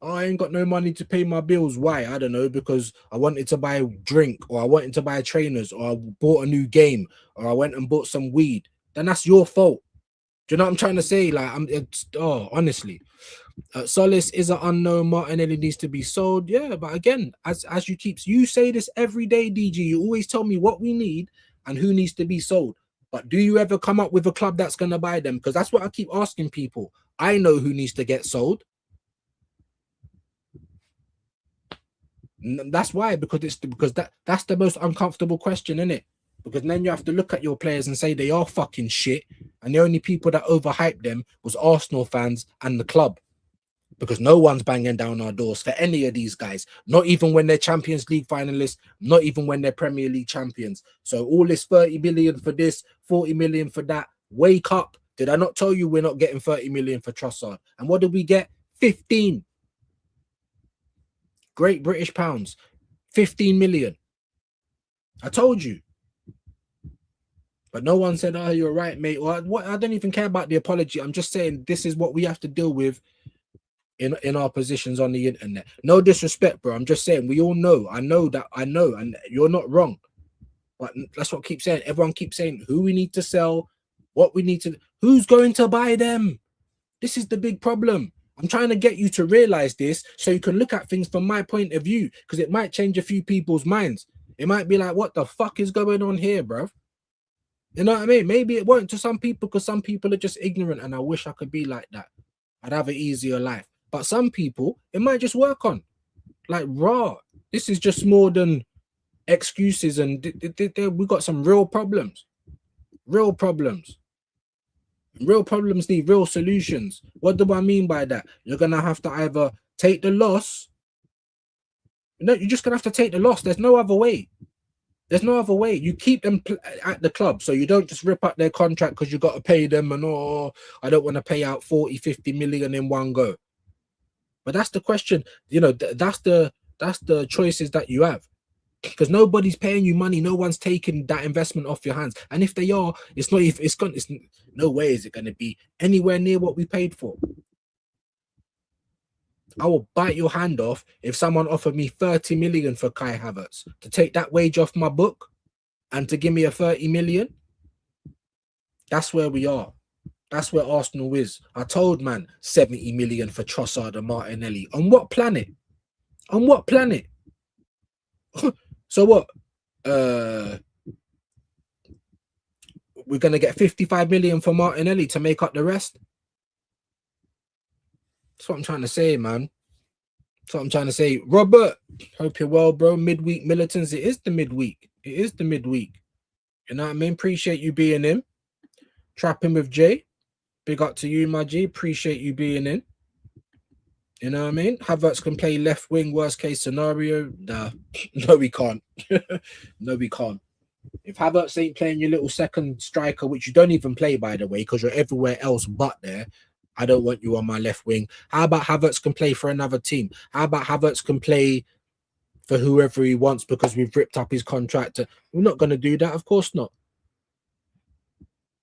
Oh, I ain't got no money to pay my bills. Why? I don't know. Because I wanted to buy a drink, or I wanted to buy trainers, or I bought a new game, or I went and bought some weed. Then that's your fault. Do you know what I'm trying to say? Like, honestly. Solis is an unknown. Martinelli needs to be sold. Yeah, but again, as you say this every day, DG. You always tell me what we need and who needs to be sold. But do you ever come up with a club that's going to buy them? Because that's what I keep asking people. I know who needs to get sold. That's why, because that's the most uncomfortable question, isn't it? Because then you have to look at your players and say they are fucking shit, and the only people that overhyped them was Arsenal fans and the club. Because no one's banging down our doors for any of these guys, not even when they're Champions League finalists, not even when they're Premier League champions. So all this 30 million for this, 40 million for that, wake up. Did I not tell you we're not getting 30 million for Trossard? And what did we get? 15. Great British pounds. 15 million. I told you. But no one said, oh, you're right, mate. Well, I don't even care about the apology. I'm just saying this is what we have to deal with in our positions on the internet. No disrespect, bro. I'm just saying we all know. I know, and you're not wrong. But that's what I keep saying. Everyone keeps saying who we need to sell, what we need to, who's going to buy them. This is the big problem. I'm trying to get you to realize this so you can look at things from my point of view, because it might change a few people's minds. It might be like, what the fuck is going on here, bro? You know what I mean? Maybe it won't to some people, because some people are just ignorant, and I wish I could be like that. I'd have an easier life. But some people, it might just work on. Like, raw. This is just more than excuses, and we got some real problems. Real problems. Real problems need real solutions. What do I mean by that? You're gonna have to either take the loss. No, you're just gonna have to take the loss. There's no other way. There's no other way. You keep them at the club, so you don't just rip up their contract because you got to pay them and I don't want to pay out 40, 50 million in one go. But that's the question. You know, that's the choices that you have. Because nobody's paying you money, no one's taking that investment off your hands. And if they are, it's not. If it's gone, it's no way is it going to be anywhere near what we paid for. I will bite your hand off if someone offered me 30 million for Kai Havertz to take that wage off my book and to give me a 30 million. That's where we are. That's where Arsenal is. I told man 70 million for Trossard and Martinelli. On what planet? On what planet? So what? We're gonna get 55 million for Martinelli to make up the rest. That's what I'm trying to say, man. That's what I'm trying to say. Robert, hope you're well, bro. Midweek militants. It is the midweek. It is the midweek. You know what I mean? Appreciate you being in. Trapping with Jay. Big up to you, my G. Appreciate you being in. You know what I mean? Havertz can play left wing, worst case scenario. Nah. No, we can't. No, we can't. If Havertz ain't playing your little second striker, which you don't even play, by the way, because you're everywhere else but there, I don't want you on my left wing. How about Havertz can play for another team? How about Havertz can play for whoever he wants because we've ripped up his contract? We're not going to do that. Of course not.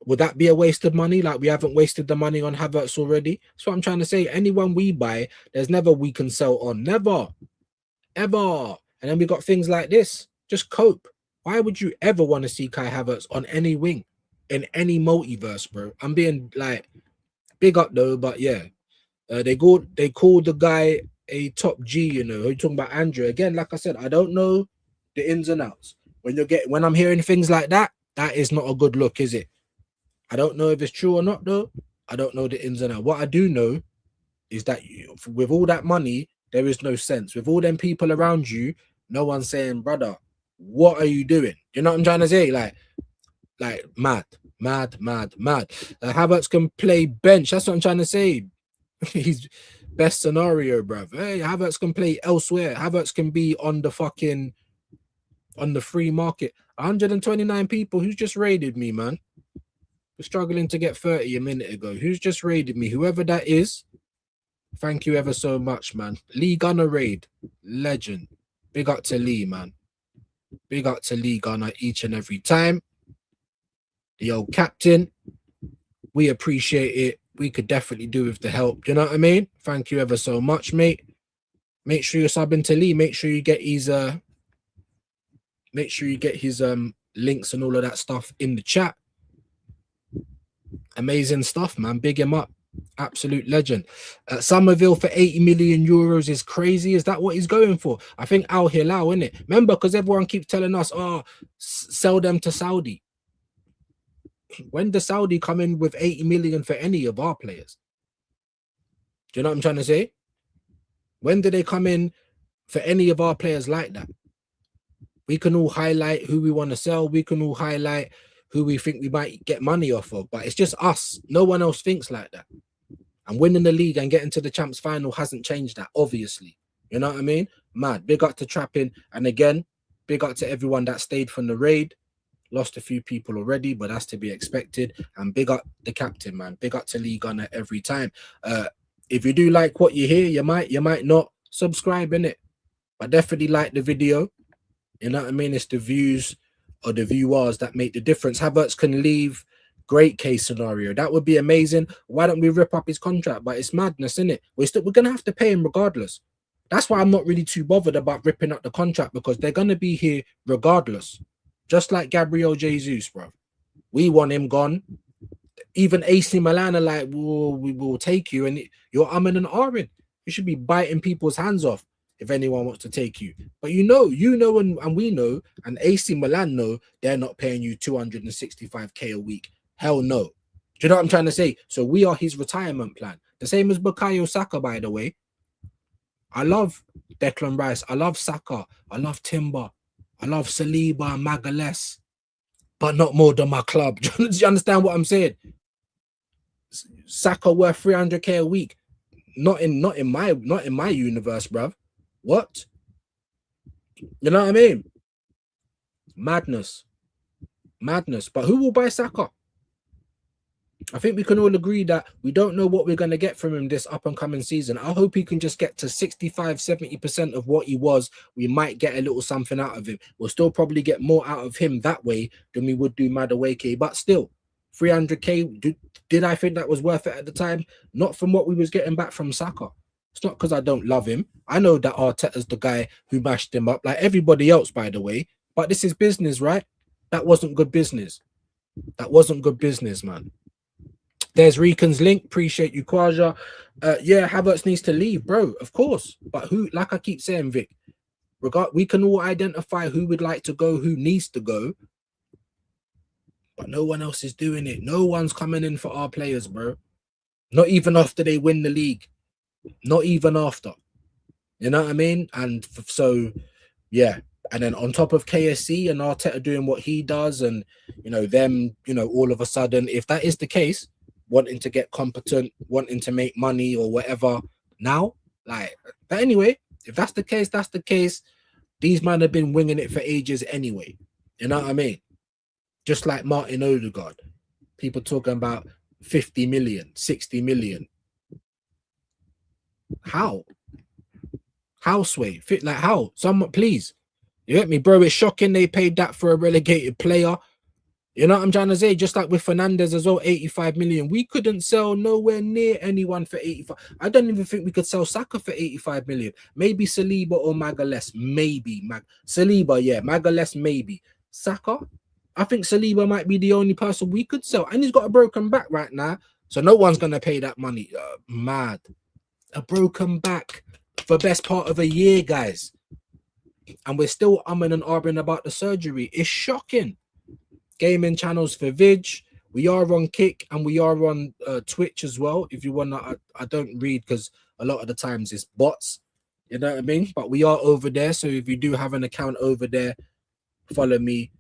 Would that be a waste of money? Like we haven't wasted the money on Havertz already? That's what I'm trying to say. Anyone we buy, there's never we can sell on. Never. Ever. And then we got things like this. Just cope. Why would you ever want to see Kai Havertz on any wing in any multiverse, bro? I'm being like big up though, but yeah. They called the guy a top G, you know. You're talking about Andrew. Again, like I said, I don't know the ins and outs. When I'm hearing things like that, that is not a good look, is it? I don't know if it's true or not, though. I don't know the ins and outs. What I do know is that with all that money, there is no sense. With all them people around you, no one's saying, brother, what are you doing? You know what I'm trying to say? Like mad. Havertz can play bench. That's what I'm trying to say. He's best scenario, bruv. Hey, Havertz can play elsewhere. Havertz can be on the free market. 129 people. Who's just raided me, man? Struggling to get 30 a minute ago. Who's just raided me? Whoever that is, thank you ever so much, man. Lee Gunner raid, legend. Big up to Lee, man. Big up to Lee Gunner each and every time. The old captain, we appreciate it. We could definitely do with the help. You know what I mean? Thank you ever so much, mate. Make sure you're subbing to Lee. Make sure you get his links and all of that stuff in the chat. Amazing stuff, man. Big him up. Absolute legend. Summerville for 80 million euros is crazy. Is that what he's going for? I think Al Hilal, innit? Remember, because everyone keeps telling us, sell them to Saudi. When does Saudi come in with 80 million for any of our players? Do you know what I'm trying to say? When do they come in for any of our players like that? We can all highlight who we want to sell. We can all highlight who we think we might get money off of, but it's just us. No one else thinks like that. And winning the league and getting to the champs final hasn't changed that, obviously. You know what I mean? Mad. Big up to Trapping. And again, big up to everyone that stayed from the raid. Lost a few people already, but that's to be expected. And big up the captain, man. Big up to Lee Gunner every time. If you do like what you hear, you might not subscribe, innit? But definitely like the video. You know what I mean? It's the views or the viewers that make the difference. Havertz can leave. Great case scenario. That would be amazing. Why don't we rip up his contract? But it's madness, isn't it? We're gonna have to pay him regardless. That's why I'm not really too bothered about ripping up the contract, because they're gonna be here regardless. Just like Gabriel Jesus, bro. We want him gone. Even AC Milan are like, we will take you, and you're umming and ahhing. You should be biting people's hands off if anyone wants to take you. But you know, and we know, and AC Milan know, they're not paying you 265k a week. Hell no. Do you know what I'm trying to say? So we are his retirement plan. The same as Bukayo Saka, by the way. I love Declan Rice. I love Saka. I love Timber. I love Saliba and Magalhaes. But not more than my club. Do you understand what I'm saying? Saka worth 300k a week. Not in my universe, bruv. What? You know what I mean? Madness. But who will buy Saka? I think we can all agree that we don't know what we're going to get from him this up and coming season. I hope he can just get to 65-70% of what he was. We might get a little something out of him. We'll still probably get more out of him that way than we would do Madueke. But still, 300k, did I think that was worth it at the time? Not from what we was getting back from Saka. It's not because I don't love him. I know that Arteta's the guy who mashed him up, like everybody else, by the way. But this is business, right? That wasn't good business. That wasn't good business, man. There's Rican's link. Appreciate you, Kwaja. Yeah, Havertz needs to leave, bro. Of course. But who, like I keep saying, Vic, we can all identify who would like to go, who needs to go. But no one else is doing it. No one's coming in for our players, bro. Not even after they win the league. Not even after. You know what I mean? And so, yeah. And then on top of KSC and Arteta doing what he does and, them, all of a sudden, if that is the case, wanting to get competent, wanting to make money or whatever now, but anyway, if that's the case, that's the case. These men have been winging it for ages anyway. You know what I mean? Just like Martin Odegaard. People talking about 50 million, 60 million. How? How, Sway? How? Someone, please. You get me, bro? It's shocking they paid that for a relegated player. You know what I'm trying to say? Just like with Fernandez as well, 85 million. We couldn't sell nowhere near anyone for 85. I don't even think we could sell Saka for 85 million. Maybe Saliba or Magalhaes. Maybe. Saliba, yeah. Magalhaes, maybe. Saka? I think Saliba might be the only person we could sell. And he's got a broken back right now. So no one's going to pay that money. Mad. A broken back for best part of a year, guys. And we're still umming and ahhing about the surgery. It's shocking. Gaming channels for Vig. We are on Kick and we are on Twitch as well. If you want to, I don't read because a lot of the times it's bots. You know what I mean? But we are over there. So if you do have an account over there, follow me.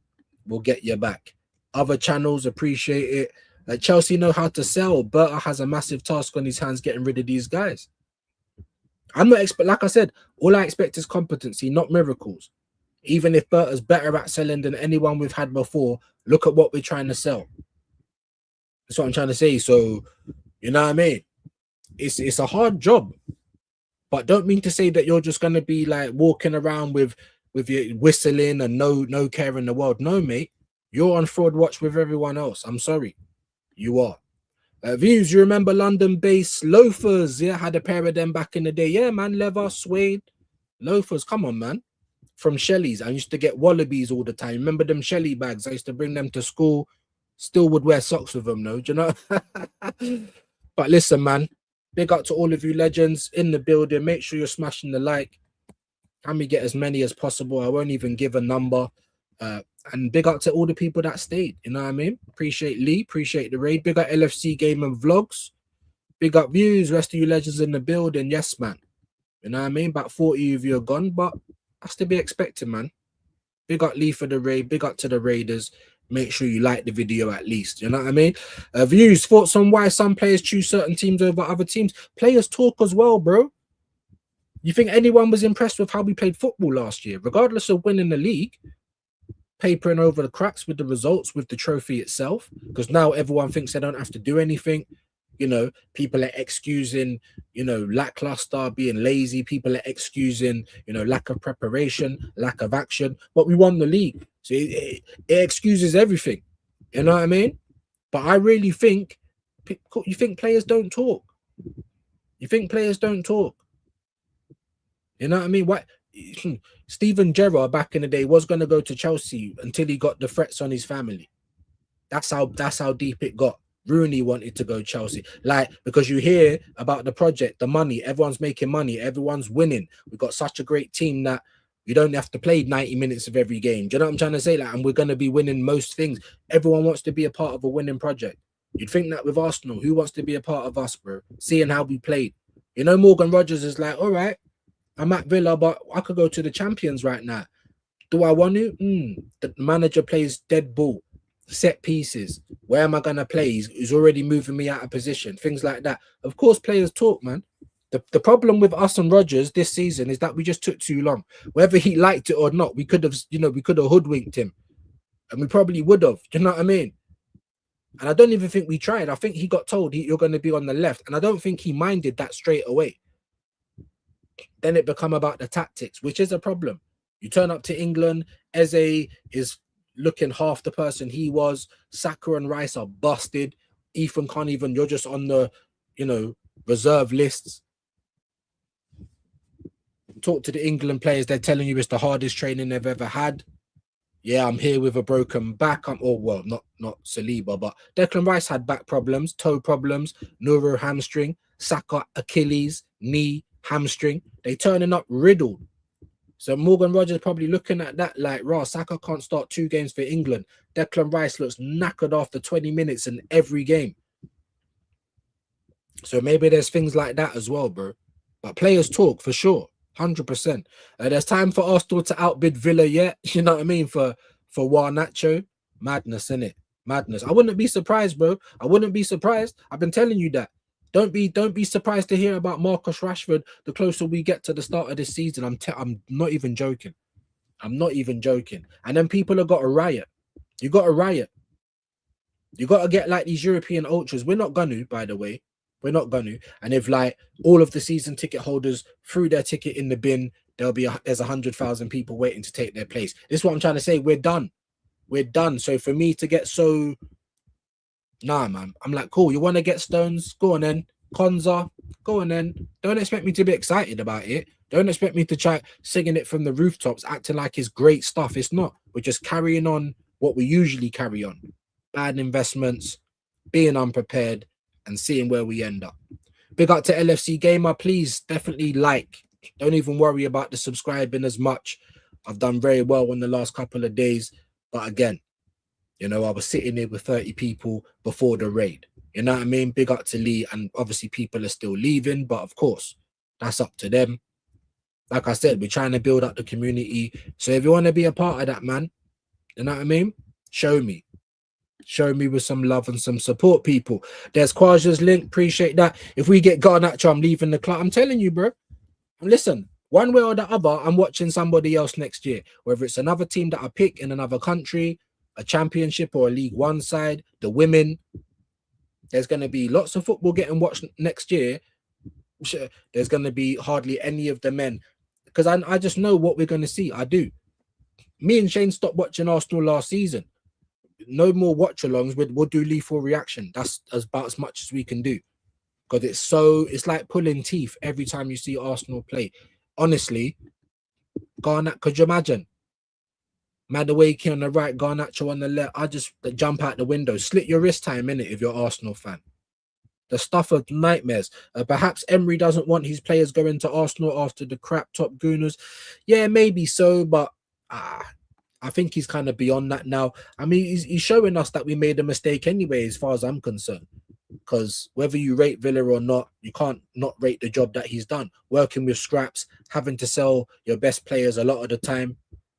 We'll get you back. Other channels, appreciate it. Chelsea know how to sell. Berta has a massive task on his hands getting rid of these guys. I'm not like I said, all I expect is competency, not miracles. Even if Berta's better at selling than anyone we've had before, look at what we're trying to sell. That's what I'm trying to say. So, you know what I mean? It's a hard job, but don't mean to say that you're just going to be like walking around with your whistling and no care in the world. No, mate, you're on fraud watch with everyone else. I'm sorry, you are. Views, you remember London-based loafers? Yeah, had a pair of them back in the day. Yeah, man, leather, suede, loafers. Come on, man. From Shelley's. I used to get Wallabies all the time. Remember them Shelley bags? I used to bring them to school. Still would wear socks with them, though. Do you know? But listen, man. Big up to all of you legends in the building. Make sure you're smashing the like. Can we get as many as possible? I won't even give a number. And big up to all the people that stayed. You know what I mean? Appreciate Lee. Appreciate the raid. Big up LFC Game and Vlogs. Big up Views. Rest of you legends in the building. Yes, man. You know what I mean? About 40 of you are gone, but that's to be expected, man. Big up Lee for the raid. Big up to the Raiders. Make sure you like the video at least. You know what I mean? Views. Thoughts on why some players choose certain teams over other teams. Players talk as well, bro. You think anyone was impressed with how we played football last year? Regardless of winning the league, papering over the cracks with the results, with the trophy itself, because now everyone thinks they don't have to do anything. You know, people are excusing, lackluster, being lazy. People are excusing, lack of preparation, lack of action. But we won the league. So it excuses everything. You know what I mean? But I really think, you think players don't talk. You think players don't talk. You know what I mean? What? Steven Gerrard back in the day was going to go to Chelsea until he got the threats on his family. That's how deep it got. Rooney wanted to go Chelsea, because you hear about the project, the money, everyone's making money, everyone's winning. We've got such a great team that you don't have to play 90 minutes of every game. Do you know what I'm trying to say? And we're going to be winning most things. Everyone wants to be a part of a winning project. You'd think that with Arsenal, who wants to be a part of us, bro? Seeing how we played. Morgan Rogers is like, all right, I'm at Villa, but I could go to the champions right now. Do I want to? The manager plays dead ball. set pieces. Where am I gonna play? He's already moving me out of position. Things like that. Of course, players talk, man. The problem with us and Rodgers this season is that we just took too long. Whether he liked it or not, we could have, we could have hoodwinked him, and we probably would have. Do you know what I mean? And I don't even think we tried. I think he got told you're going to be on the left, and I don't think he minded that straight away. Then it become about the tactics, which is a problem. You turn up to England, Eze is looking half the person he was. Saka and Rice are busted. Ethan can't even. You're just on the, reserve lists. Talk to the England players, they're telling you it's the hardest training they've ever had. Yeah, I'm here with a broken back. Not Saliba, but Declan Rice had back problems, toe problems, neuro hamstring, Saka Achilles, knee, hamstring. They turning up riddled. So Morgan Rogers probably looking at that like, Saka can't start 2 games for England. Declan Rice looks knackered after 20 minutes in every game. So maybe there's things like that as well, bro. But players talk for sure. 100%. There's time for Arsenal to outbid Villa yet. You know what I mean? For Garnacho. Madness, innit? Madness. I wouldn't be surprised, bro. I wouldn't be surprised. I've been telling you that. Don't be surprised to hear about Marcus Rashford the closer we get to the start of this season. I'm not even joking. I'm not even joking. And then people have got a riot. You got a riot. You got to get like these European ultras. We're not going to, by the way. We're not going to. And if like all of the season ticket holders threw their ticket in the bin, there's 100,000 people waiting to take their place. This is what I'm trying to say. We're done. We're done. So for me to get so, nah, man. I'm like, cool. You want to get Stones? Go on then. Konza, go on then. Don't expect me to be excited about it. Don't expect me to try singing it from the rooftops, acting like it's great stuff. It's not. We're just carrying on what we usually carry on. Bad investments, being unprepared, and seeing where we end up. Big up to LFC Gamer. Please definitely like. Don't even worry about the subscribing as much. I've done very well in the last couple of days. But again, I was sitting here with 30 people before the raid. You know what I mean? Big up to Lee. And obviously people are still leaving. But of course, that's up to them. Like I said, we're trying to build up the community. So if you want to be a part of that, man, you know what I mean? Show me. Show me with some love and some support, people. There's Kwaja's link. Appreciate that. If we get Garnacho, I'm leaving the club. I'm telling you, bro. Listen, one way or the other, I'm watching somebody else next year. Whether it's another team that I pick in another country, a championship or a League One side, the women. There's going to be lots of football getting watched next year. There's going to be hardly any of the men. Because I just know what we're going to see. I do. Me and Shane stopped watching Arsenal last season. No more watch-alongs. We'll do lethal reaction. That's about as much as we can do. Because it's like pulling teeth every time you see Arsenal play. Honestly, Garnacho, could you imagine? Madueke on the right, Garnacho on the left. I just jump out the window. Slit your wrist time, innit, if you're an Arsenal fan. The stuff of nightmares. Perhaps Emery doesn't want his players going to Arsenal after the crap top gooners. Yeah, maybe so, but I think he's kind of beyond that now. I mean, he's showing us that we made a mistake anyway, as far as I'm concerned. Because whether you rate Villa or not, you can't not rate the job that he's done. Working with scraps, having to sell your best players a lot of the time.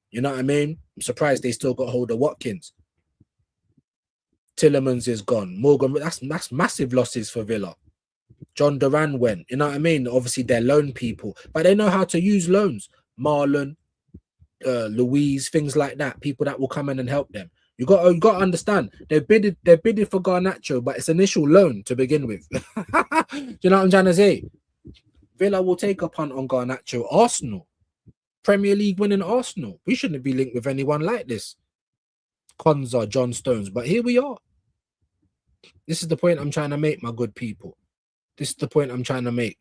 You know what I mean? I'm surprised they still got hold of Watkins. Tillemans is gone. Morgan, that's massive losses for Villa. John Duran went. You know what I mean? Obviously, they're loan people, but they know how to use loans. Marlon, Louise, things like that. People that will come in and help them. You got to understand. They're bidding for Garnacho, but it's initial loan to begin with. Do you know what I'm trying to say? Villa will take a punt on Garnacho. Arsenal, Premier League winning Arsenal. We shouldn't be linked with anyone like this. Konza, John Stones, but here we are. This is the point I'm trying to make, my good people. This is the point I'm trying to make.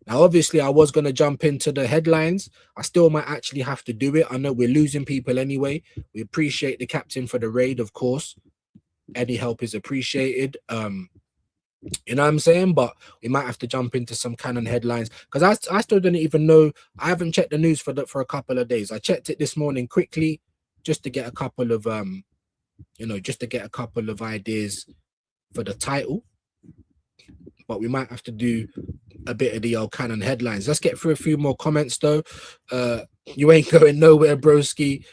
Now, obviously, I was going to jump into the headlines. I still might actually have to do it. I know we're losing people anyway. We appreciate the captain for the raid, of course. Any help is appreciated. You know what I'm saying? But we might have to jump into some canon headlines because I still don't even know. I haven't checked the news for a couple of days. I checked it this morning quickly just to get a couple of just to get a couple of ideas for the title. But we might have to do a bit of the old canon headlines. Let's get through a few more comments though. You ain't going nowhere, broski.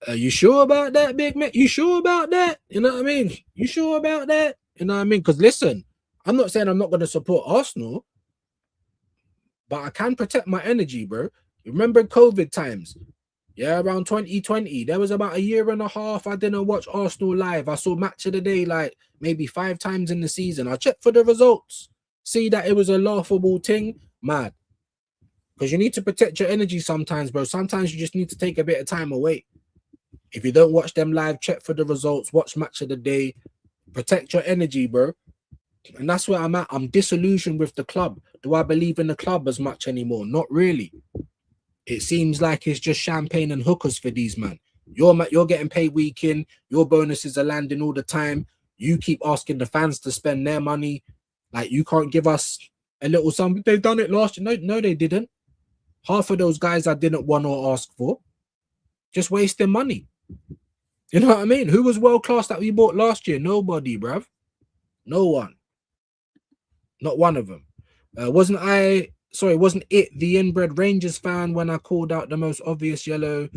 You sure about that, big man? You sure about that? You know what I mean? You sure about that? You know what I mean? Because listen, I'm not saying I'm not going to support Arsenal, but I can protect my energy, bro. Remember COVID times? Yeah, around 2020, there was about a year and a half I didn't watch Arsenal live. I saw Match of the Day like maybe 5 times in the season. I checked for the results, see that it was a laughable thing. Mad. Because you need to protect your energy sometimes, bro. Sometimes you just need to take a bit of time away. If you don't watch them live, check for the results, watch Match of the Day, protect your energy, bro. And that's where I'm at. I'm disillusioned with the club. Do I believe in the club as much anymore? Not really. It seems like it's just champagne and hookers for these man. You're getting paid week in. Your bonuses are landing all the time. You keep asking the fans to spend their money. Like you can't give us a little something. They've done it last year. No, they didn't. Half of those guys I didn't want or ask for. Just wasting money. You know what I mean? Who was world class that we bought last year? Nobody, bruv. No one. Not one of them. Wasn't it the inbred Rangers fan when I called out the most obvious yellow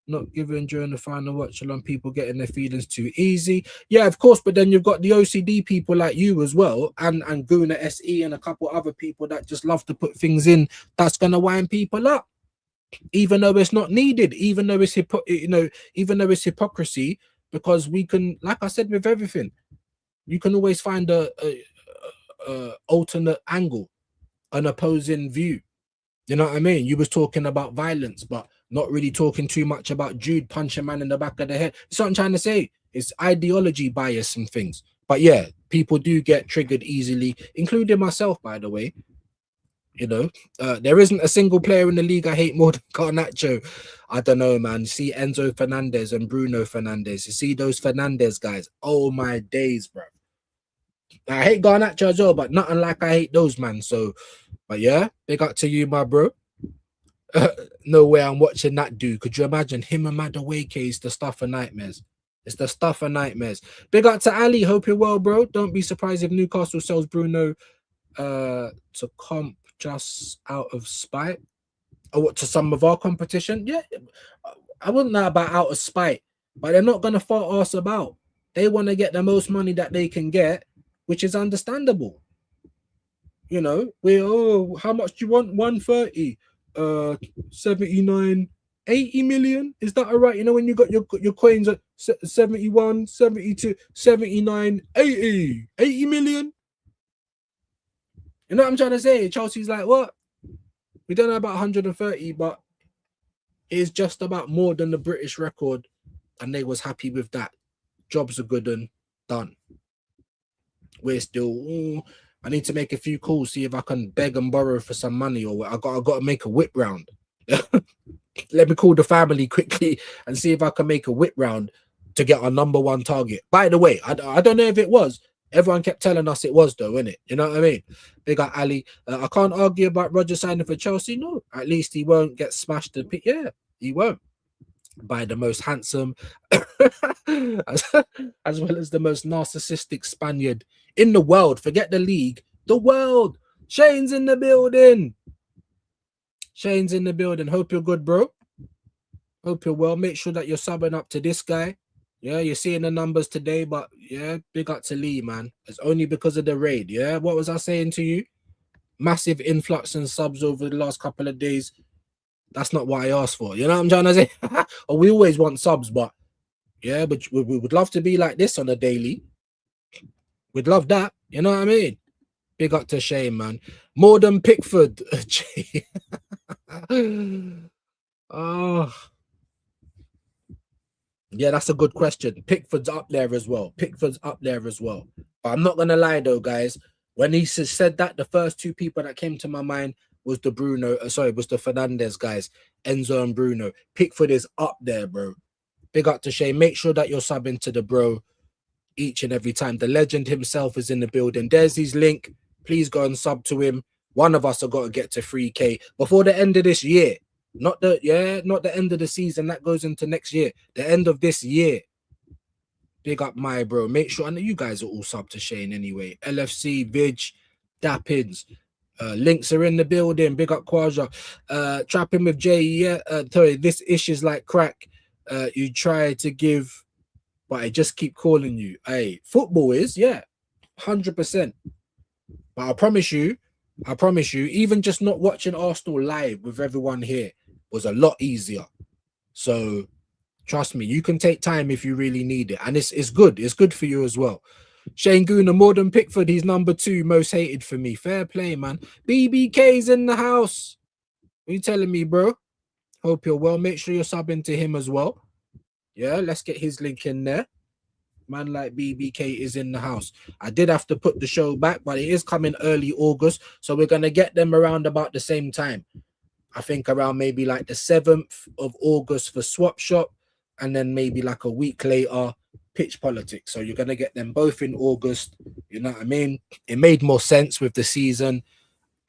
not given during the final watch along people getting their feelings too easy? Yeah, of course, but then you've got the OCD people like you as well, and Guna SE and a couple other people that just love to put things in that's gonna wind people up, even though it's not needed, even though it's hypocrisy, because we can, like I said, with everything, you can always find a alternate angle, an opposing view. You know what I mean? You was talking about violence, but not really talking too much about Jude punching man in the back of the head. That's what I'm trying to say. It's ideology bias and things. But yeah, people do get triggered easily, including myself, by the way. You know, there isn't a single player in the league I hate more than Garnacho. I don't know, man. You see Enzo Fernandez and Bruno Fernandez. You see those Fernandez guys. Oh my days, bro. I hate Garnacho as well, but nothing like I hate those, man. So, but yeah, big up to you, my bro. No way I'm watching that dude. Could you imagine him and Madueke is the stuff of nightmares? It's the stuff of nightmares. Big up to Ali. Hope you're well, bro. Don't be surprised if Newcastle sells Bruno to comp just out of spite. Or what, to some of our competition? Yeah, I wouldn't know about out of spite, but they're not gonna fart us about. They want to get the most money that they can get, which is understandable. You know, how much do you want? 130, 79, 80 million. Is that all right? You know, when you got your coins at 71, 72, 79, 80 million. You know what I'm trying to say? Chelsea's like, what? We don't know about 130, but it's just about more than the British record, and they was happy with that. Jobs are good and done. We're still, I need to make a few calls, see if I can beg and borrow for some money, or I got to make a whip round. Let me call the family quickly and see if I can make a whip round to get our number one target. By the way, I don't know if it was. Everyone kept telling us it was, though, innit? You know what I mean? Big up Ali. I can't argue about Roger signing for Chelsea. No, at least he won't get smashed. Yeah, he won't. By the most handsome, as well as the most narcissistic Spaniard in the world. Forget the league, the world. Shane's in the building. Shane's in the building. Hope you're good, bro. Hope you're well. Make sure that you're subbing up to this guy. Yeah, you're seeing the numbers today, but yeah, big up to Lee, man. It's only because of the raid. Yeah, what was I saying to you? Massive influx in subs over the last couple of days. That's not what I asked for. You know what I'm trying to say? Or we always want subs, but yeah, but we would love to be like this on a daily. We'd love that. You know what I mean? Big up to Shane, man. More than Pickford. Oh. Yeah, that's a good question. Pickford's up there as well. But I'm not going to lie, though, guys. When he said that, the first two people that came to my mind was the Fernandez guys, Enzo and Bruno. Pickford is up there, bro. Big up to Shane. Make sure that you're subbing to the bro each and every time. The legend himself is in the building. There's his link. Please go and sub to him. One of us have got to get to 3K before the end of this year. Not the end of the season. That goes into next year. The end of this year. Big up my bro. Make sure, I know you guys are all sub to Shane anyway. LFC, Vidge, Dappins. Links are in the building. Big up Quaja. Trapping with Jay. Yeah. Sorry, this issue's like crack. you try to give, but I just keep calling you. Hey, football is, yeah, 100%. But I promise you, even just not watching Arsenal live with everyone here was a lot easier. So trust me, you can take time if you really need it. And it's good. It's good for you as well. Shane Gooner, more than Pickford, he's number 2 most hated for me. Fair play, man. BBK's in the house. What you telling me, bro? Hope you're well. Make sure you're subbing to him as well. Yeah, let's get his link in there. Man like BBK is in the house. I did have to put the show back, but it is coming early August. So we're going to get them around about the same time. I think around maybe like the 7th of August for Swap Shop. And then maybe like a week later, Pitch Politics. So you're going to get them both in August. You know what I mean? It made more sense with the season.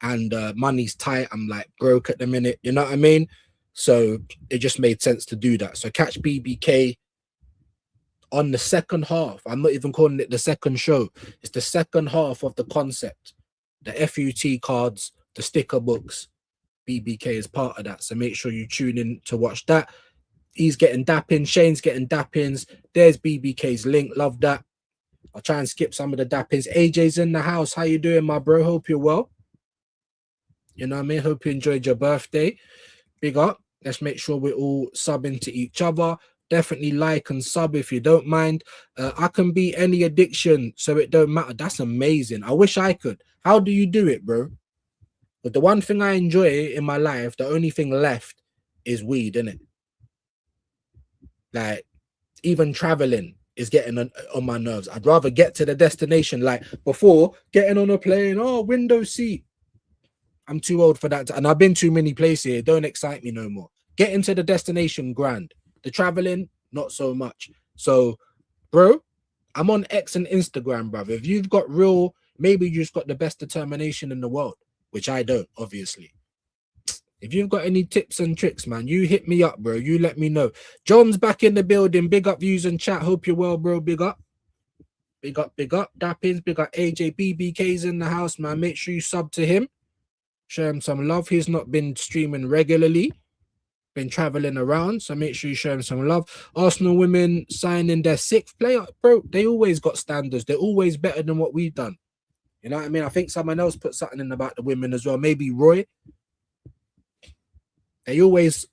And money's tight. I'm like broke at the minute. You know what I mean? So it just made sense to do that. So catch BBK on the second half. I'm not even calling it the second show. It's the second half of the concept. The FUT cards, the sticker books. BBK is part of that. So make sure you tune in to watch that. He's getting dappins. Shane's getting dappins. There's BBK's link. Love that. I'll try and skip some of the dappins. AJ's in the house. How you doing, my bro? Hope you're well. You know what I mean? Hope you enjoyed your birthday. Big up. Let's make sure we're all subbing to each other. Definitely like and sub if you don't mind. I can beat any addiction, so it don't matter. That's amazing. I wish I could. How do you do it, bro? But the one thing I enjoy in my life, the only thing left is weed, innit? Like, even traveling is getting on my nerves. I'd rather get to the destination. Like, before, getting on a plane, oh, window seat. I'm too old for that. And I've been too many places here. Don't excite me no more. Getting to the destination, grand. The traveling, not so much. So, bro, I'm on X and Instagram, brother. If you've got real, maybe you just got the best determination in the world, which I don't, obviously. If you've got any tips and tricks, man, you hit me up, bro. You let me know. John's back in the building. Big up views and chat. Hope you're well, bro. Big up. Big up, big up. Dappins, big up. AJ BBK's in the house, man. Make sure you sub to him. Show him some love. He's not been streaming regularly. Been traveling around, so make sure you show him some love. Arsenal women signing their 6th player, bro. They always got standards. They're always better than what we've done. You know what I mean? I think someone else put something in about the women as well. Maybe Roy. They always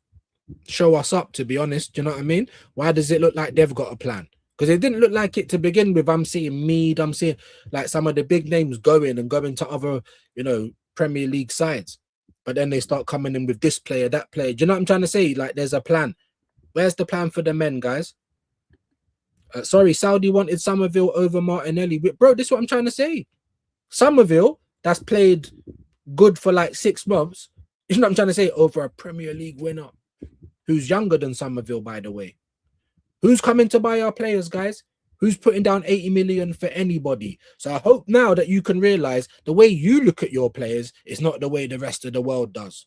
show us up, to be honest. You know what I mean? Why does it look like they've got a plan? Because it didn't look like it to begin with. I'm seeing Mead. I'm seeing like some of the big names going to other, you know, Premier League sides. But then they start coming in with this player, that player. Do you know what I'm trying to say? Like, there's a plan. Where's the plan for the men, guys? Sorry, Saudi wanted Summerville over Martinelli. Bro, this is what I'm trying to say. Summerville, that's played good for like 6 months. You know what I'm trying to say? Over a Premier League winner who's younger than Summerville, by the way. Who's coming to buy our players, guys? Who's putting down 80 million for anybody? So I hope now that you can realize the way you look at your players is not the way the rest of the world does.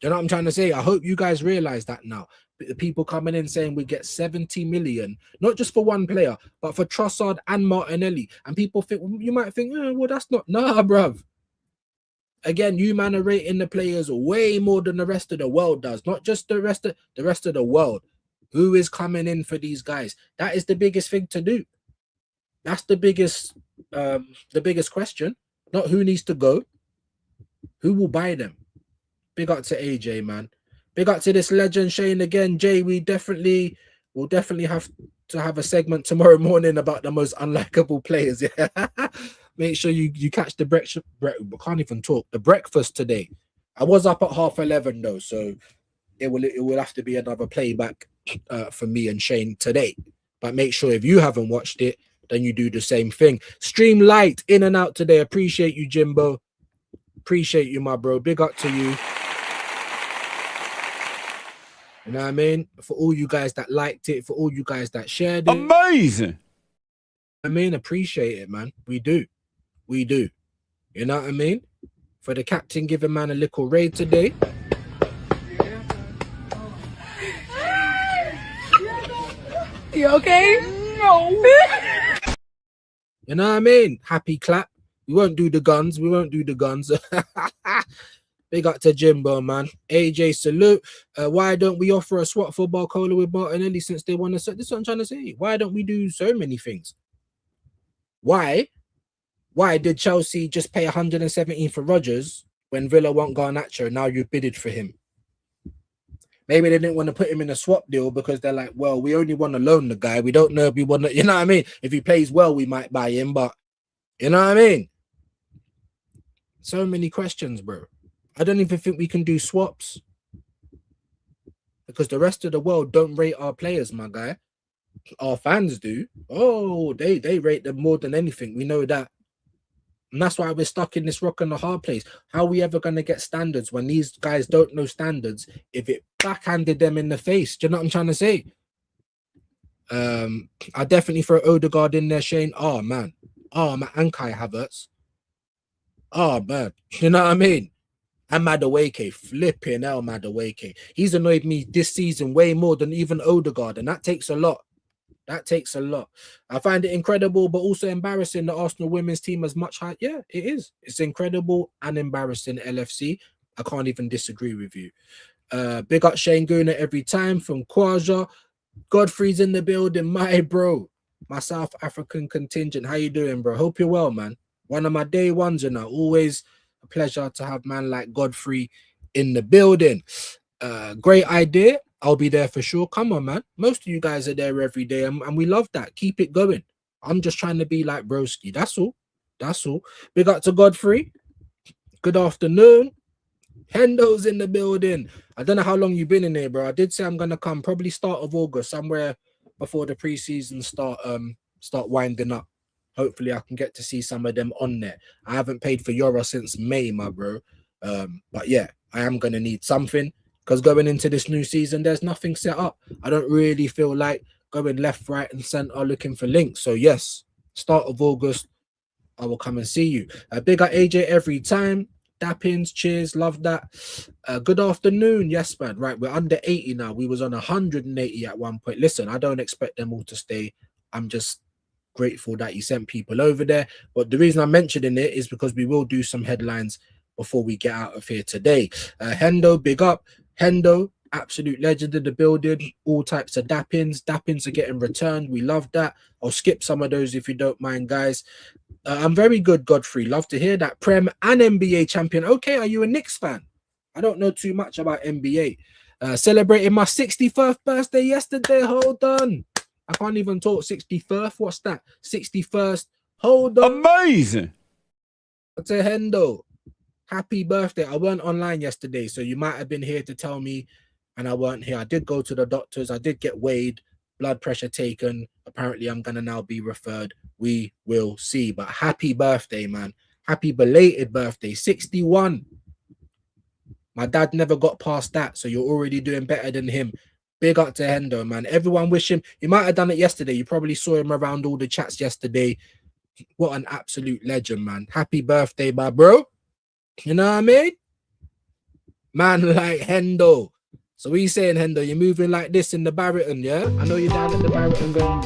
Do you know what I'm trying to say? I hope you guys realize that now. The people coming in saying we get 70 million, not just for one player, but for Trossard and Martinelli. And people think, you might think, well, that's not, nah, bruv. Again, you man are rating the players way more than the rest of the world does. Not just the rest of the world. Who is coming in for these guys? That is the biggest thing to do. That's the biggest question. Not who needs to go. Who will buy them? Big up to AJ, man. Big up to this legend, Shane again. Jay, we'll definitely have to have a segment tomorrow morning about the most unlikable players. Yeah. Make sure you catch the breakfast. Can't even talk. The breakfast today. I was up at 11:30 though, so it will have to be another playback for me and Shane today. But make sure if you haven't watched it, then you do the same thing. Stream light in and out today. Appreciate you, Jimbo. Appreciate you, my bro. Big up to you. You know what I mean? For all you guys that liked it, for all you guys that shared it. Amazing. I mean, appreciate it, man. We do. We do. You know what I mean? For the captain giving man a little raid today. You okay? No. You know what I mean? Happy clap. We won't do the guns. We won't do the guns. Big up to Jimbo, man. AJ, salute. Why don't we offer a swap for Barcola with Martinelli since they want to set? This is what I'm trying to say. Why don't we do so many things? Why did Chelsea just pay 117 for Rodgers when Villa want Garnacho? Now you bidded for him. Maybe they didn't want to put him in a swap deal because they're like, well, we only want to loan the guy. We don't know if we want to, you know what I mean? If he plays well, we might buy him, but you know what I mean? So many questions, bro. I don't even think we can do swaps because the rest of the world don't rate our players, my guy. Our fans do. Oh, they rate them more than anything. We know that. And that's why we're stuck in this rock and a hard place. How are we ever going to get standards when these guys don't know standards if it backhanded them in the face? Do you know what I'm trying to say? I definitely throw Odegaard in there, Shane. Oh, man. And Kai Havertz. Oh, man. You know what I mean? And Madueke, flipping hell, Madueke. He's annoyed me this season way more than even Odegaard, and that takes a lot. That takes a lot. I find it incredible, but also embarrassing the Arsenal women's team as much high. Yeah, it is. It's incredible and embarrassing, LFC. I can't even disagree with you. Big up Shane Guna every time from Kwaja. Godfrey's in the building, my bro. My South African contingent. How you doing, bro? Hope you're well, man. One of my day ones, you know. Always a pleasure to have man like Godfrey in the building. Great idea. I'll be there for sure. Come on, man. Most of you guys are there every day, and we love that. Keep it going. I'm just trying to be like broski. That's all. That's all. Big up to Godfrey. Good afternoon. Hendo's in the building. I don't know how long you've been in here, bro. I did say I'm gonna come probably start of August, somewhere before the preseason start winding up. Hopefully I can get to see some of them on there. I haven't paid for Euro since May, my bro. But yeah, I am gonna need something because going into this new season, there's nothing set up. I don't really feel like going left, right, and center looking for links. So yes, start of August, I will come and see you. Big up AJ every time. Dappins, cheers, love that. Good afternoon. Yes, man. Right, we're under 80 now. We was on 180 at one point. Listen, I don't expect them all to stay. I'm just grateful that you sent people over there. But the reason I'm mentioning it is because we will do some headlines before we get out of here today. Hendo, big up. Hendo, absolute legend in the building. All types of dappins. Dappins are getting returned. We love that. I'll skip some of those if you don't mind, guys. I'm very good, Godfrey. Love to hear that. Prem and NBA champion. Okay, are you a Knicks fan? I don't know too much about NBA. Celebrating my 61st birthday yesterday. Hold on. I can't even talk 61st. What's that? 61st. Hold on. Amazing. To Hendo. Happy birthday. I weren't online yesterday, so you might have been here to tell me, and I weren't here. I did go to the doctors. I did get weighed, blood pressure taken. Apparently, I'm going to now be referred. We will see. But happy birthday, man. Happy belated birthday. 61. My dad never got past that, so you're already doing better than him. Big up to Hendo, man. Everyone wish him. You might have done it yesterday. You probably saw him around all the chats yesterday. What an absolute legend, man. Happy birthday, my bro. You know what I mean? Man like Hendo. So what are you saying, Hendo? You're moving like this in the Barrington, yeah? I know you're down at the Barrington going...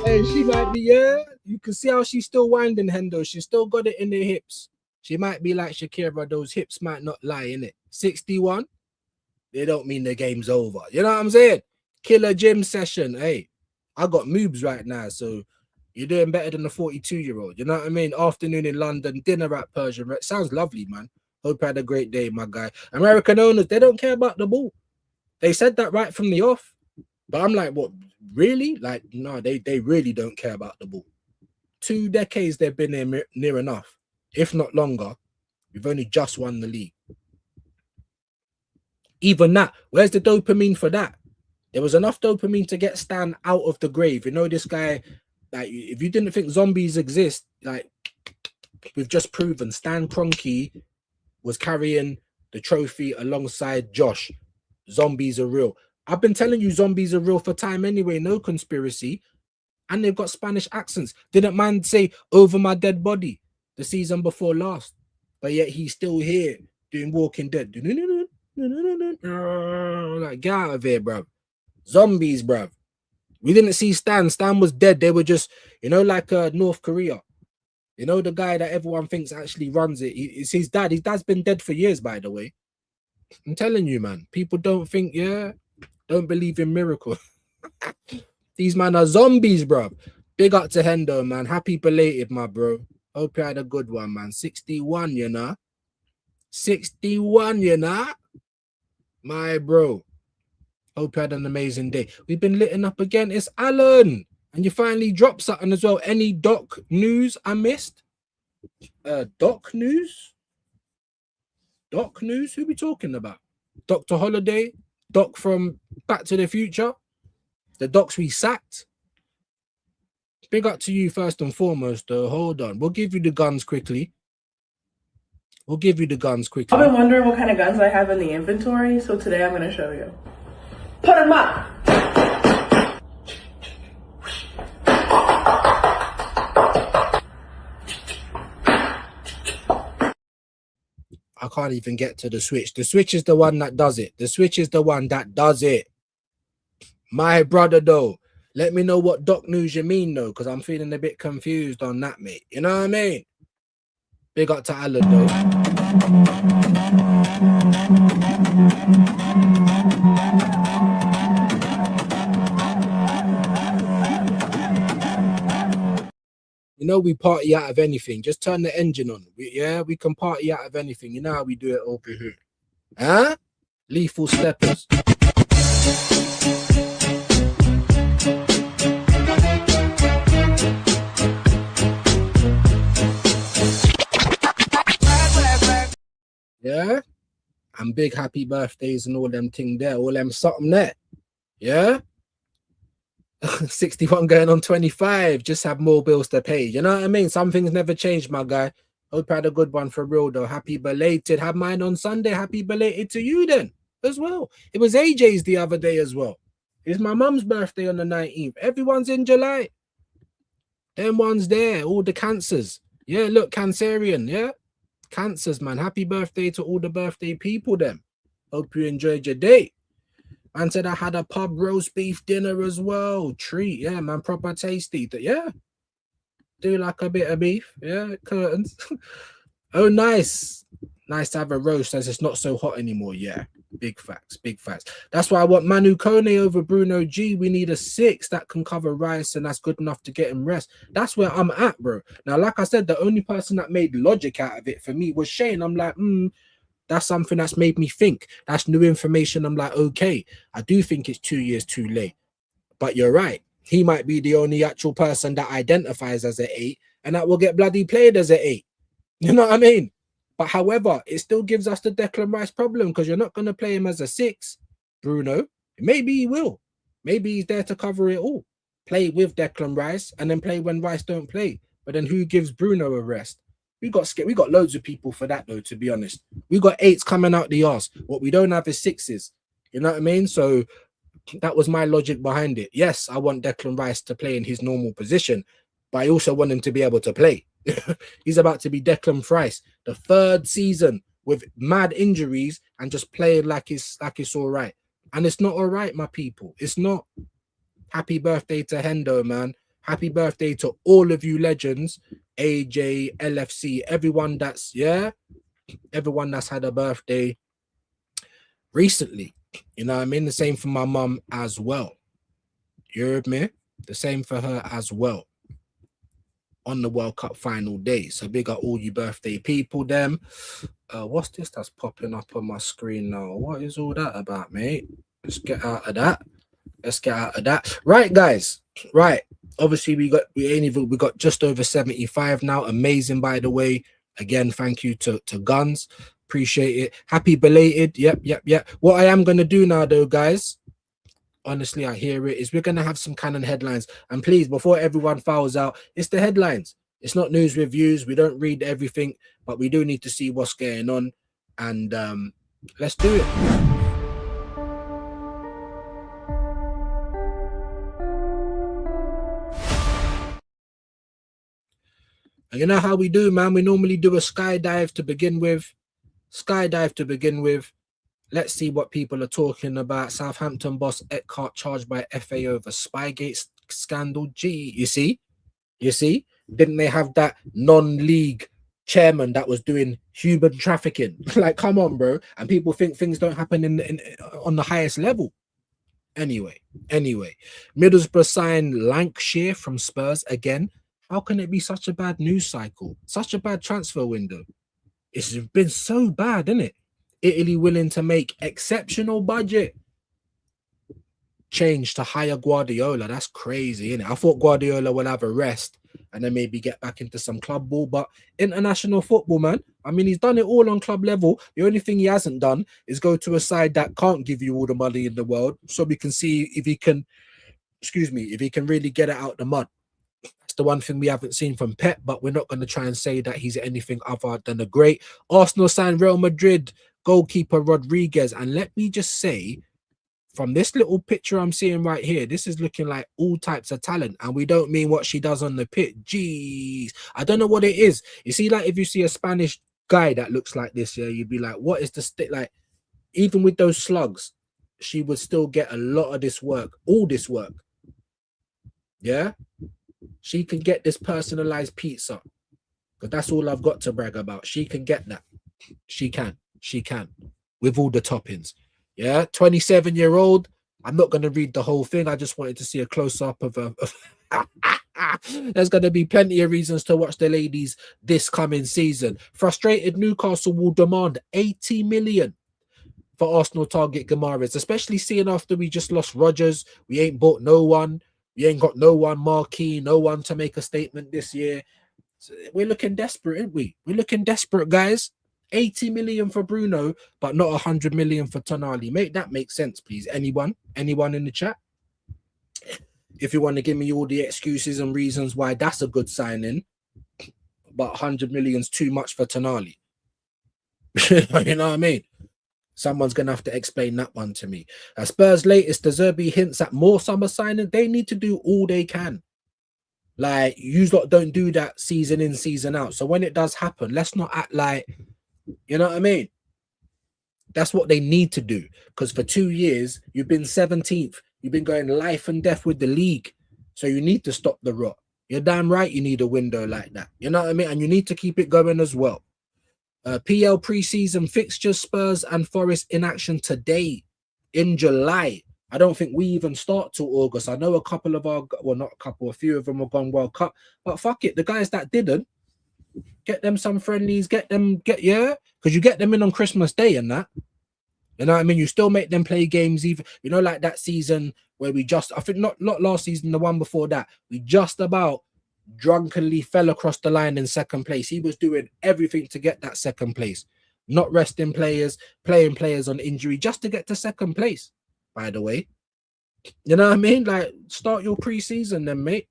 Hey, she might be, yeah. You can see how she's still winding, Hendo. She's still got it in the hips. She might be like Shakira. Those hips might not lie, innit? 61, they don't mean the game's over. You know what I'm saying? Killer gym session. Hey, I got moves right now, so you're doing better than a 42-year-old. You know what I mean? Afternoon in London, dinner at Persian. Sounds lovely, man. Hope you had a great day, my guy. American owners, they don't care about the ball. They said that right from the off. But I'm like, what, really? Like, no, they really don't care about the ball. 2 decades they've been near enough, if not longer. We've only just won the league. Even that, where's the dopamine for that? There was enough dopamine to get Stan out of the grave. You know, this guy, like, if you didn't think zombies exist, like, we've just proven Stan Kroenke was carrying the trophy alongside Josh. Zombies are real. I've been telling you zombies are real for time anyway. No conspiracy. And they've got Spanish accents. Didn't man say over my dead body the season before last? But yet he's still here doing Walking Dead. Like, get out of here, bro. Zombies, bro. We didn't see Stan. Stan was dead. They were just, you know, like North Korea. You know, the guy that everyone thinks actually runs it. It's his dad. His dad's been dead for years, by the way. I'm telling you, man. People don't think, don't believe in miracles. These man are zombies, bro. Big up to Hendo, man. Happy belated, my bro. Hope you had a good one, man. 61, you know. 61, you know. My bro. Hope you had an amazing day. We've been litting up again. It's Alan. And you finally dropped something as well. Any doc news I missed? Doc news? Doc news? Who we talking about? Dr. Holiday? Doc from Back to the Future? The docs we sacked? Big up to you first and foremost, though. Hold on. We'll give you the guns quickly. I've been wondering what kind of guns I have in the inventory, so today I'm going to show you. Put them up! I can't even get to the switch. The switch is the one that does it. The switch is the one that does it. My brother, though. Let me know what doc news you mean, though, because I'm feeling a bit confused on that, mate. You know what I mean? Big up to Alan, though. You know we party out of anything. Just turn the engine on. We can party out of anything. You know how we do it over here. Huh? Lethal steppers. Yeah? And big happy birthdays and all them thing there. All them something there. Yeah? 61 going on 25. Just have more bills to pay. You know what I mean? Some things never change, my guy. Hope you had a good one for real, though. Happy belated. Had mine on Sunday. Happy belated to you then as well. It was AJ's the other day as well. It's my mum's birthday on the 19th. Everyone's in July. Them ones there. All the cancers. Yeah, look, Cancerian. Yeah? Cancers, man. Happy birthday to all the birthday people then. Hope you enjoyed your day. Man said I had a pub roast beef dinner as well. Treat, yeah, man, proper tasty. Yeah. Do like a bit of beef. Yeah, curtains. Oh, nice. Nice to have a roast as it's not so hot anymore. Yeah. Big facts, big facts. That's why I want Manu Kone over Bruno G. We need a 6 that can cover Rice, and that's good enough to get him rest. That's where I'm at, bro. Now, like I said, the only person that made logic out of it for me was Shane. I'm like, that's something that's made me think. That's new information. I'm like, okay, I do think it's 2 years too late. But you're right. He might be the only actual person that identifies as an 8, and that will get bloody played as an 8. You know what I mean? But however, it still gives us the Declan Rice problem, because you're not going to play him as a 6, Bruno. Maybe he will. Maybe he's there to cover it all. Play with Declan Rice and then play when Rice don't play. But then who gives Bruno a rest? We got loads of people for that, though, to be honest. We got 8s coming out the arse. What we don't have is 6s. You know what I mean? So that was my logic behind it. Yes, I want Declan Rice to play in his normal position, but I also want him to be able to play. He's about to be Declan Rice, the 3rd season with mad injuries and just playing like it's all right. And it's not all right, my people. It's not. Happy birthday to Hendo, man. Happy birthday to all of you legends. AJ, LFC, everyone that's had a birthday recently. You know what I mean? The same for my mum as well. You heard me? The same for her as well. On the World Cup final day. So big up all you birthday people, them. What's this that's popping up on my screen now? What is all that about, mate? Let's get out of that. Right, guys. Right. Obviously, we got just over 75 now. Amazing, by the way. Again, thank you to Guns. Appreciate it. Happy belated. Yep. What I am gonna do now, though, guys, honestly, I hear it, is we're gonna have some canon headlines. And please, before everyone fouls out, it's the headlines. It's not news reviews. We don't read everything, but we do need to see what's going on. And let's do it. And you know how we do, man? We normally do a skydive to begin with. Let's see what people are talking about. Southampton boss Eckhart charged by FA over Spygate scandal. Gee, you see? Didn't they have that non-league chairman that was doing human trafficking? Like, come on, bro. And people think things don't happen in on the highest level. Anyway, Middlesbrough signed Lancashire from Spurs again. How can it be such a bad news cycle? Such a bad transfer window? It's been so bad, isn't it? Italy willing to make exceptional budget change to hire Guardiola. That's crazy, isn't it? I thought Guardiola will have a rest and then maybe get back into some club ball, but international football, man. I mean, he's done it all on club level. The only thing he hasn't done is go to a side that can't give you all the money in the world, so we can see if he can, if he can really get it out the mud. That's the one thing we haven't seen from Pep, but we're not going to try and say that he's anything other than a great. Arsenal signed Real Madrid goalkeeper Rodriguez, and let me just say, from this little picture I'm seeing right here, this is looking like all types of talent, and we don't mean what she does on the pitch. Jeez, I don't know what it is. You see, like if you see a Spanish guy that looks like this, yeah, you'd be like, what is the stick? Like, even with those slugs, she would still get a lot of this work, all this work. Yeah, she can get this personalized pizza, because that's all I've got to brag about. She can get that. She can with all the toppings. Yeah, 27-year-old. I'm not going to read the whole thing. I just wanted to see a close-up of a there's going to be plenty of reasons to watch the ladies this coming season. Frustrated Newcastle will demand 80 million for Arsenal target Guimaraes, especially seeing after we just lost Rodgers. We ain't bought no one. We ain't got no one marquee, no one to make a statement this year. So we're looking desperate, aren't we? We're looking desperate, guys. 80 million for Bruno, but not 100 million for Tonali. Make that make sense, please. Anyone in the chat? If you want to give me all the excuses and reasons why that's a good signing, but 100 million's too much for Tonali. You know what I mean? Someone's going to have to explain that one to me. Spurs' latest, De Zerbi hints at more summer signing. They need to do all they can. Like, you lot don't do that season in, season out. So when it does happen, let's not act like, you know what I mean? That's what they need to do. Because for 2 years, you've been 17th. You've been going life and death with the league. So you need to stop the rot. You're damn right you need a window like that. You know what I mean? And you need to keep it going as well. PL preseason fixtures, Spurs and Forest in action today in July. I don't think we even start till August. I know a couple of our, well, not a couple, a few of them have gone World Cup. But fuck it, the guys that didn't, get them some friendlies, yeah, because you get them in on Christmas Day and that. You know what I mean? You still make them play games, even, you know, like that season where we just, I think not last season, the one before that, we just about drunkenly fell across the line in second place. He was doing everything to get that second place, not resting players, playing players on injury just to get to second place, by the way. You know what I mean? Like, start your preseason then, mate.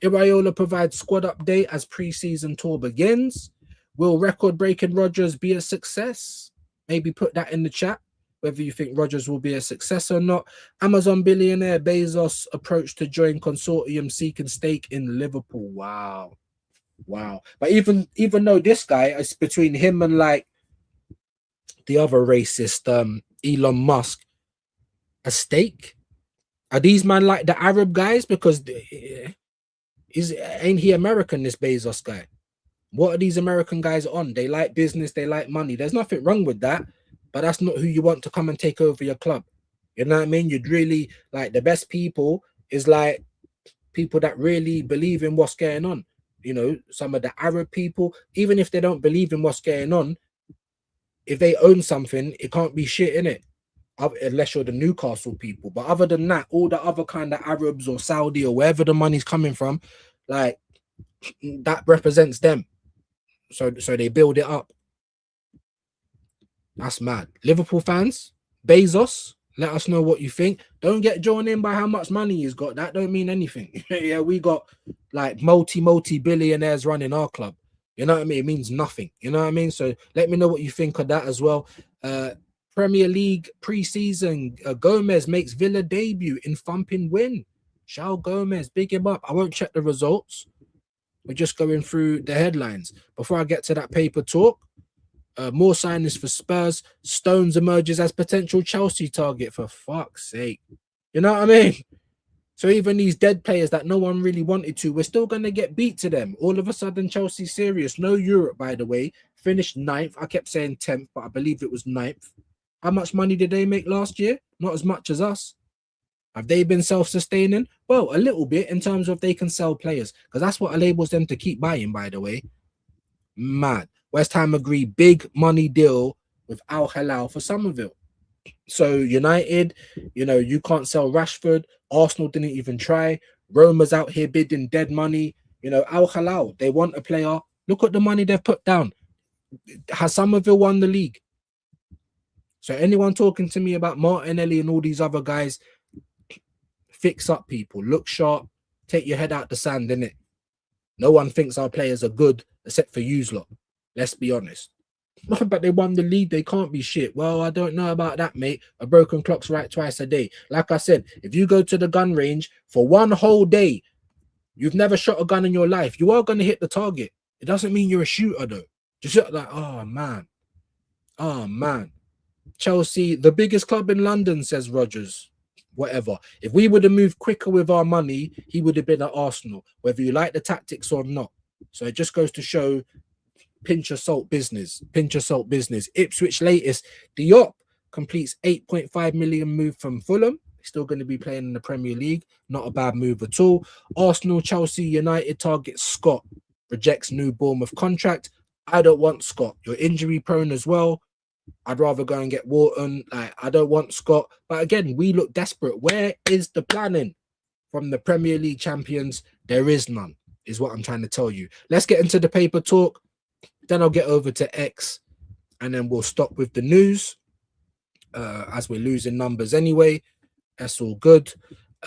Iraola provides squad update as preseason tour begins. Will record-breaking Rodgers be a success? Maybe put that in the chat, whether you think Rodgers will be a success or not. Amazon billionaire Bezos approach to join consortium seeking stake in Liverpool. Wow. But even though this guy is between him and like the other racist, Elon Musk, a stake? Are these man like the Arab guys? Because ain't he American, this Bezos guy? What are these American guys on? They like business, they like money. There's nothing wrong with that, but that's not who you want to come and take over your club. You know what I mean? You'd really, like, the best people is like people that really believe in what's going on. You know, some of the Arab people, even if they don't believe in what's going on, if they own something, it can't be shit in it, unless you're the Newcastle people. But other than that, all the other kind of Arabs or Saudi or wherever the money's coming from, like, that represents them. So they build it up. That's mad. Liverpool fans, Bezos, let us know what you think. Don't get drawn in by how much money he's got. That don't mean anything. Yeah, we got like multi billionaires running our club. You know what I mean? It means nothing. You know what I mean? So let me know what you think of that as well. Premier League preseason, Gomez makes Villa debut in thumping win. Shao Gomez, big him up. I won't check the results. We're just going through the headlines. Before I get to that paper talk, more signings for Spurs. Stones emerges as potential Chelsea target, for fuck's sake. You know what I mean? So even these dead players that no one really wanted to, we're still going to get beat to them. All of a sudden, Chelsea serious. No Europe, by the way. Finished 9th. I kept saying 10th, but I believe it was 9th. How much money did they make last year? Not as much as us. Have they been self-sustaining? Well, a little bit in terms of they can sell players, because that's what enables them to keep buying, by the way. Mad. West Ham agree big money deal with Al Hilal for Summerville. So United, you know, you can't sell Rashford. Arsenal didn't even try. Roma's out here bidding dead money. You know, Al Hilal, they want a player. Look at the money they've put down. Has Summerville won the league? So anyone talking to me about Martinelli and all these other guys, fix up, people. Look sharp. Take your head out the sand, innit? No one thinks our players are good except for yous lot. Let's be honest. But they won the league. They can't be shit. Well, I don't know about that, mate. A broken clock's right twice a day. Like I said, if you go to the gun range for one whole day, you've never shot a gun in your life, you are going to hit the target. It doesn't mean you're a shooter, though. Just like, oh, man. Oh, man. Chelsea, the biggest club in London, says Rodgers. Whatever. If we would have moved quicker with our money, he would have been at Arsenal, whether you like the tactics or not. So it just goes to show, pinch of salt business. Pinch of salt business. Ipswich latest. Diop completes 8.5 million move from Fulham. Still going to be playing in the Premier League. Not a bad move at all. Arsenal, Chelsea, United target Scott. Rejects new Bournemouth contract. I don't want Scott. You're injury prone as well. I'd rather go and get Wharton. Like, I don't want Scott. But again, we look desperate. Where is the planning from the Premier League champions? There is none, is what I'm trying to tell you. Let's get into the paper talk. Then I'll get over to X, and then we'll stop with the news, as we're losing numbers anyway. That's all good.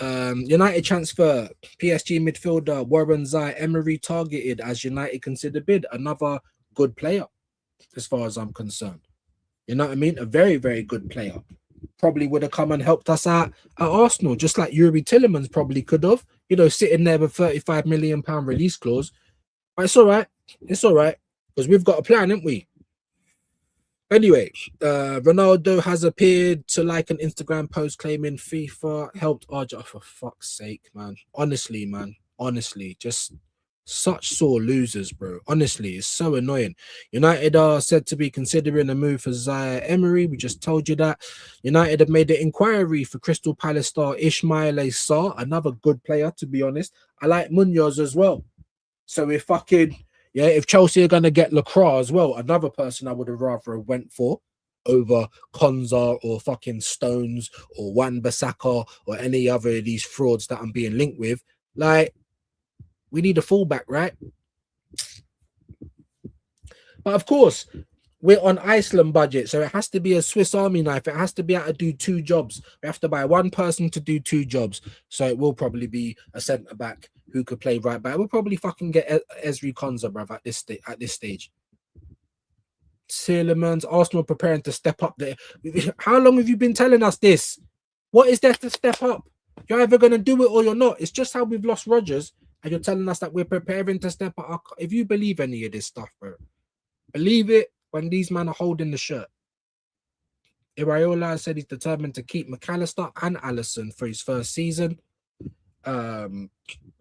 United transfer PSG midfielder Warren Zaïre-Emery targeted as United consider bid. Another good player, as far as I'm concerned. You know what I mean? A very, very good player. Probably would have come and helped us out at Arsenal, just like Yuri Tillemans probably could have. You know, sitting there with £35 million release clause. But it's all right. It's all right. Because we've got a plan, haven't we? Anyway, Ronaldo has appeared to like an Instagram post claiming FIFA helped Argentina. For fuck's sake, man. Honestly, man. Honestly, just such sore losers, bro. Honestly, it's so annoying. United are said to be considering a move for Zaïre-Emery. We just told you that. United have made an inquiry for Crystal Palace star Ismail Sarr, another good player, to be honest. I like Munoz as well. So if fucking... yeah, if Chelsea are going to get Lacroix as well, another person I would have rather went for over Konza or fucking Stones or Wan-Bissaka or any other of these frauds that I'm being linked with. Like, we need a fullback, right? But of course, we're on Iceland budget, so it has to be a Swiss Army knife. It has to be able to do 2 jobs. We have to buy one person to do 2 jobs. So it will probably be a centre-back who could play right back. We'll probably fucking get Ezri Konza, bruv, at this stage. Tielemans, Arsenal preparing to step up there. How long have you been telling us this? What is there to step up? You're either going to do it or you're not. It's just how we've lost Rodgers, and you're telling us that we're preparing to step up. If you believe any of this stuff, bro, believe it when these men are holding the shirt. Iraola said he's determined to keep McAllister and Alisson for his first season. And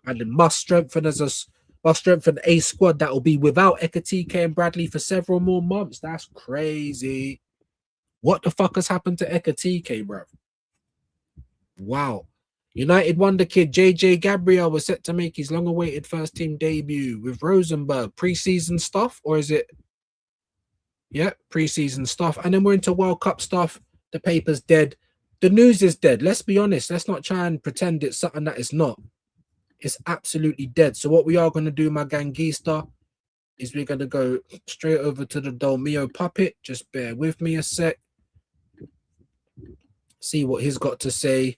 it must strengthen a squad that will be without Ekatike and Bradley for several more months. That's crazy. What the fuck has happened to Ekatike, bro? Wow. United wonder kid JJ Gabriel was set to make his long-awaited first team debut with Rosenborg. Pre-season stuff, or is it? Yeah, pre-season stuff. And then we're into World Cup stuff. The paper's dead. The news is dead. Let's be honest. Let's not try and pretend it's something that it's not. It's absolutely dead. So what we are going to do, my gangista, is we're going to go straight over to the Dolmio puppet. Just bear with me a sec. See what he's got to say.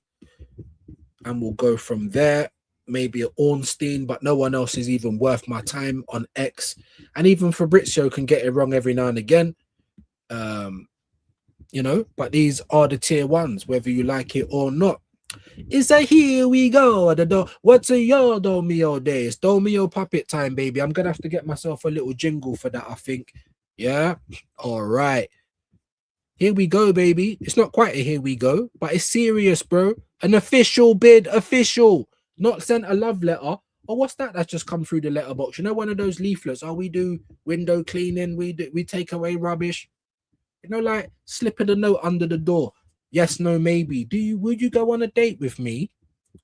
And we'll go from there. Maybe an Ornstein, but no one else is even worth my time on X. And even Fabrizio can get it wrong every now and again. You know, but these are the tier ones, whether you like it or not. It's a here we go. What's a your Domio day? It's Domio puppet time, baby. I'm gonna have to get myself a little jingle for that, I think. Yeah. All right. Here we go, baby. It's not quite a here we go, but it's serious, bro. An official bid, official. Not sent a love letter. Oh, what's that? That's just come through the letterbox. You know, one of those leaflets. Oh, we do window cleaning. We take away rubbish. You know, like slipping a note under the door. Yes, no, maybe. Would you go on a date with me?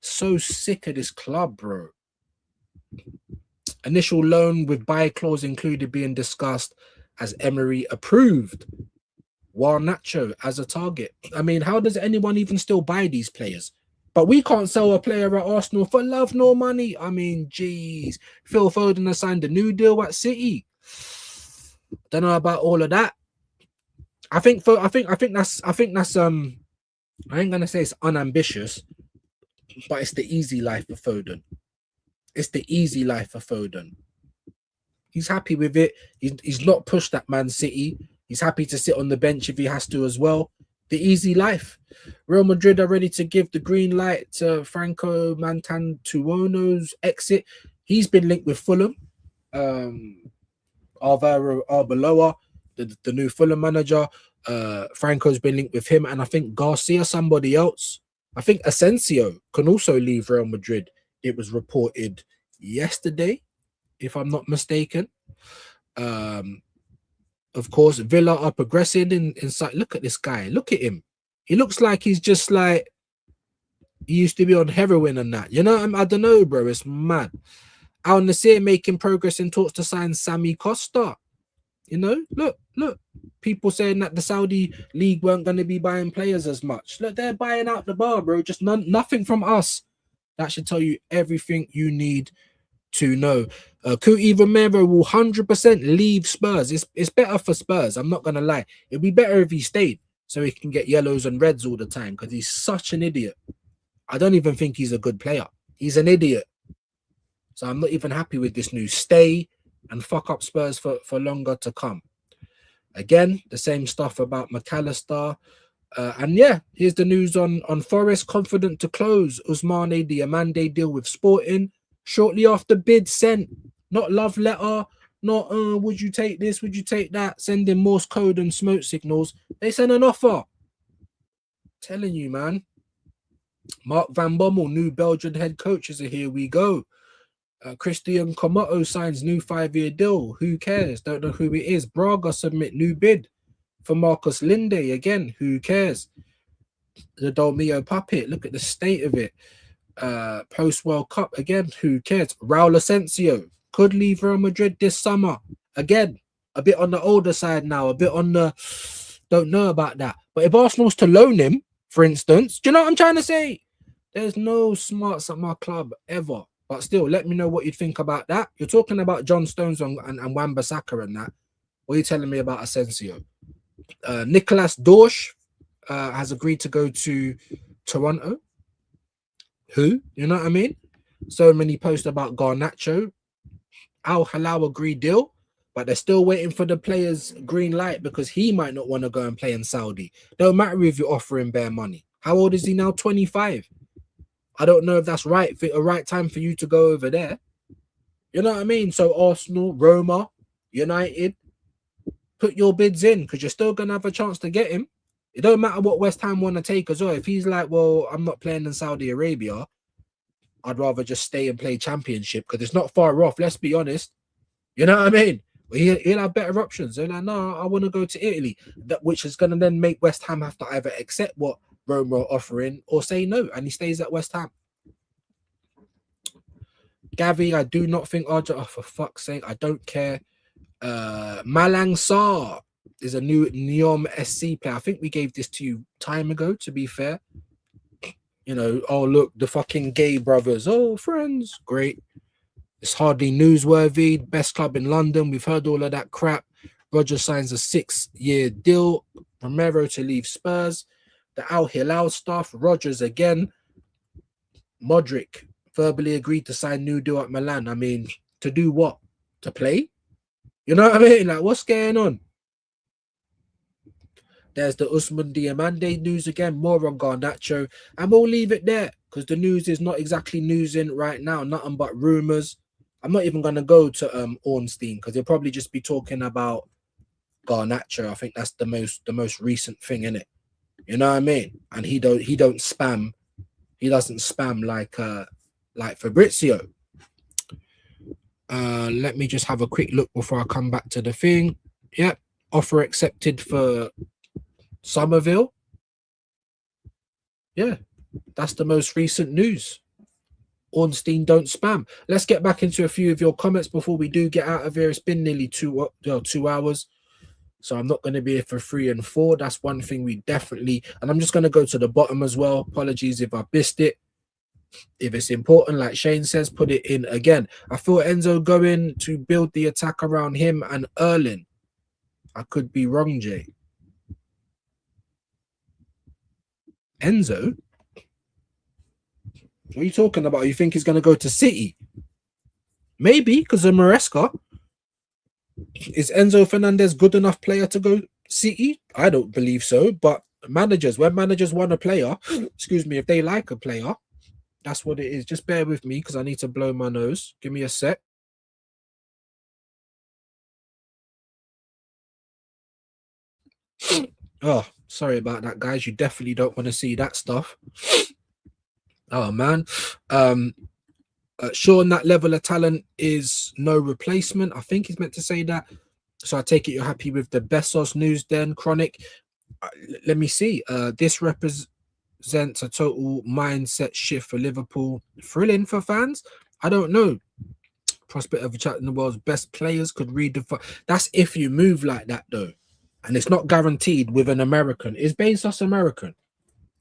So sick of this club, bro. Initial loan with buy clause included being discussed as Emery approved. Garnacho as a target. I mean, how does anyone even still buy these players? But we can't sell a player at Arsenal for love nor money. I mean, geez. Phil Foden has signed a new deal at City. Don't know about all of that. I think that's I ain't gonna say it's unambitious, but it's the easy life for Foden. It's the easy life for Foden. He's happy with it. He's not pushed at Man City. He's happy to sit on the bench if he has to as well. The easy life. Real Madrid are ready to give the green light to Franco Mantantuono's exit. He's been linked with Fulham. Alvaro Arbeloa, the new Fulham manager. Franco's been linked with him, and I think Garcia, somebody else. I think Asensio can also leave Real Madrid. It was reported yesterday, if I'm not mistaken. Of course, Villa are progressing inside. Look at this guy. Look at him. He looks like he's just like he used to be on heroin and that. You know, I don't know, bro. It's mad. Al Nassr making progress in talks to sign Sammy Costa. You know, look. People saying that the Saudi league weren't going to be buying players as much. Look, they're buying out the bar, bro. Just nothing from us. That should tell you everything you need to know. Kuti Romero will 100% leave Spurs. It's better for Spurs. I'm not going to lie. It'd be better if he stayed so he can get yellows and reds all the time because he's such an idiot. I don't even think he's a good player. He's an idiot. So I'm not even happy with this news. Stay and fuck up Spurs for longer to come. Again, the same stuff about McAllister. And yeah, here's the news on Forest. Confident to close Ousmane Diomandé deal with Sporting shortly after bid sent. Not love letter, not would you take this, would you take that, sending Morse code and smoke signals. They sent an offer. Telling you, man. Mark Van Bommel, new Belgian head coach, is a here we go. Christian Komoto signs new 5-year deal. Who cares? Don't know who it is. Braga submit new bid for Marcus Linde. Again, who cares? The Dolmio puppet. Look at the state of it. Post World Cup. Again, who cares? Raul Asensio could leave Real Madrid this summer. Again, a bit on the older side now. A bit on the don't know about that. But if Arsenal's to loan him, for instance, do you know what I'm trying to say? There's no smarts at my club ever. But still, let me know what you think about that. You're talking about John Stones and Wan-Bissaka and that. What are you telling me about Asensio? Nicolas Dorsch has agreed to go to Toronto. Who? You know what I mean? So many posts about Garnacho. Al Hilal agreed deal, but they're still waiting for the player's green light because he might not want to go and play in Saudi. Don't matter if you're offering bare money. How old is he now? 25. I don't know if that's right for a right time for you to go over there. You know what I mean? So Arsenal, Roma, United, put your bids in because you're still gonna have a chance to get him. It don't matter what West Ham want to take as well. If he's like, well, I'm not playing in Saudi Arabia, I'd rather just stay and play Championship because it's not far off. Let's be honest. You know what I mean? He'll have better options. They're like, no, I want to go to Italy, which is going to then make West Ham have to either accept what Roma are offering or say no, and he stays at West Ham. Gavi, I do not think Argent. Oh, for fuck's sake, I don't care. Malang Sarr is a new Neom SC player. I think we gave this to you time ago, to be fair. You know, oh, look, the fucking gay brothers. Oh, friends. Great. It's hardly newsworthy. Best club in London. We've heard all of that crap. Rodgers signs a 6-year deal. Romero to leave Spurs. The Al Hilal stuff. Rodgers again. Modric verbally agreed to sign new deal at Milan. I mean, to do what? To play? You know what I mean? Like, what's going on? There's the Ousmane Diomandé news again, more on Garnacho, and we'll leave it there because the news is not exactly newsing right now, nothing but rumors. I'm not even gonna go to Ornstein because he'll probably just be talking about Garnacho. I think that's the most recent thing in it. You know what I mean? And he doesn't spam. He doesn't spam like Fabrizio. Let me just have a quick look before I come back to the thing. Yep, offer accepted for Summerville. Yeah, that's the most recent news. Ornstein don't spam. Let's get back into a few of your comments before we do get out of here. It's been nearly 2 hours. So I'm not going to be here for 3 and 4. That's one thing we definitely... And I'm just going to go to the bottom as well. Apologies if I missed it. If it's important, like Shane says, put it in again. I feel Enzo going to build the attack around him and Erling. I could be wrong, Jay. Enzo? What are you talking about? You think he's going to go to City? Maybe, because of Maresca. Is Enzo Fernandez good enough player to go City? I don't believe so. But when managers want a player, excuse me, if they like a player, that's what it is. Just bear with me because I need to blow my nose. Give me a sec. Oh, sorry about that, guys. You definitely don't want to see that stuff. Oh, man. Showing that level of talent is no replacement. I think he's meant to say that. So I take it you're happy with the Bezos news then, Chronic. Let me see. This represents a total mindset shift for Liverpool. Thrilling for fans? I don't know. Prospect of chatting the world's best players could redefine. That's if you move like that, though. And it's not guaranteed with an American. Is Bezos American?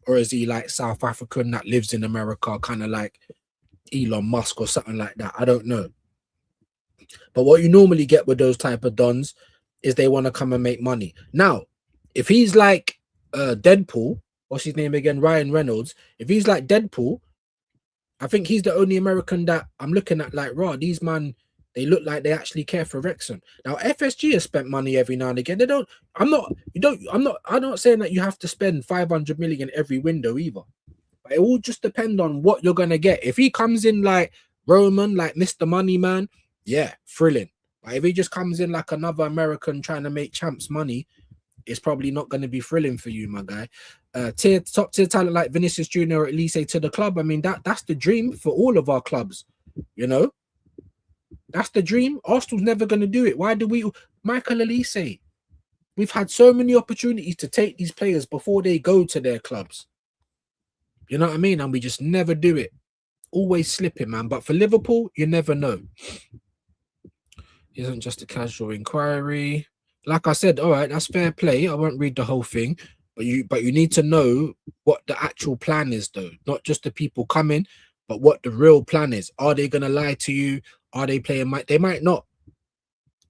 Or is he like South African that lives in America, kind of like Elon Musk or something like that? I don't know. But what you normally get with those type of dons is they want to come and make money. Now, if he's like Deadpool, what's his name again? Ryan Reynolds. If he's like Deadpool, I think he's the only American that I'm looking at like, raw, these man, they look like they actually care for Wrexham. Now, FSG has spent money every now and again. I'm not saying that you have to spend 500 million every window either. But it will just depend on what you're going to get. If he comes in like Roman, like Mr. Money Man, yeah, thrilling. But if he just comes in like another American trying to make champs money, it's probably not going to be thrilling for you, my guy. Top tier talent like Vinicius Jr. or Elise to the club. I mean, that's the dream for all of our clubs, you know? That's the dream. Arsenal's never going to do it. Why do we... Michael Elise. We've had so many opportunities to take these players before they go to their clubs. You know what I mean? And we just never do it. Always slipping, man. But for Liverpool, you never know. Isn't just a casual inquiry. Like I said, all right, that's fair play. I won't read the whole thing. But you need to know what the actual plan is, though. Not just the people coming, but what the real plan is. Are they going to lie to you? Are they playing? They might not.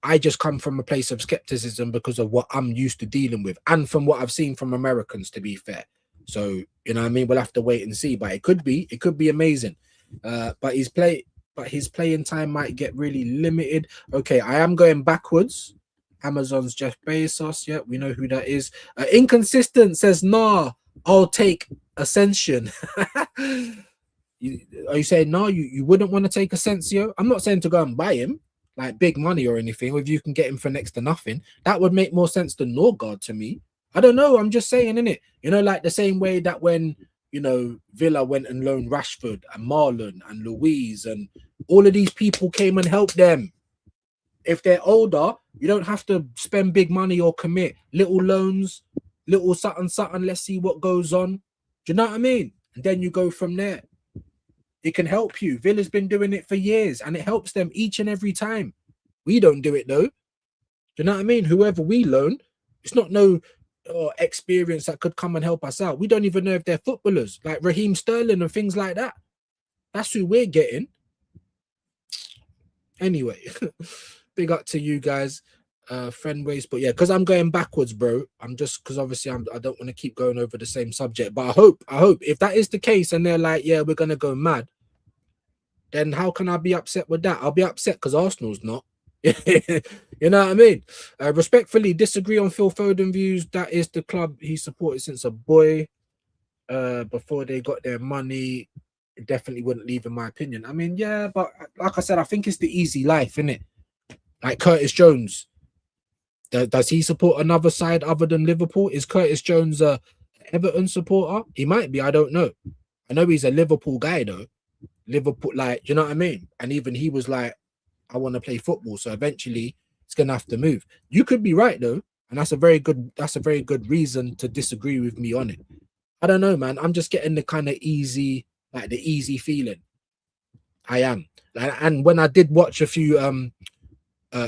I just come from a place of skepticism because of what I'm used to dealing with and from what I've seen from Americans, to be fair. So, you know what I mean? We'll have to wait and see. But it could be amazing. But his playing time might get really limited. Okay, I am going backwards. Amazon's Jeff Bezos. Yeah, we know who that is. Inconsistent says, nah, I'll take Ascension. Are you saying no? You wouldn't want to take Asensio? I'm not saying to go and buy him like big money or anything. If you can get him for next to nothing, that would make more sense than Norgard to me. I don't know. I'm just saying, innit? You know, like the same way that when, you know, Villa went and loaned Rashford and Marlon and Louise and all of these people came and helped them. If they're older, you don't have to spend big money or commit. Little loans, little something. Let's see what goes on. Do you know what I mean? And then you go from there. It can help you. Villa's been doing it for years and it helps them each and every time. We don't do it though. Do you know what I mean? Whoever we loan, it's not no experience that could come and help us out. We don't even know if they're footballers like Raheem Sterling and things like that. That's who we're getting. Anyway, big up to you guys. Friend waste, but yeah, because I'm going backwards, bro. I'm just because obviously I don't want to keep going over the same subject. But I hope if that is the case and they're like, yeah, we're gonna go mad, then how can I be upset with that? I'll be upset because Arsenal's not. You know what I mean? Respectfully disagree on Phil Foden views. That is the club he supported since a boy. Before they got their money, definitely wouldn't leave, in my opinion. I mean, yeah, but like I said, I think it's the easy life, innit? Like Curtis Jones. Does he support another side other than Liverpool? Is Curtis Jones a Everton supporter? He might be. I don't know. I know he's a Liverpool guy though. Liverpool, like, you know what I mean? And even he was like, I want to play football. So eventually it's gonna have to move. You could be right though. And that's a very good reason to disagree with me on it. I don't know, man. I'm just getting the kind of easy, like the easy feeling. I am. And when I did watch a few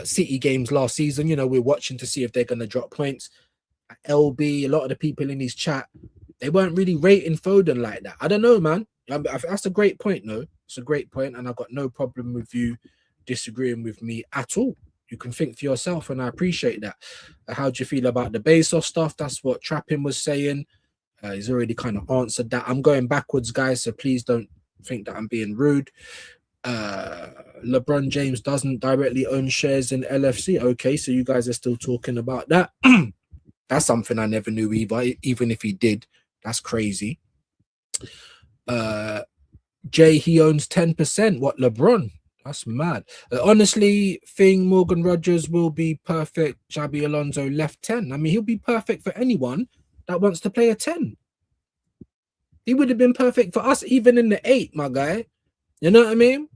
City games last season, you know, we're watching to see if they're gonna drop points. LB, a lot of the people in his chat, they weren't really rating Foden like that. I don't know, man. That's a great point, no. It's a great point, and I've got no problem with you disagreeing with me at all. You can think for yourself, and I appreciate that. How do you feel about the Bezos stuff? That's what Trapping was saying. He's already kind of answered that. I'm going backwards, guys, so please don't think that I'm being rude. LeBron James doesn't directly own shares in LFC. Okay, so you guys are still talking about that. That's something I never knew either. Even if he did, that's crazy. Jay, he owns 10%. What, LeBron? That's mad. Honestly, think Morgan Rogers will be perfect. Xabi Alonso left 10. I mean, he'll be perfect for anyone that wants to play a 10. He would have been perfect for us even in the 8, my guy. You know what I mean?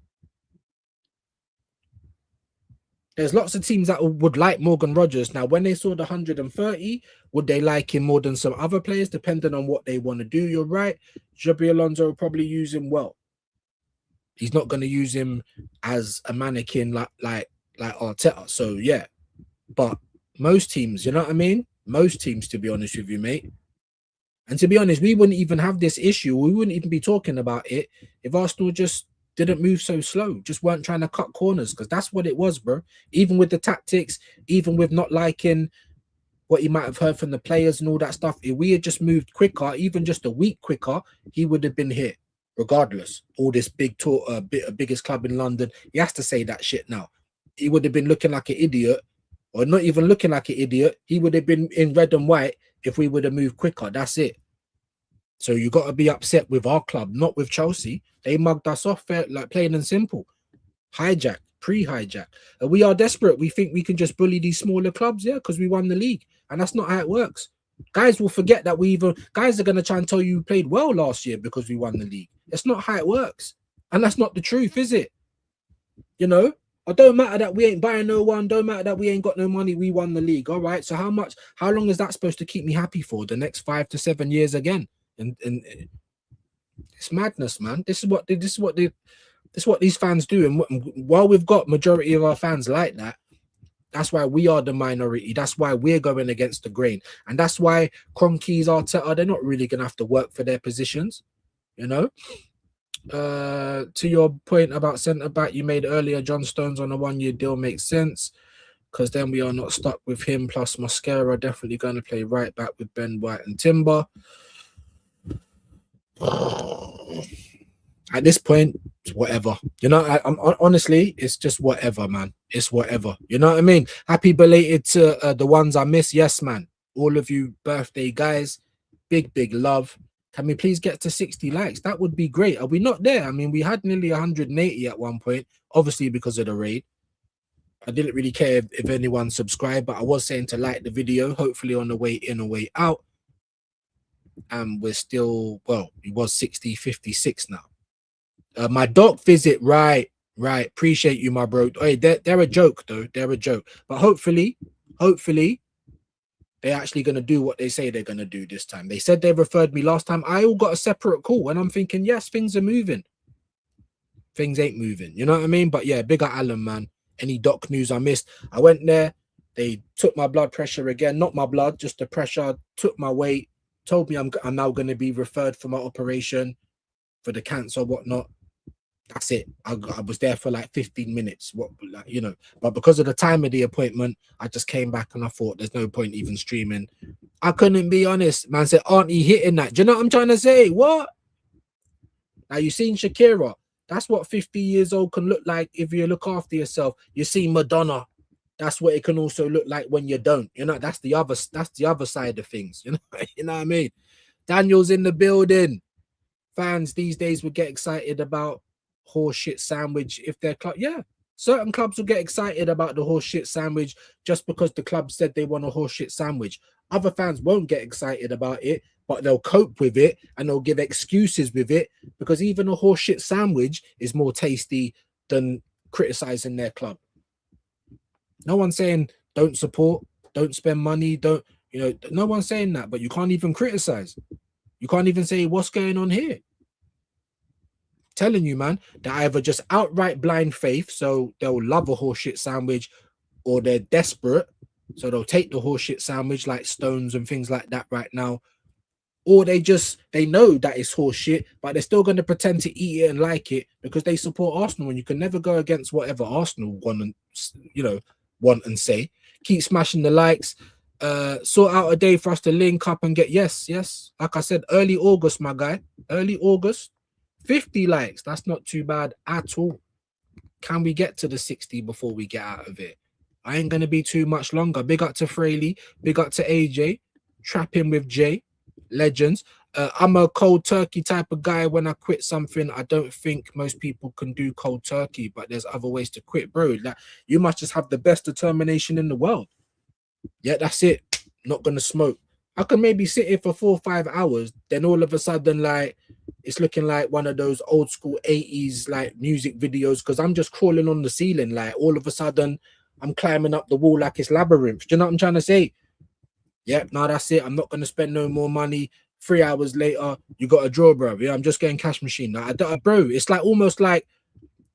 There's lots of teams that would like Morgan Rogers. Now, when they saw the 130, would they like him more than some other players, depending on what they want to do? You're right. Xabi Alonso will probably use him well. He's not going to use him as a mannequin like Arteta. So, yeah. But most teams, you know what I mean? Most teams, to be honest with you, mate. And to be honest, we wouldn't even have this issue. We wouldn't even be talking about it if Arsenal just didn't move so slow, just weren't trying to cut corners, because that's what it was, bro. Even with the tactics, even with not liking what he might have heard from the players and all that stuff, if we had just moved quicker, even just a week quicker, he would have been here, regardless. All this big tour, biggest club in London, he has to say that shit now. He would have been looking like an idiot, or not even looking like an idiot. He would have been in red and white if we would have moved quicker. That's it. So you got to be upset with our club, not with Chelsea. They mugged us off, like plain and simple. Hijack, pre-hijack. And we are desperate. We think we can just bully these smaller clubs, yeah, because we won the league. And that's not how it works. Guys will forget that guys are going to try and tell you played well last year because we won the league. It's not how it works. And that's not the truth, is it? You know? It don't matter that we ain't buying no one. Don't matter that we ain't got no money. We won the league. All right. So how long is that supposed to keep me happy for? The next 5 to 7 years again? And it's madness, man. This is what these fans do. And while we've got majority of our fans like that, that's why we are the minority. That's why we're going against the grain. And that's why Kroenke's, Arteta, they're not really going to have to work for their positions, you know? To your point about centre-back you made earlier, John Stones on a 1-year deal makes sense, because then we are not stuck with him. Plus, Mosquera definitely going to play right back with Ben White and Timber. At this point, whatever, you know. I'm honestly, it's just whatever, man. It's whatever, you know what I mean. Happy belated to the ones I miss. Yes, man, all of you birthday guys, big love. Can we please get to 60 likes? That would be great. Are we not there? I mean, we had nearly 180 at one point, obviously because of the raid. I didn't really care if anyone subscribed, but I was saying to like the video, hopefully on the way in or way out. And we're still, well, it was 60-56 now. My dog visit, right. Appreciate you, my bro. Hey, they're a joke though. They're a joke. But hopefully, they're actually gonna do what they say they're gonna do this time. They said they referred me last time. I all got a separate call, and I'm thinking, yes, things are moving. Things ain't moving. You know what I mean? But yeah, big up Alan, man. Any doc news I missed? I went there. They took my blood pressure again. Not my blood, just the pressure. Took my weight. Told me I'm now going to be referred for my operation for the cancer, whatnot. That's it. I was there for like 15 minutes, you know. But because of the time of the appointment, I just came back and I thought there's no point even streaming. I couldn't be honest. Man said, aren't he hitting that? Do you know what I'm trying to say? What? Now, you seen Shakira. That's what 50 years old can look like if you look after yourself. You see Madonna. That's what it can also look like when you don't. You know, that's the other side of things. You know, you know what I mean? Daniel's in the building. Fans these days would get excited about horse shit sandwich if their club. Yeah, certain clubs will get excited about the horse shit sandwich just because the club said they want a horse shit sandwich. Other fans won't get excited about it, but they'll cope with it and they'll give excuses with it because even a horse shit sandwich is more tasty than criticizing their club. No one's saying don't support, don't spend money, don't, you know, no one's saying that, but you can't even criticize. You can't even say what's going on here. Telling you, man, they're either just outright blind faith, so they'll love a horseshit sandwich, or they're desperate, so they'll take the horseshit sandwich like Stones and things like that right now, or they know that it's horseshit, but they're still going to pretend to eat it and like it because they support Arsenal, and you can never go against whatever Arsenal want and, you know, want and say. Keep smashing the likes. Sort out a day for us to link up and get yes, like I said, early August, my guy, early August. 50 likes, that's not too bad at all. Can we get to the 60 before we get out of it? I ain't gonna be too much longer. Big up to Fraley, big up to AJ, trapping with Jay, legends. I'm a cold turkey type of guy. When I quit something, I don't think most people can do cold turkey, but there's other ways to quit, bro. Like, you must just have the best determination in the world. Yeah, that's it. Not gonna smoke. I can maybe sit here for 4 or 5 hours, then all of a sudden, like, it's looking like one of those old school 80s like music videos because I'm just crawling on the ceiling. Like, all of a sudden, I'm climbing up the wall like it's labyrinth. Do you know what I'm trying to say? Yep, no, that's it. I'm not gonna spend no more money. 3 hours later, you got a draw, bro. Yeah, I'm just getting cash machine. Like, bro, it's like almost like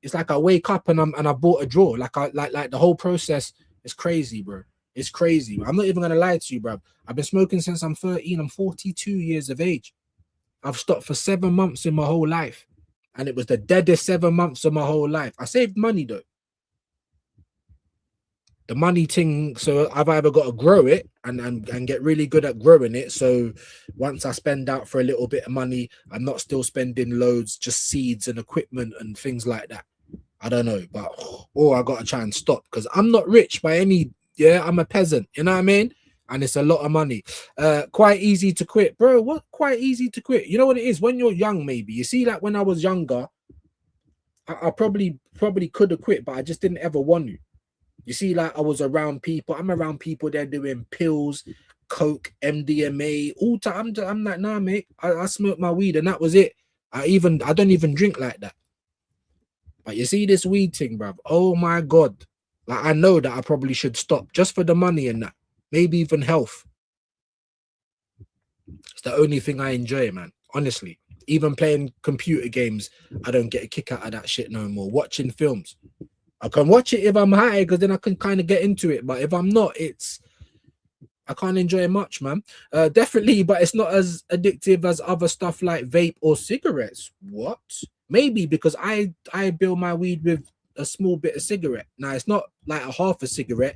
it's like I wake up and I bought a draw. Like the whole process is crazy, bro. It's crazy. I'm not even gonna lie to you, bro. I've been smoking since I'm 13. I'm 42 years of age. I've stopped for 7 months in my whole life, and it was the deadest 7 months of my whole life. I saved money though. The money thing, so I've either got to grow it and get really good at growing it. So once I spend out for a little bit of money, I'm not still spending loads, just seeds and equipment and things like that. I don't know, but I got to try and stop because I'm not rich by any. Yeah, I'm a peasant. You know what I mean? And it's a lot of money. Quite easy to quit, bro. What? Quite easy to quit? You know what it is? When you're young, maybe. You see, like when I was younger, I probably could have quit, but I just didn't ever want to. You see, like I was around people. I'm around people. They're doing pills, coke, MDMA, all time. I'm like, nah, mate. I smoked my weed, and that was it. I don't even drink like that. But you see this weed thing, bruv. Oh my god. Like, I know that I probably should stop just for the money and that. Maybe even health. It's the only thing I enjoy, man. Honestly. Even playing computer games, I don't get a kick out of that shit no more. Watching films. I can watch it if I'm high because then I can kind of get into it. But if I'm not, I can't enjoy it much, man. Definitely, but it's not as addictive as other stuff like vape or cigarettes. What? Maybe because I build my weed with a small bit of cigarette. Now, it's not like a half a cigarette.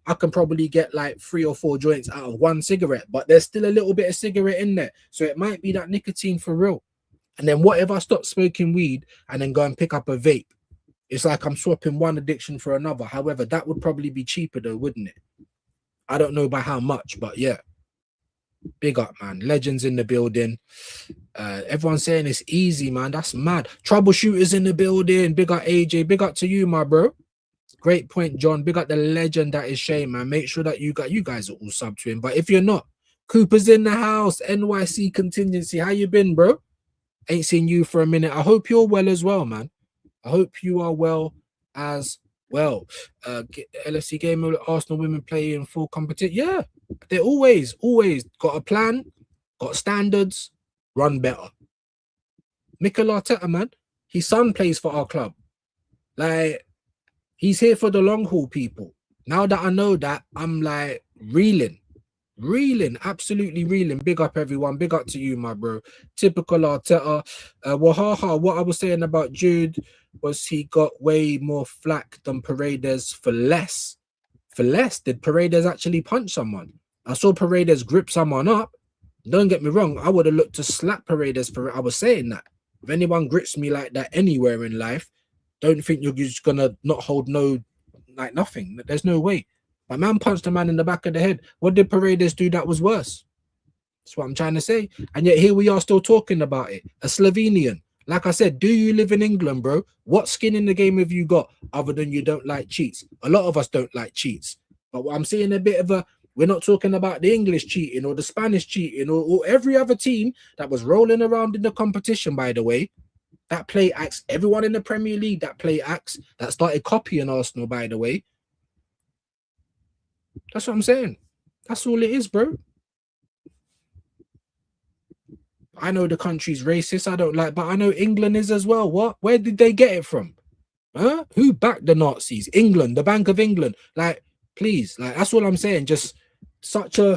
I can probably get like 3 or 4 joints out of one cigarette, but there's still a little bit of cigarette in there. So it might be that nicotine for real. And then what if I stop smoking weed and then go and pick up a vape? It's like I'm swapping one addiction for another. However, that would probably be cheaper though, wouldn't it? I don't know by how much, but yeah. Big up, man. Legends in the building. Everyone's saying it's easy, man. That's mad. Troubleshooters in the building. Big up, AJ. Big up to you, my bro. Great point, John. Big up the legend that is Shay, man. Make sure that you guys are all sub to him. But if you're not, Cooper's in the house. NYC contingency. How you been, bro? Ain't seen you for a minute. I hope you're well as well, man. I hope you are well as well. LFC game of Arsenal women play in full competition. Yeah, they always got a plan, got standards, run better. Mikel Arteta, man, his son plays for our club. Like, he's here for the long haul, people. Now that I know that, I'm like reeling, absolutely reeling. Big up, everyone. Big up to you, my bro. Typical Arteta. Wahaha, what I was saying about Jude was he got way more flack than Paredes for less. For less? Did Paredes actually punch someone? I saw Paredes grip someone up. Don't get me wrong. I would have looked to slap Paredes for it. I was saying that. If anyone grits me like that anywhere in life, don't think you're just gonna not hold no, like nothing. There's no way. My man punched a man in the back of the head. What did Paredes do that was worse? That's what I'm trying to say. And yet here we are still talking about it. A Slovenian. Like I said, do you live in England, bro? What skin in the game have you got other than you don't like cheats? A lot of us don't like cheats. But what I'm seeing a bit of a, we're not talking about the English cheating or the Spanish cheating or every other team that was rolling around in the competition, by the way, that play acts, everyone in the Premier League that play acts, that started copying Arsenal, by the way. That's what I'm saying. That's all it is, bro. I know the country's racist. I don't like, but I know England is as well. What? Where did they get it from? Huh? Who backed the Nazis? England, the Bank of England. Like, please, like that's all I'm saying. Just such a,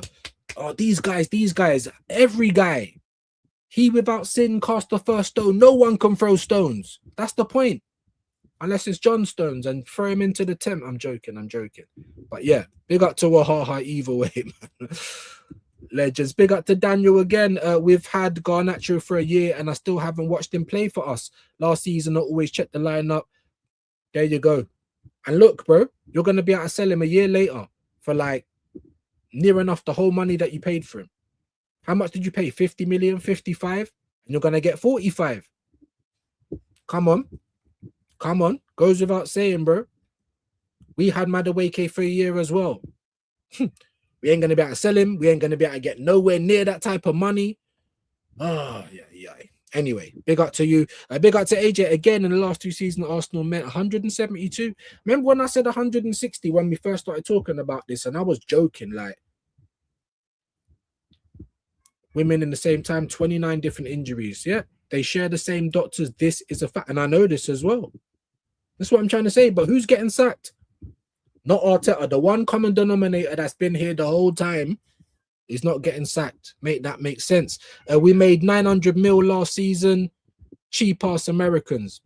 oh, these guys, every guy. He without sin cast the first stone. No one can throw stones. That's the point. Unless it's John Stones and throw him into the tent. I'm joking. But yeah, big up to Wahaha either way, man. Legends. Big up to Daniel again. We've had Garnacho for a year and I still haven't watched him play for us. Last season, I always check the lineup. There you go. And look, bro, you're going to be able to sell him a year later for like near enough the whole money that you paid for him. How much did you pay? 50 million, 55? And you're going to get 45. Come on. Goes without saying, bro. We had Madueke for a year as well. We ain't going to be able to sell him. We ain't going to be able to get nowhere near that type of money. Oh, yeah. Anyway, big up to you. Big up to AJ again. In the last 2 seasons, Arsenal met 172. Remember when I said 160 when we first started talking about this? And I was joking, like, women in the same time, 29 different injuries. Yeah, they share the same doctors. This is a fact. And I know this as well. That's what I'm trying to say. But who's getting sacked? Not Arteta. The one common denominator that's been here the whole time is not getting sacked. Make that make sense. We made 900 mil last season. Cheap ass Americans.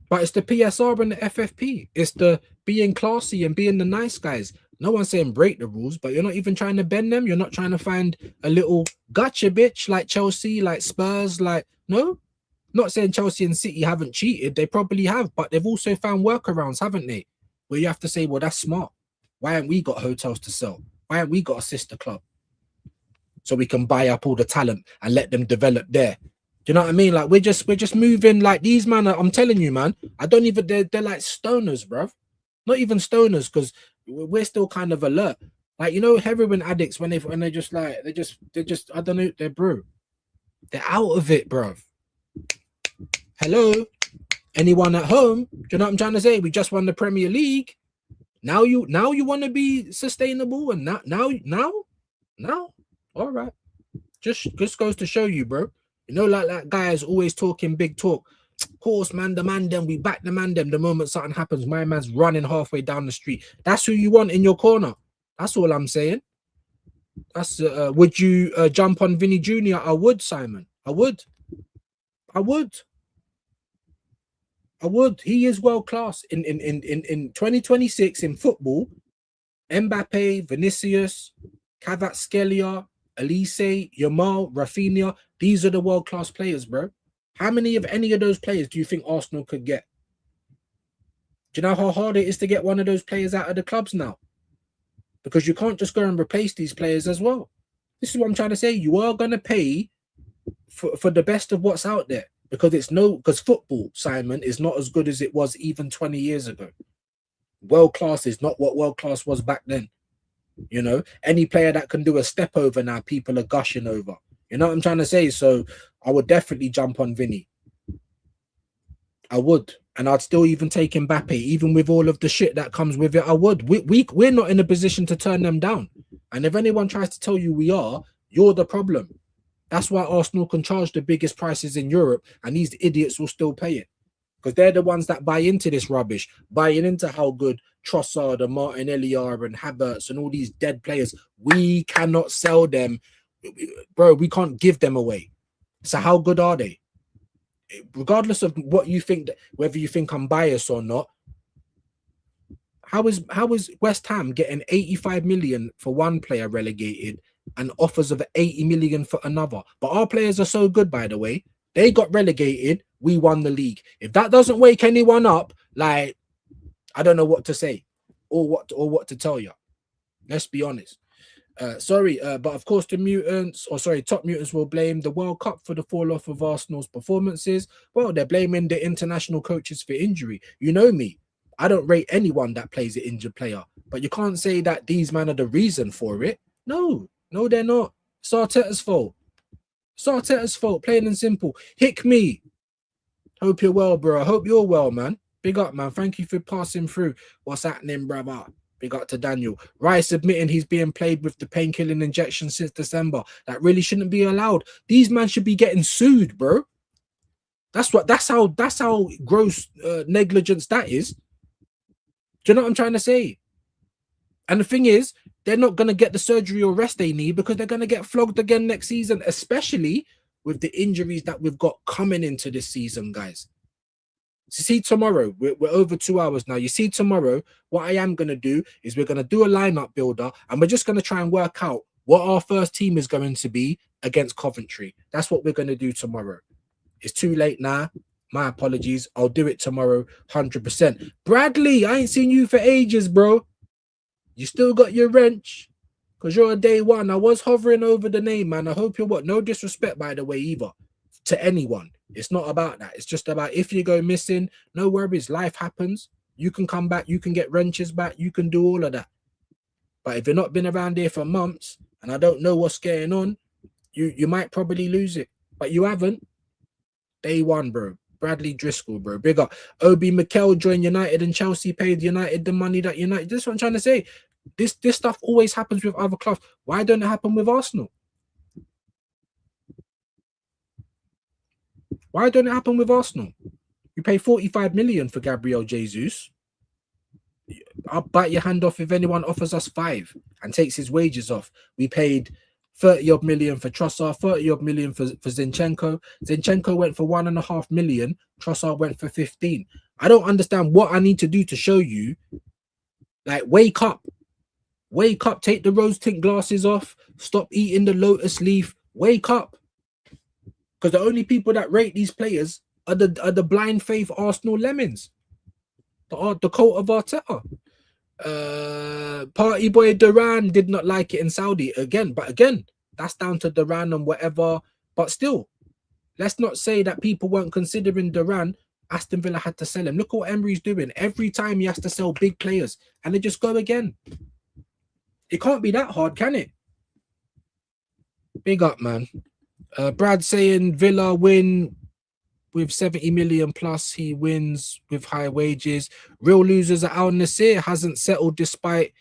But it's the PSR and the FFP. It's the being classy and being the nice guys. No one's saying break the rules, but you're not even trying to bend them. You're not trying to find a little gotcha bitch like Chelsea, like Spurs, like, no. Not saying Chelsea and City haven't cheated. They probably have, but they've also found workarounds, haven't they? Where you have to say, well, that's smart. Why haven't we got hotels to sell? Why haven't we got a sister club? So we can buy up all the talent and let them develop there. Do you know what I mean? Like we're just moving like these man. I'm telling you, man. I don't even. They're like stoners, bruv. Not even stoners, because we're still kind of alert. Like, you know, heroin addicts when they just like they're just I don't know. They're out of it, bruv. Hello, anyone at home? Do you know what I'm trying to say? We just won the Premier League. Now you want to be sustainable, and now, all right. Just goes to show you, bro. You know, like that guy is always talking big talk. Of course, man, the man them, we back the man them. The moment something happens, my man's running halfway down the street. That's who you want in your corner. That's all I'm saying. That's would you jump on Vinny Jr.? I would, Simon. I would. He is world class in 2026 in football. Mbappe, Vinicius, Kvaratskhelia, Elise, Yamal, Rafinha. These are the world class players, bro. How many of any of those players do you think Arsenal could get? Do you know how hard it is to get one of those players out of the clubs now? Because you can't just go and replace these players as well. This is what I'm trying to say. You are going to pay for the best of what's out there. Because football, Simon, is not as good as it was even 20 years ago. World class is not what world class was back then. You know, any player that can do a step over now, people are gushing over. You know what I'm trying to say? So I would definitely jump on Vinny. I would. And I'd still even take Mbappe, even with all of the shit that comes with it. I would. We're not in a position to turn them down. And if anyone tries to tell you we are, you're the problem. That's why Arsenal can charge the biggest prices in Europe, and these idiots will still pay it. Because they're the ones that buy into this rubbish, buying into how good Trossard and Martinelli are and Havertz and all these dead players. We cannot sell them. Bro, we can't give them away. So how good are they? Regardless of what you think, whether you think I'm biased or not, how is West Ham getting 85 million for one player relegated and offers of 80 million for another. But our players are so good, by the way. They got relegated. We won the league. If that doesn't wake anyone up, like, I don't know what to say or what to tell you. Let's be honest. But of course the top mutants will blame the World Cup for the fall off of Arsenal's performances. Well, they're blaming the international coaches for injury. You know me, I don't rate anyone that plays an injured player, but you can't say that these men are the reason for it. No, they're not. It's Arteta's fault. It's Arteta's fault, plain and simple. Hick me. Hope you're well, bro. I hope you're well, man. Big up, man. Thank you for passing through. What's happening, brother? Big up to Daniel. Rice admitting he's being played with the painkilling injection since December. That really shouldn't be allowed. These men should be getting sued, bro. That's how gross negligence that is. Do you know what I'm trying to say? And the thing is, they're not going to get the surgery or rest they need because they're going to get flogged again next season, especially with the injuries that we've got coming into this season, guys. So see tomorrow, we're over 2 hours now. You see tomorrow, what I am going to do is we're going to do a lineup builder and we're just going to try and work out what our first team is going to be against Coventry. That's what we're going to do tomorrow. It's too late now. My apologies. I'll do it tomorrow, 100%. Bradley, I ain't seen you for ages, bro. You still got your wrench because you're a day one. I was hovering over the name, man. I hope you're what? No disrespect, by the way, either to anyone. It's not about that. It's just about if you go missing, no worries. Life happens. You can come back. You can get wrenches back. You can do all of that. But if you've not been around here for months and I don't know what's going on, you might probably lose it. But you haven't. Day one, bro. Bradley Driscoll, bro. Big up. Obi Mikel joined United and Chelsea paid United the money that United. This is what I'm trying to say. This stuff always happens with other clubs. Why don't it happen with Arsenal? Why don't it happen with Arsenal? You pay 45 million for Gabriel Jesus. I'll bite your hand off if anyone offers us 5 and takes his wages off. We paid 30 odd million for Trossard, 30 odd million for Zinchenko. Zinchenko went for 1.5 million. Trossard went for 15. I don't understand what I need to do to show you. Like, wake up. Wake up. Take the rose tint glasses off. Stop eating the lotus leaf. Wake up. Because the only people that rate these players are the blind faith Arsenal lemons. The cult of Arteta. Party boy Duran did not like it in Saudi again. But again, that's down to Duran and whatever. But still, let's not say that people weren't considering Duran. Aston Villa had to sell him. Look what Emery's doing. Every time he has to sell big players. And they just go again. It can't be that hard, can it? Big up, man. Brad saying Villa win with 70 million plus. He wins with high wages. Real losers are Al Nassr. Hasn't settled despite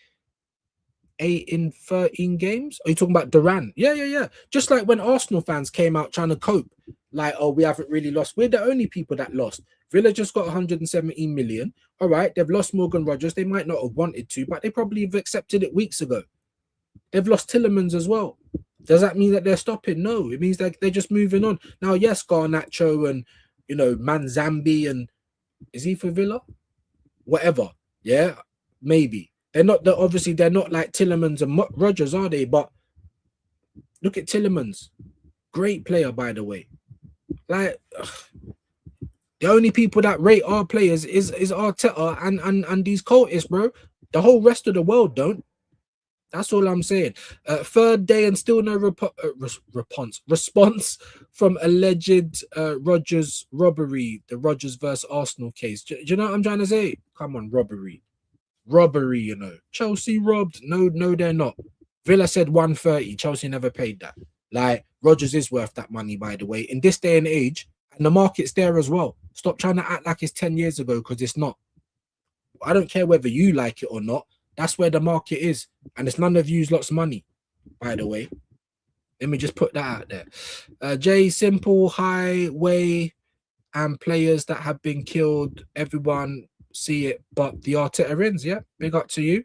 8 in 13 games. Are you talking about Duran? Yeah. Just like when Arsenal fans came out trying to cope. Like, oh, we haven't really lost. We're the only people that lost. Villa just got 117 million. All right, they've lost Morgan Rogers. They might not have wanted to, but they probably have accepted it weeks ago. They've lost Tillemans as well. Does that mean that they're stopping? No, it means that they're just moving on. Now, yes, Garnacho and, Manzambi and is he for Villa? Whatever. Yeah, maybe. Obviously, they're not like Tillemans and Rogers, are they? But look at Tillemans. Great player, by the way. Like, the only people that rate our players is Arteta and these cultists, bro. The whole rest of the world don't. That's all I'm saying. Third day and still no response from alleged Rogers robbery, the Rogers versus Arsenal case. Do you know what I'm trying to say? Come on, robbery, Chelsea robbed. No, they're not. Villa said 130. Chelsea never paid that. Like, Rogers is worth that money, by the way. In this day and age, and the market's there as well. Stop trying to act like it's 10 years ago because it's not. I don't care whether you like it or not. That's where the market is. And it's none of you's lots of money, by the way. Let me just put that out there. Jay, simple, highway, and players that have been killed. Everyone see it, but the Arteta ends. Yeah, big up to you.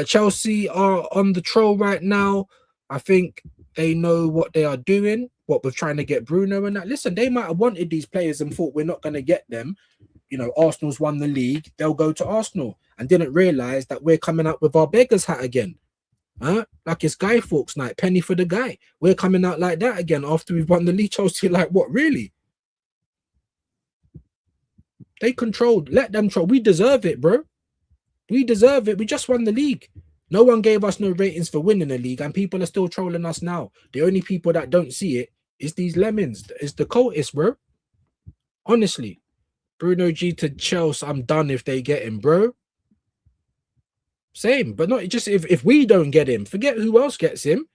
Chelsea are on the troll right now. I think they know what they are doing, what we're trying to get Bruno and that. Listen, they might have wanted these players and thought we're not going to get them. Arsenal's won the league. They'll go to Arsenal and didn't realize that we're coming out with our beggars hat again. Huh? Like it's Guy Fawkes night, penny for the guy. We're coming out like that again after we've won the league. Chelsea, like, what, really? They controlled. Let them control. We deserve it, bro. We deserve it. We just won the league. No one gave us no ratings for winning the league, and people are still trolling us now. The only people that don't see it is these lemons. It's the cultists, bro. Honestly. Bruno G to Chelsea, I'm done if they get him, bro. Same, but not just if we don't get him. Forget who else gets him.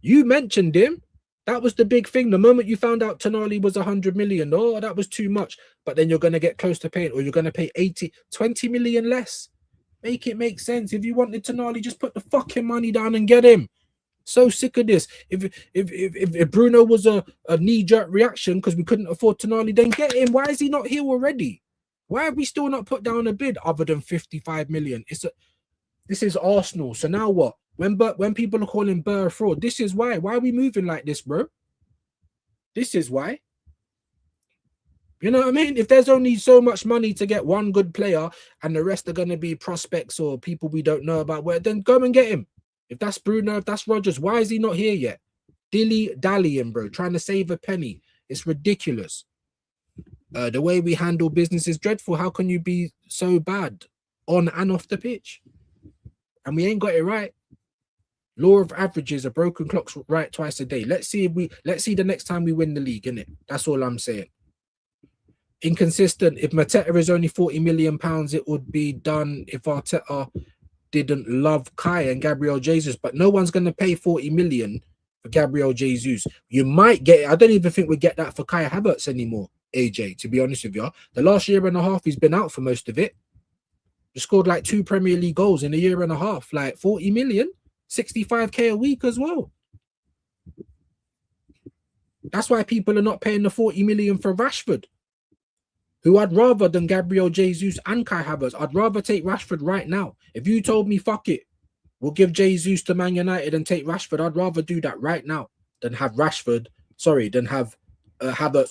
You mentioned him. That was the big thing. The moment you found out Tonali was 100 million, oh, that was too much. But then you're going to get close to paying, or you're going to pay 20 million less. Make it make sense. If you wanted Tonali, just put the fucking money down and get him. So sick of this. If Bruno was a knee-jerk reaction because we couldn't afford Tonali, then get him. Why is he not here already? Why have we still not put down a bid other than 55 million? This is Arsenal. So now what? When people are calling Burr fraud, this is why. Why are we moving like this, bro? This is why. You know what I mean? If there's only so much money to get one good player and the rest are going to be prospects or people we don't know about, well, then go and get him. If that's Bruno, if that's Rodgers, why is he not here yet? Dilly-dallying, bro, trying to save a penny. It's ridiculous. The way we handle business is dreadful. How can you be so bad on and off the pitch? And we ain't got it right. Law of averages, a broken clock's right twice a day. Let's see the next time we win the league, innit? That's all I'm saying. Inconsistent. If Mateta is only 40 million pounds, it would be done if Arteta didn't love Kai and Gabriel Jesus, but no one's going to pay 40 million for Gabriel Jesus. You might get it. I don't even think we get that for Kai Havertz anymore, AJ, to be honest with you. The last year and a half, he's been out for most of it. He scored like 2 Premier League goals in a year and a half, like 40 million, 65k a week as well. That's why people are not paying the 40 million for Rashford, who I'd rather than Gabriel Jesus and Kai Havertz. I'd rather take Rashford right now. If you told me, fuck it, we'll give Jesus to Man United and take Rashford, I'd rather do that right now than have Havertz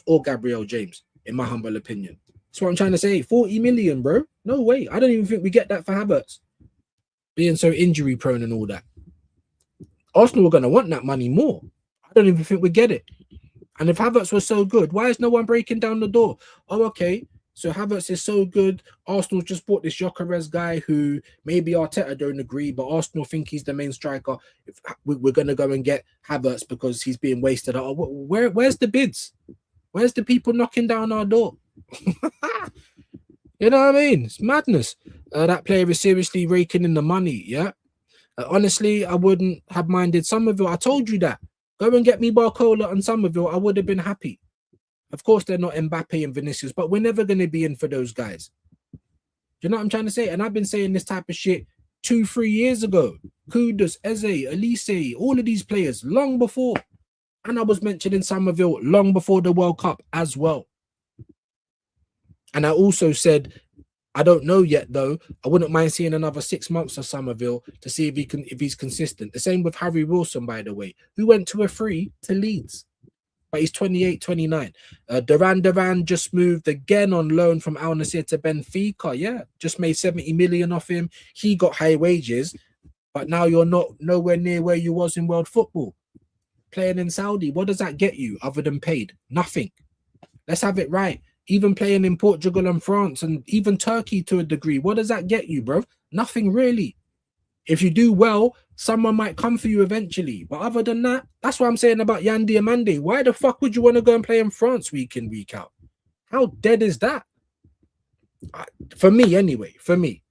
or Gabriel James, in my humble opinion. That's what I'm trying to say. 40 million, bro. No way. I don't even think we get that for Havertz, being so injury prone and all that. Arsenal are going to want that money more. I don't even think we get it. And if Havertz was so good, why is no one breaking down the door? Oh, okay. So Havertz is so good. Arsenal just bought this Gyökeres guy who maybe Arteta don't agree, but Arsenal think he's the main striker. If we're going to go and get Havertz because he's being wasted. Oh, where's the bids? Where's the people knocking down our door? You know what I mean? It's madness. That player is seriously raking in the money, yeah? Honestly, I wouldn't have minded Summerville. I told you that. Go and get me Barcola and Summerville. I would have been happy. Of course, they're not Mbappe and Vinicius, but we're never going to be in for those guys. Do you know what I'm trying to say? And I've been saying this type of shit 2-3 years ago. Kudus, Eze, Elise, all of these players long before. And I was mentioning Summerville long before the World Cup as well. And I also said, I don't know yet, though. I wouldn't mind seeing another 6 months of Summerville to see if he's consistent. The same with Harry Wilson, by the way, who went to a free to Leeds. But he's 28, 29. Duran just moved again on loan from Al Nassr to Benfica. Yeah, just made 70 million off him. He got high wages, but now you're nowhere near where you was in world football. Playing in Saudi, what does that get you other than paid? Nothing. Let's have it right. Even playing in Portugal and France and even Turkey to a degree, what does that get you, bro? Nothing really. If you do well, someone might come for you eventually. But other than that, that's what I'm saying about Want Diomandé. Why the fuck would you want to go and play in France week in, week out? How dead is that? For me, anyway. For me.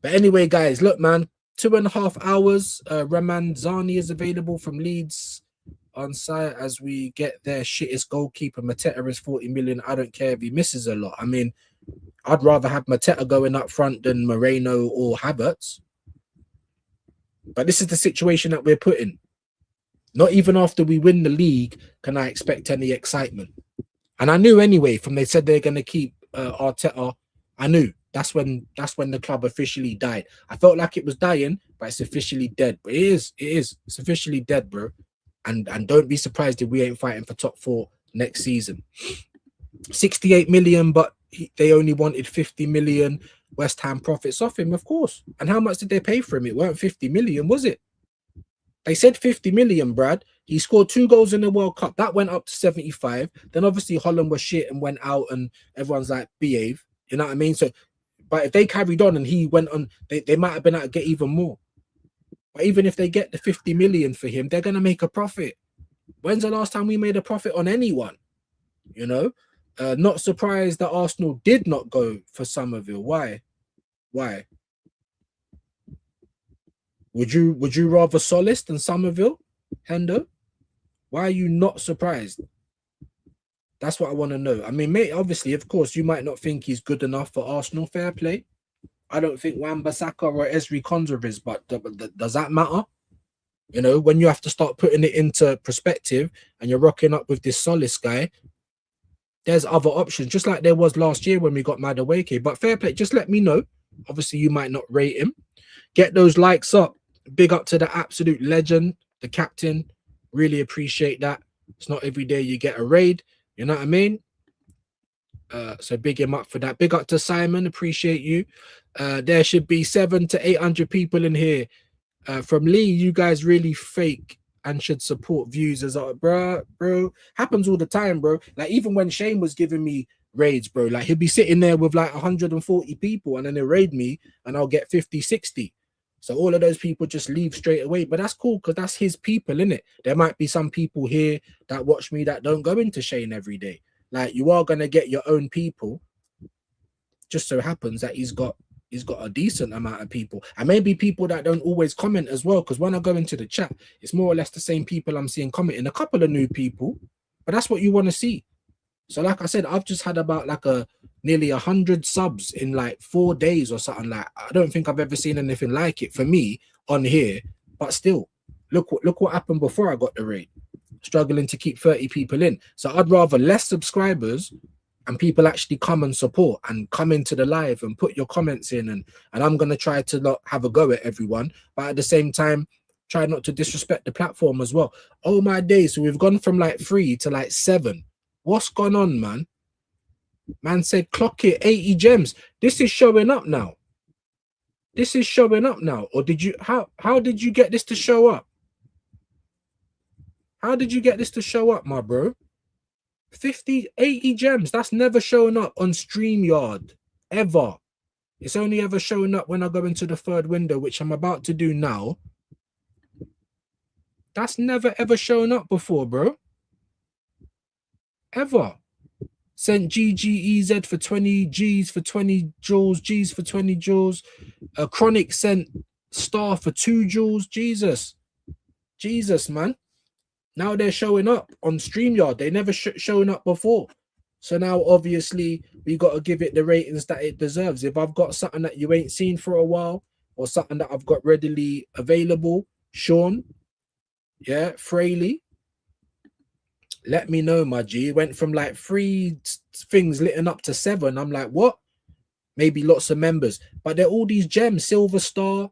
But anyway, guys, look, man. 2.5 hours. Ramanzani is available from Leeds on site as we get their shittest goalkeeper. Mateta is 40 million. I don't care if he misses a lot. I mean, I'd rather have Mateta going up front than Moreno or Havertz. But this is the situation that we're put in. Not even after we win the league can I expect any excitement. And I knew anyway, from they said they're going to keep Arteta, I knew that's when the club officially died. I felt like it was dying, but it's officially dead. But it is. It's officially dead, bro. And don't be surprised if we ain't fighting for top 4 next season. 68 million, but they only wanted 50 million. West Ham profits off him, of course. And how much did they pay for him? It weren't 50 million, was it? They said 50 million, Brad. He scored 2 goals in the World Cup. That went up to 75. Then obviously Holland was shit and went out and everyone's like, behave. You know what I mean? So, but if they carried on and he went on, they might have been able to get even more. But even if they get the 50 million for him, they're going to make a profit. When's the last time we made a profit on anyone? You know? Not surprised that Arsenal did not go for Summerville. Why? Why? Would you rather Solis than Summerville, Hendo? Why are you not surprised? That's what I want to know. I mean, mate, obviously, of course, you might not think he's good enough for Arsenal. Fair play. I don't think Wan-Bissaka or Ezri Konsa is, but does that matter? You know, when you have to start putting it into perspective and you're rocking up with this Solis guy, there's other options, just like there was last year when we got Madueke. But fair play, just let me know. Obviously, you might not rate him. Get those likes up. Big up to the absolute legend, the captain. Really appreciate that. It's not every day you get a raid. You know what I mean? So big him up for that. Big up to Simon. Appreciate you. There should be 700 to 800 people in here. From Lee, you guys really fake and should support views as bro. Happens all the time, bro. Like even when Shane was giving me raids, bro, like he'll be sitting there with like 140 people and then they'll raid me and I'll get 50, 60. So all of those people just leave straight away. But that's cool because that's his people, innit? There might be some people here that watch me that don't go into Shane every day. Like you are gonna get your own people. Just so happens that he's got a decent amount of people. And maybe people that don't always comment as well. Because when I go into the chat, it's more or less the same people I'm seeing commenting. A couple of new people, but that's what you want to see. So like I said, I've just had about like nearly 100 subs in like 4 days or something. Like I don't think I've ever seen anything like it for me on here. But still, look what happened before I got the raid. Struggling to keep 30 people in. So I'd rather less subscribers and people actually come and support and come into the live and put your comments in. And I'm going to try to not have a go at everyone, but at the same time, try not to disrespect the platform as well. Oh my days. So we've gone from like 3 to like 7. What's gone on, man? Man said, clock it, 80 gems. This is showing up now. This is showing up now. Or did you, how did you get this to show up? How did you get this to show up, my bro? 50, 80 gems. That's never shown up on StreamYard, ever. It's only ever showing up when I go into the third window, which I'm about to do now. That's never ever shown up before, bro. Ever. Sent GGEZ for 20 G's for 20 jewels, G's for 20 jewels. Chronic sent star for 2 jewels. Jesus, man. Now they're showing up on StreamYard. They never shown up before. So now obviously we got to give it the ratings that it deserves. If I've got something that you ain't seen for a while or something that I've got readily available, Sean, yeah, Fraley, let me know, my G. It went from like 3 things lit up to 7. I'm like, what? Maybe lots of members. But they're all these gems. Silver Star,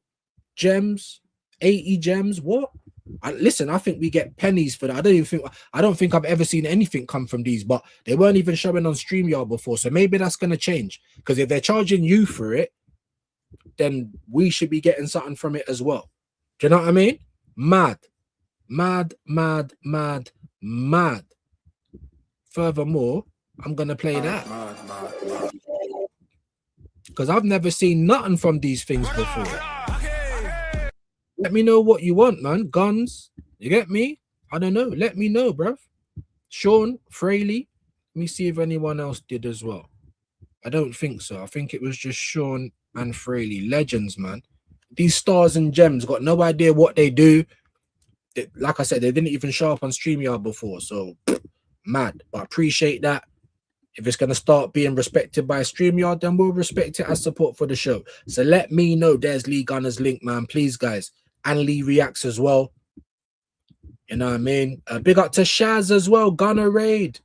gems, 80 gems. What? Listen, I think we get pennies for that. I don't think I've ever seen anything come from these, but they weren't even showing on StreamYard before. So maybe that's going to change. Because if they're charging you for it, then we should be getting something from it as well. Do you know what I mean? Mad. Furthermore, I'm gonna play that because I've never seen nothing from these things before. Let me know what you want, man. Guns, you get me? I don't know. Let me know, bruv. Sean, Fraley. Let me see if anyone else did as well. I don't think so. I think it was just Sean and Fraley. Legends, man. These stars and gems got no idea what they do. Like I said, they didn't even show up on StreamYard before, so mad. But I appreciate that. If it's going to start being respected by StreamYard, then we'll respect it as support for the show. So let me know. There's Lee Gunner's link, man. Please, guys. And Lee Reacts as well. You know what I mean? Big up to Shaz as well. Gunner Raid.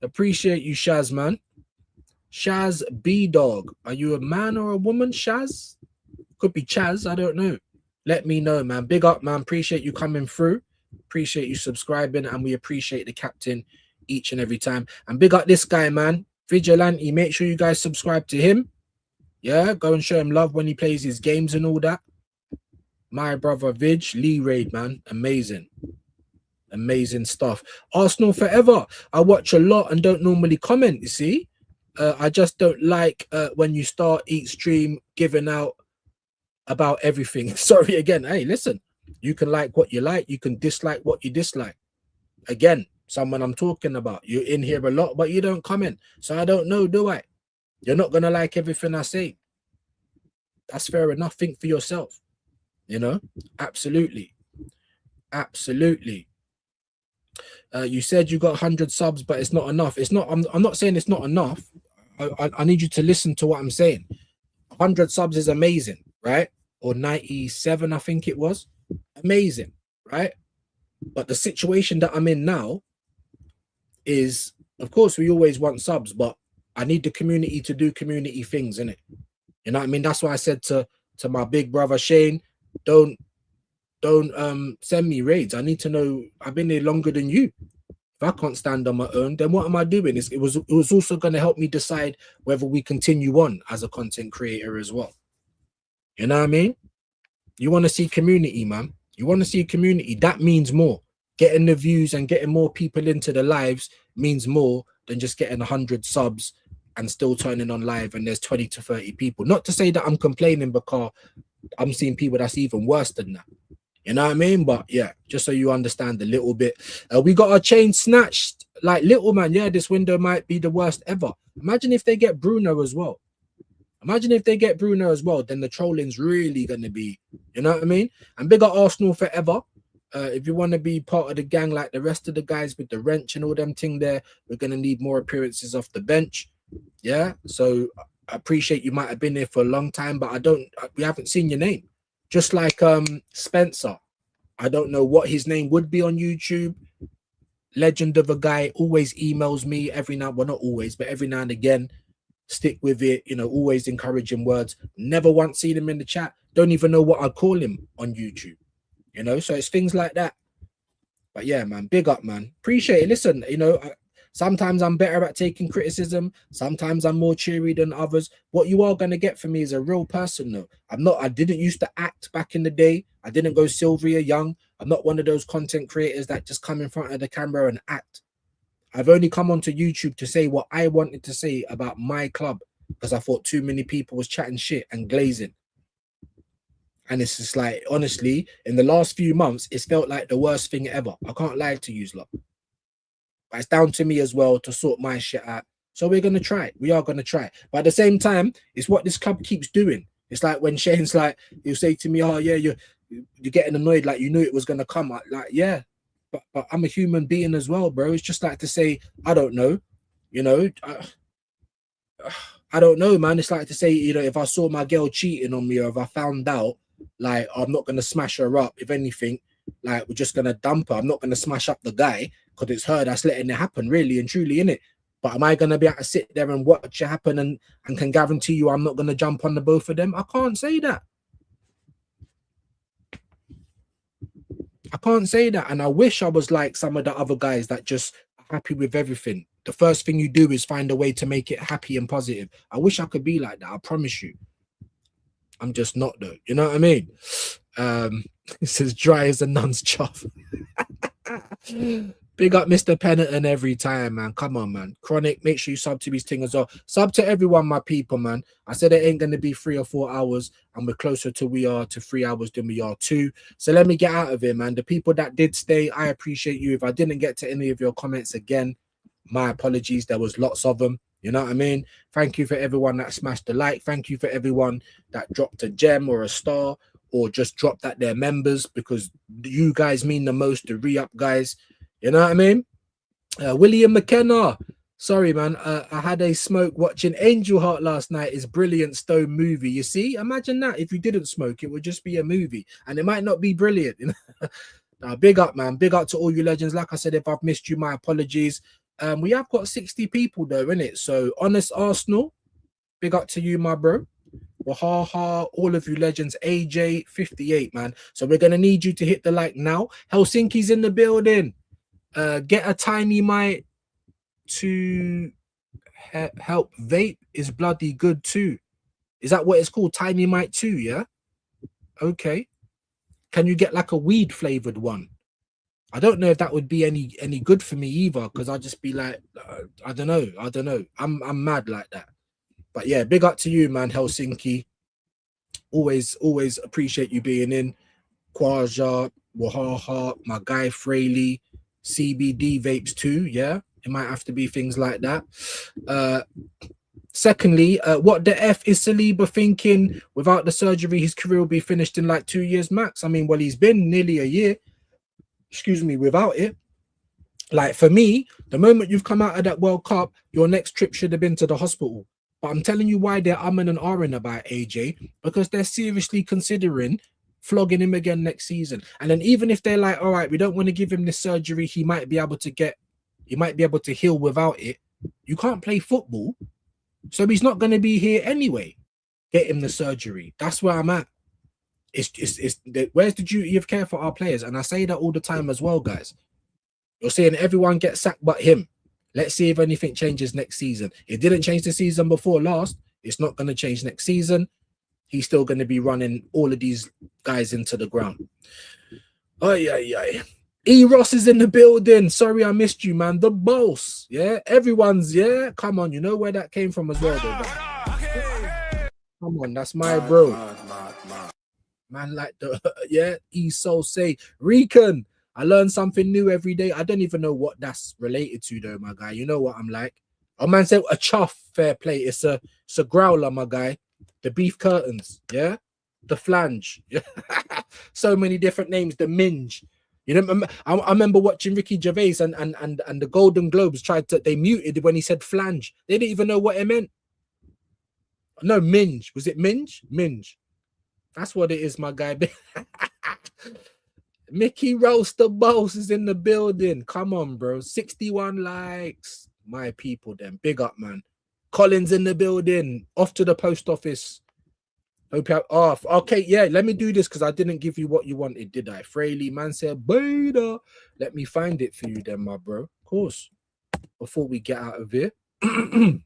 Appreciate you, Shaz, man. Shaz B-Dog. Are you a man or a woman, Shaz? Could be Chaz. I don't know. Let me know, man. Big up, man. Appreciate you coming through. Appreciate you subscribing. And we appreciate the captain each and every time. And big up this guy, man. Vigilante. Make sure you guys subscribe to him. Yeah, go and show him love when he plays his games and all that. My brother Vidge, Lee Raid, man. Amazing. Amazing stuff. Arsenal forever. I watch a lot and don't normally comment, you see. I just don't like when you start each stream giving out about everything. Sorry again. Hey, listen, you can like what you like, you can dislike what you dislike. Again, someone I'm talking about. You're in here a lot, but you don't comment. So I don't know, do I? You're not gonna like everything I say. That's fair enough. Think for yourself. You know, absolutely. Absolutely. You said you got 100 subs, but it's not enough. It's not. I'm not saying it's not enough. I need you to listen to what I'm saying. 100 subs is amazing, right? Or 97, I think it was. Amazing, right? But the situation that I'm in now is, of course, we always want subs, but I need the community to do community things, innit? You know what I mean? That's why I said to my big brother Shane, don't send me raids. I need to know I've been here longer than you. If I can't stand on my own, then what am I doing? It was also going to help me decide whether we continue on as a content creator as well. You know what I mean? You want to see community, man. You want to see community. That means more. Getting the views and getting more people into the lives means more than just getting 100 subs and still turning on live and there's 20 to 30 people. Not to say that I'm complaining, because I'm seeing people that's even worse than that. You know what I mean? But yeah, just so you understand a little bit. We got our chain snatched like little man. Yeah, this window might be the worst ever. Imagine if they get Bruno as well. Imagine if they get Bruno as well, then the trolling's really going to be, you know what I mean? And big up Arsenal forever. If you want to be part of the gang like the rest of the guys with the wrench and all them thing there, we're going to need more appearances off the bench. Yeah, so I appreciate you might have been there for a long time, but we haven't seen your name. Just like Spencer. I don't know what his name would be on YouTube. Legend of a guy, always emails me every now, well, not always, but every now and again. Stick with it, you know, always encouraging words. Never once seen him in the chat. Don't even know what I'd call him on YouTube. You know, so it's things like that. But yeah, man, big up, man. Appreciate it. Listen, you know, sometimes I'm better at taking criticism. Sometimes I'm more cheery than others. What you are going to get from me is a real person, though. I didn't used to act back in the day. I didn't go Sylvia Young. I'm not one of those content creators that just come in front of the camera and act. I've only come onto YouTube to say what I wanted to say about my club because I thought too many people was chatting shit and glazing. And it's just like, honestly, in the last few months, it's felt like the worst thing ever. I can't lie to you, lot. But it's down to me as well to sort my shit out. So we're going to try it. We are going to try it. But at the same time, it's what this club keeps doing. It's like when Shane's like, he'll say to me, oh, yeah, you're getting annoyed, like you knew it was going to come. Like, yeah. But I'm a human being as well, bro. It's just like to say, I don't know, you know, I don't know, man. It's like to say, you know, if I saw my girl cheating on me or if I found out, like, I'm not going to smash her up. If anything, like, we're just going to dump her. I'm not going to smash up the guy because it's her that's letting it happen, really and truly, innit? But am I going to be able to sit there and watch it happen and can guarantee you I'm not going to jump on the both of them? I can't say that. I can't say that. And I wish I was like some of the other guys that just are happy with everything. The first thing you do is find a way to make it happy and positive. I wish I could be like that. I promise you. I'm just not, though. You know what I mean? It says dry as a nun's chuff. Big up Mr. Pennington every time, man. Come on, man. Chronic, make sure you sub to his thing as well. Sub to everyone, my people, man. I said it ain't going to be 3 or 4 hours, and we're closer to 3 hours than we are 2. So let me get out of here, man. The people that did stay, I appreciate you. If I didn't get to any of your comments again, my apologies. There was lots of them. You know what I mean? Thank you for everyone that smashed the like. Thank you for everyone that dropped a gem or a star or just dropped at their members, because you guys mean the most, the re-up guys. You know what I mean? William McKenna. Sorry, man. I had a smoke watching Angel Heart last night. It's brilliant Stone movie. You see? Imagine that. If you didn't smoke, it would just be a movie. And it might not be brilliant. You know? Big up, man. Big up to all you legends. Like I said, if I've missed you, my apologies. We have got 60 people, though, innit? So, Honest Arsenal, big up to you, my bro. Wahaha, all of you legends. AJ, 58, man. So, we're going to need you to hit the like now. Helsinki's in the building. Get a tiny mic to help vape is bloody good too. Is that what it's called? Tiny Mite 2, yeah? Okay. Can you get like a weed flavored one? I don't know if that would be any good for me either, because I'll just be like, I don't know. I'm mad like that. But yeah, big up to you, man, Helsinki. Always appreciate you being in. Quaja, Wahaha, my guy Fraley, CBD vapes too. Yeah, it might have to be things like that. Secondly, what the F is Saliba thinking? Without the surgery, his career will be finished in like 2 years max. I mean, well, he's been nearly a year, without it. Like for me, the moment you've come out of that World Cup, your next trip should have been to the hospital. But I'm telling you why they're umming and ahhing about AJ, because they're seriously considering flogging him again next season. And then even if they're like, all right, we don't want to give him this surgery, he might be able to heal without it. You can't play football. So he's not going to be here anyway. Get him the surgery. That's where I'm at. Where's the duty of care for our players? And I say that all the time as well, guys. You're saying everyone gets sacked but him. Let's see if anything changes next season. It didn't change the season before last. It's not going to change next season. He's still going to be running all of these guys into the ground. E. Ross is in the building. Sorry I missed you, man. The boss. Yeah, everyone's, yeah. Come on, you know where that came from as well, though. Come on, that's my bro. Man, like the, yeah, E-Soul say, Recon, I learn something new every day. I don't even know what that's related to, though, my guy. You know what I'm like. Oh, man said a chuff, fair play. It's a growler, my guy. The beef curtains, yeah? The flange. So many different names. The minge. You know, I remember watching Ricky Gervais and the Golden Globes they muted when he said flange. They didn't even know what it meant. No, minge. Was it minge? Minge. That's what it is, my guy. Mickey Roast the Boss is in the building. Come on, bro. 61 likes. My people, then. Big up, man. Collins in the building. Off to the post office. Hope you have off. Okay, yeah, let me do this because I didn't give you what you wanted, did I? Fraley, man said, beta. Let me find it for you then, my bro. Of course. Before we get out of here. Do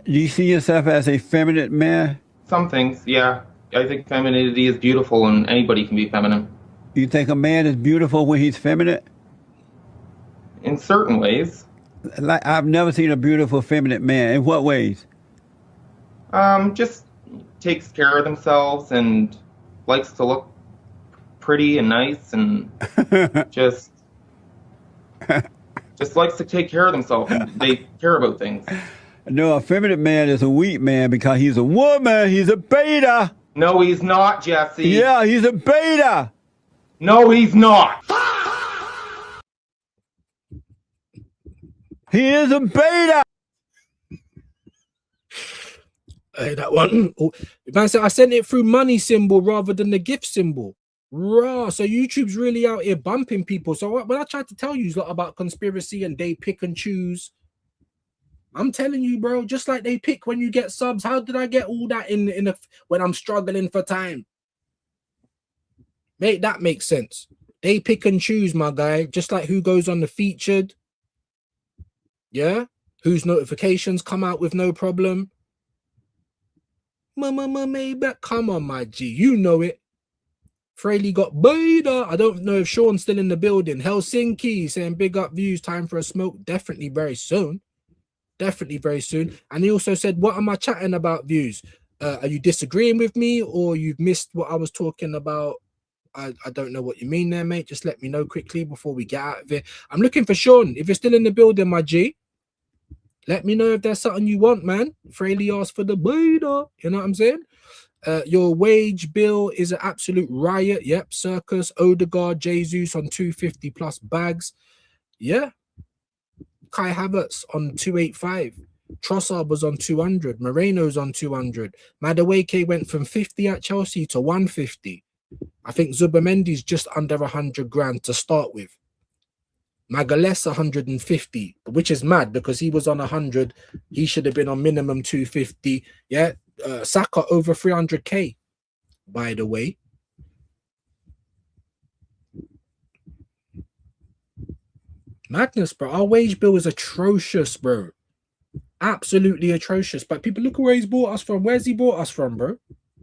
you see yourself as a feminine man? Some things, yeah. I think femininity is beautiful and anybody can be feminine. You think a man is beautiful when he's feminine? In certain ways. Like I've never seen a beautiful feminine man. In what ways? Just takes care of themselves and likes to look pretty and nice and just likes to take care of themselves and they care about things. No, a feminine man is a weak man because he's a woman. He's a beta. No, he's not, Jesse. Yeah, he's a beta. No, he's not. He is a beta. Hey, that one. Oh, man said I sent it through money symbol rather than the gift symbol. Raw. So YouTube's really out here bumping people. So when I tried to tell you a lot about conspiracy and they pick and choose, I'm telling you, bro, just like they pick when you get subs. How did I get all that when I'm struggling for time? Make that make sense. They pick and choose, my guy. Just like who goes on the featured. Yeah? Whose notifications come out with no problem. Maybe. Come on, my G. You know it. Fraley got beta. I don't know if Sean's still in the building. Helsinki saying big up views. Time for a smoke. Definitely very soon. Definitely very soon. And he also said, what am I chatting about, views? Are you disagreeing with me or you've missed what I was talking about? I don't know what you mean there, mate. Just let me know quickly before we get out of here. I'm looking for Sean. If you're still in the building, my G, let me know if there's something you want, man. Fraley asked for the beta. You know what I'm saying? Your wage bill is an absolute riot. Yep. Circus, Odegaard, Jesus on 250 plus bags. Yeah. Kai Havertz on 285. Trossard was on 200. Moreno's on 200. Madueke went from 50 at Chelsea to 150. I think Zubamendi's just under 100 grand to start with. Magalhaes 150, which is mad because he was on 100. He should have been on minimum 250. Yeah. Saka over 300k, by the way. Madness, bro. Our wage bill is atrocious, bro. Absolutely atrocious. But people, look at where he's bought us from. Where's he bought us from, bro?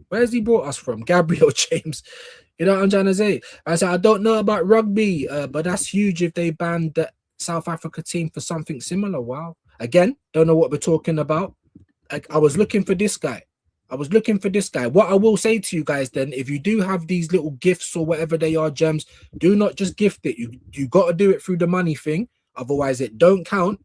Where's he brought us from? Gabriel James. You know what I'm trying to say? I said, I don't know about rugby, but that's huge if they banned the South Africa team for something similar. Wow. Again, don't know what we're talking about. I was looking for this guy. I was looking for this guy. What I will say to you guys then, if you do have these little gifts or whatever they are, gems, do not just gift it. You got to do it through the money thing. Otherwise, it don't count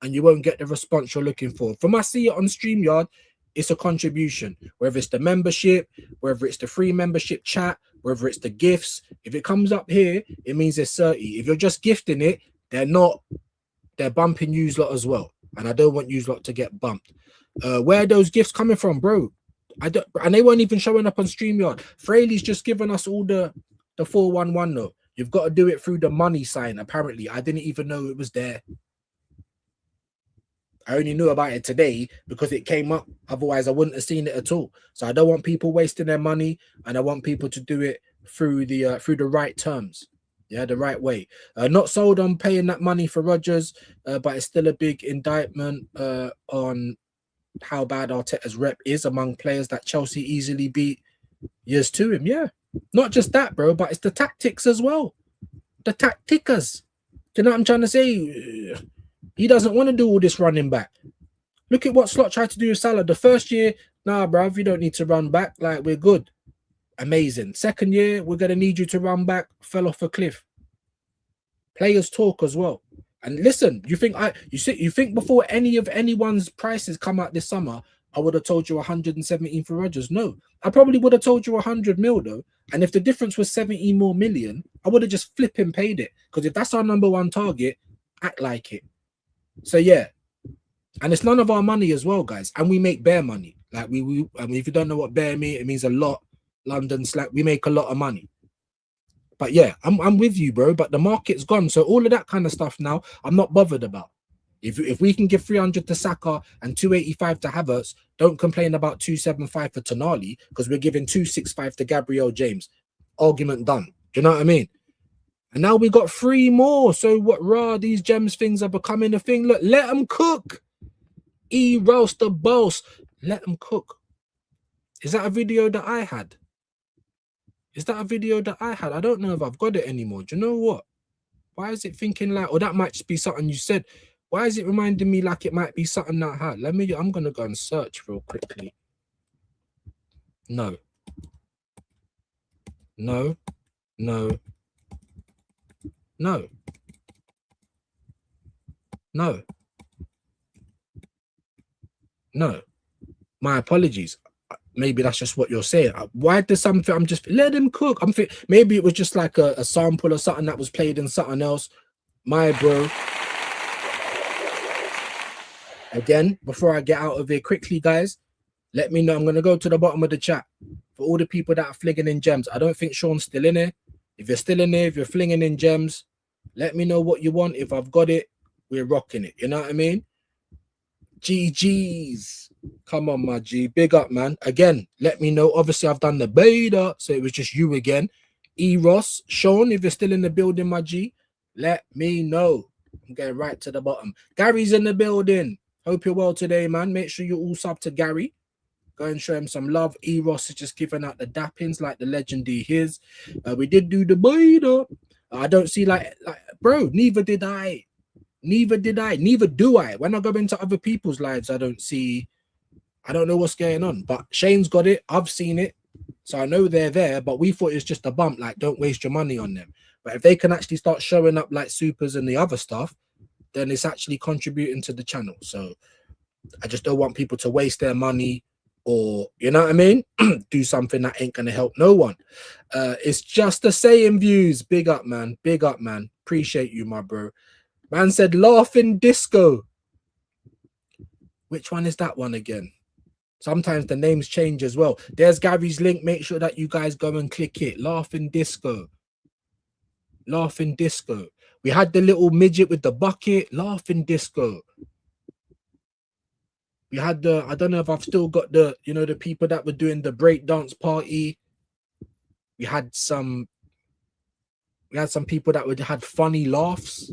and you won't get the response you're looking for. From I see it on StreamYard, it's a contribution, whether it's the membership, whether it's the free membership chat, whether it's the gifts. If it comes up here, it means it's 30. If you're just gifting it, they're bumping you lot as well. And I don't want you lot to get bumped. Where are those gifts coming from, bro? And they weren't even showing up on StreamYard. Fraley's just given us all the 411 though. You've got to do it through the money sign, apparently. I didn't even know it was there. I only knew about it today because it came up. Otherwise, I wouldn't have seen it at all. So I don't want people wasting their money, and I want people to do it through the right terms. Yeah, the right way. Not sold on paying that money for Rodgers, but it's still a big indictment on how bad Arteta's rep is among players that Chelsea easily beat years to him. Yeah, not just that, bro, but it's the tactics as well. The tacticas. Do you know what I'm trying to say? He doesn't want to do all this running back. Look at what Slot tried to do with Salah. The first year, nah, bruv, you don't need to run back. Like, we're good. Amazing. Second year, we're going to need you to run back. Fell off a cliff. Players talk as well. And listen, you think before any of anyone's prices come out this summer, I would have told you 117 for Rodgers? No. I probably would have told you 100 mil though. And if the difference was 70 more million, I would have just flipping paid it. Because if that's our number one target, act like it. So yeah, and it's none of our money as well, guys. And we make bare money. Like I mean, if you don't know what bare means, it means a lot. London slack, we make a lot of money. But yeah, I'm with you, bro. But the market's gone, so all of that kind of stuff now, I'm not bothered about. If we can give 300 to Saka and 285 to Havertz, don't complain about 275 for Tonali because we're giving 265 to Gabriel James. Argument done. Do you know what I mean? And now we got 3 more. So what, rah, these gems things are becoming a thing. Look, let them cook. Roast the boss. Let them cook. Is that a video that I had? Is that a video that I had? I don't know if I've got it anymore. Do you know what? Why is it thinking like, or that might just be something you said. Why is it reminding me like it might be something that I had? I'm going to go and search real quickly. No. No. No. No. No. No. My apologies. Maybe that's just what you're saying. Why does something? I'm just let him cook. I'm thinking maybe it was just like a sample or something that was played in something else. My bro. Again, before I get out of here quickly, guys, let me know. I'm gonna go to the bottom of the chat for all the people that are flinging in gems. I don't think Sean's still in here. If you're still in there, if you're flinging in gems, let me know what you want. If I've got it, we're rocking it. You know what I mean? GG's. Come on, my G. Big up, man. Again, let me know. Obviously, I've done the beta, so it was just you again. Ross, Sean, if you're still in the building, my G, let me know. I'm getting right to the bottom. Gary's in the building. Hope you're well today, man. Make sure you all sub to Gary. Go and show him some love. Ross is just giving out the dappings like the legend he is. We did do the beta. I don't see like bro, neither did I. Neither do I. When I go into other people's lives, I don't know what's going on. But Shane's got it. I've seen it. So I know they're there. But we thought it's just a bump. Like, don't waste your money on them. But if they can actually start showing up like supers and the other stuff, then it's actually contributing to the channel. So I just don't want people to waste their money or, you know what I mean? Do something that ain't going to help no one. It's just the saying views. Big up, man. Big up, man. Appreciate you, my bro. Man said laughing disco. Which one is that one again? Sometimes the names change as well. There's Gary's link. Make sure that you guys go and click it. Laughing disco. Laughing disco. We had the little midget with the bucket. Laughing disco. We had the, I don't know if I've still got the, you know, the people that were doing the break dance party. We had some people that had funny laughs.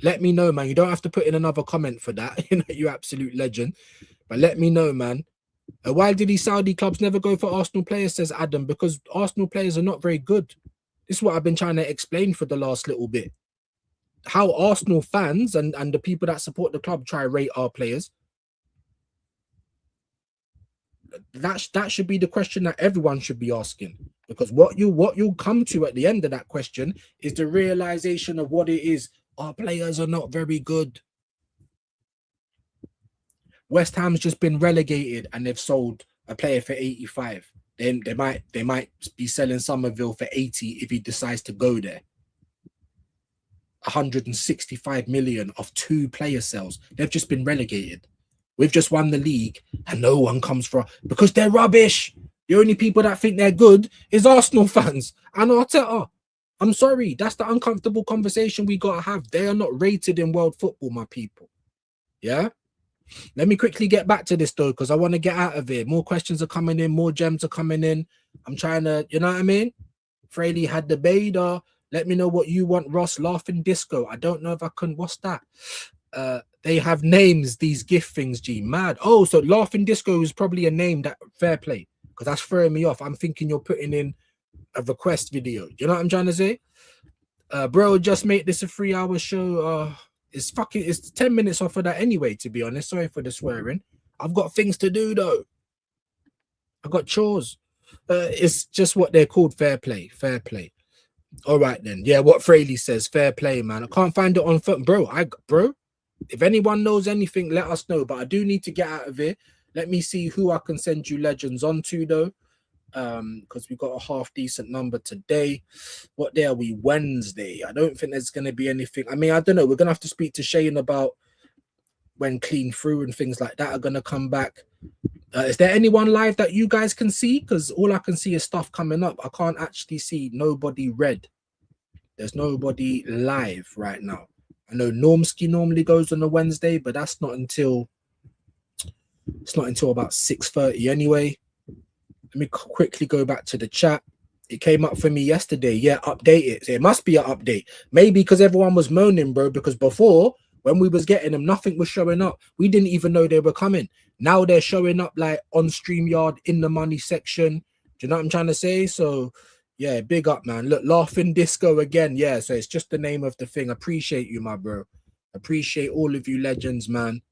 Let me know, man. You don't have to put in another comment for that. You know, you absolute legend. But let me know, man. Why did these Saudi clubs never go for Arsenal players, says Adam? Because Arsenal players are not very good. This is what I've been trying to explain for the last little bit. How Arsenal fans and the people that support the club try to rate our players. That should be the question that everyone should be asking. Because what you'll come to at the end of that question is the realization of what it is. Our players are not very good. West Ham's just been relegated and they've sold a player for 85. Then they might be selling Summerville for 80 if he decides to go there. 165 million of 2 player sales. They've just been relegated. We've just won the league and no one comes for because they're rubbish. The only people that think they're good is Arsenal fans and Arteta. I'm sorry, that's the uncomfortable conversation we gotta have. They are not rated in world football, my people. Yeah. Let me quickly get back to this though, because I want to get out of here. More questions are coming in, more gems are coming in. I'm trying to, you know what I mean? Fraley had the Bader. Let me know what you want, Ross. Laughing Disco. I don't know if I can. What's that? They have names, these gift things, G. Mad. Oh, so Laughing Disco is probably a name that fair play. Because that's throwing me off. I'm thinking you're putting in a request video. You know what I'm trying to say? Bro, just make this a 3-hour show. It's 10 minutes off of that anyway, to be honest. Sorry for the swearing. I've got things to do though. I've got chores. It's just what they're called, fair play. Fair play. All right then. Yeah, what Fraley says, fair play, man. I can't find it on phone. Bro, if anyone knows anything, let us know. But I do need to get out of here. Let me see who I can send you legends on to though. Because we got a half decent number today. What day are we? Wednesday. I don't think there's going to be anything. I mean, I don't know. We're going to have to speak to Shane about when Clean Through and things like that are going to come back. Is there anyone live that you guys can see? Because all I can see is stuff coming up. I can't actually see nobody red. There's nobody live right now. I know Normski normally goes on a Wednesday, but that's not until about 6:30 anyway. Let me quickly go back to the chat. It came up for me yesterday. Yeah, update it. It must be an update. Maybe because everyone was moaning, bro. Because before, when we was getting them, nothing was showing up. We didn't even know they were coming. Now they're showing up like on StreamYard in the money section. Do you know what I'm trying to say? So, yeah, big up, man. Look, Laughing Disco again. Yeah, so it's just the name of the thing. Appreciate you, my bro. Appreciate all of you legends, man.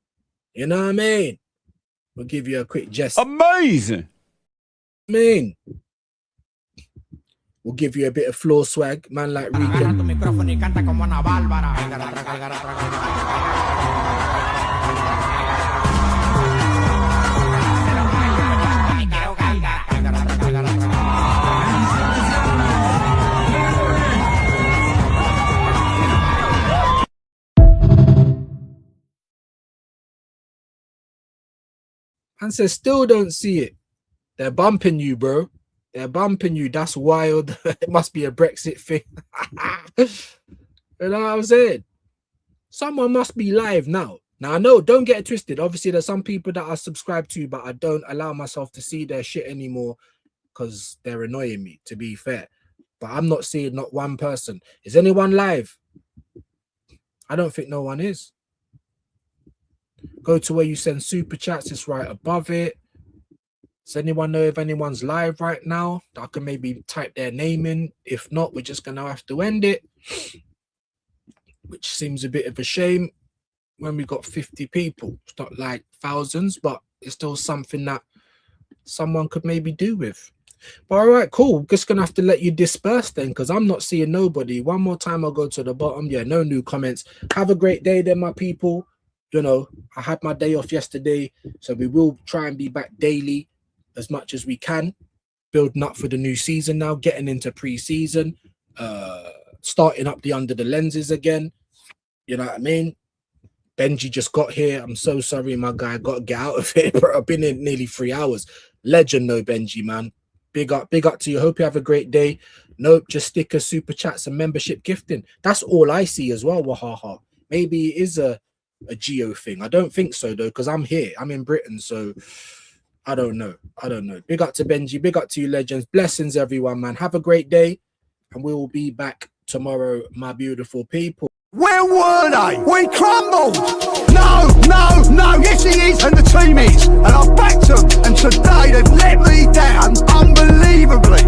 You know what I mean? We'll give you a quick jest. Amazing. We'll give you a bit of floor swag, man, like Rican. And says, still don't see it. They're bumping you, bro. They're bumping you. That's wild. It must be a Brexit thing. You know what I'm saying? Someone must be live now. Now, I know, don't get it twisted. Obviously, there's some people that I subscribe to, but I don't allow myself to see their shit anymore because they're annoying me, to be fair. But I'm not seeing not one person. Is anyone live? I don't think no one is. Go to where you send super chats. It's right above it. Does anyone know if anyone's live right now? I can maybe type their name in. If not, we're just going to have to end it, which seems a bit of a shame when we got 50 people. It's not like thousands, but it's still something that someone could maybe do with. But all right, cool. Just going to have to let you disperse then because I'm not seeing nobody. One more time, I'll go to the bottom. Yeah, no new comments. Have a great day then, my people. You know, I had my day off yesterday, so we will try and be back daily as much as we can, building up for the new season now, getting into pre-season, starting up the Under the Lenses again. You know what I mean? Benji just got here. I'm so sorry, my guy. Got to get out of here, bro. I've been in nearly 3 hours. Legend, though, Benji, man. Big up to you. Hope you have a great day. Nope, just stickers, super chats, and membership gifting. That's all I see as well, Wahaha. Maybe it is a geo thing. I don't think so, though, because I'm here. I'm in Britain, so I don't know. Big up to Benji. Big up to you, legends. Blessings, everyone, man. Have a great day, and we will be back tomorrow, my beautiful people. Where were they? We crumbled. No, no, no. Yes, he is, and the team is, and I backed them. And today they've let me down unbelievably.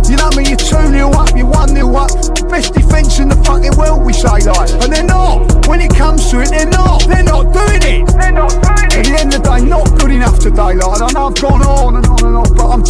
You know what I mean? You're 2-0 up, you're 1-0 up. Best defence in the fucking world, we say, like. And they're not. When it comes to it, they're not. They're not doing it. They're not doing it. At the end of the day, not good enough today, like. I know I've gone on and on and on, but I'm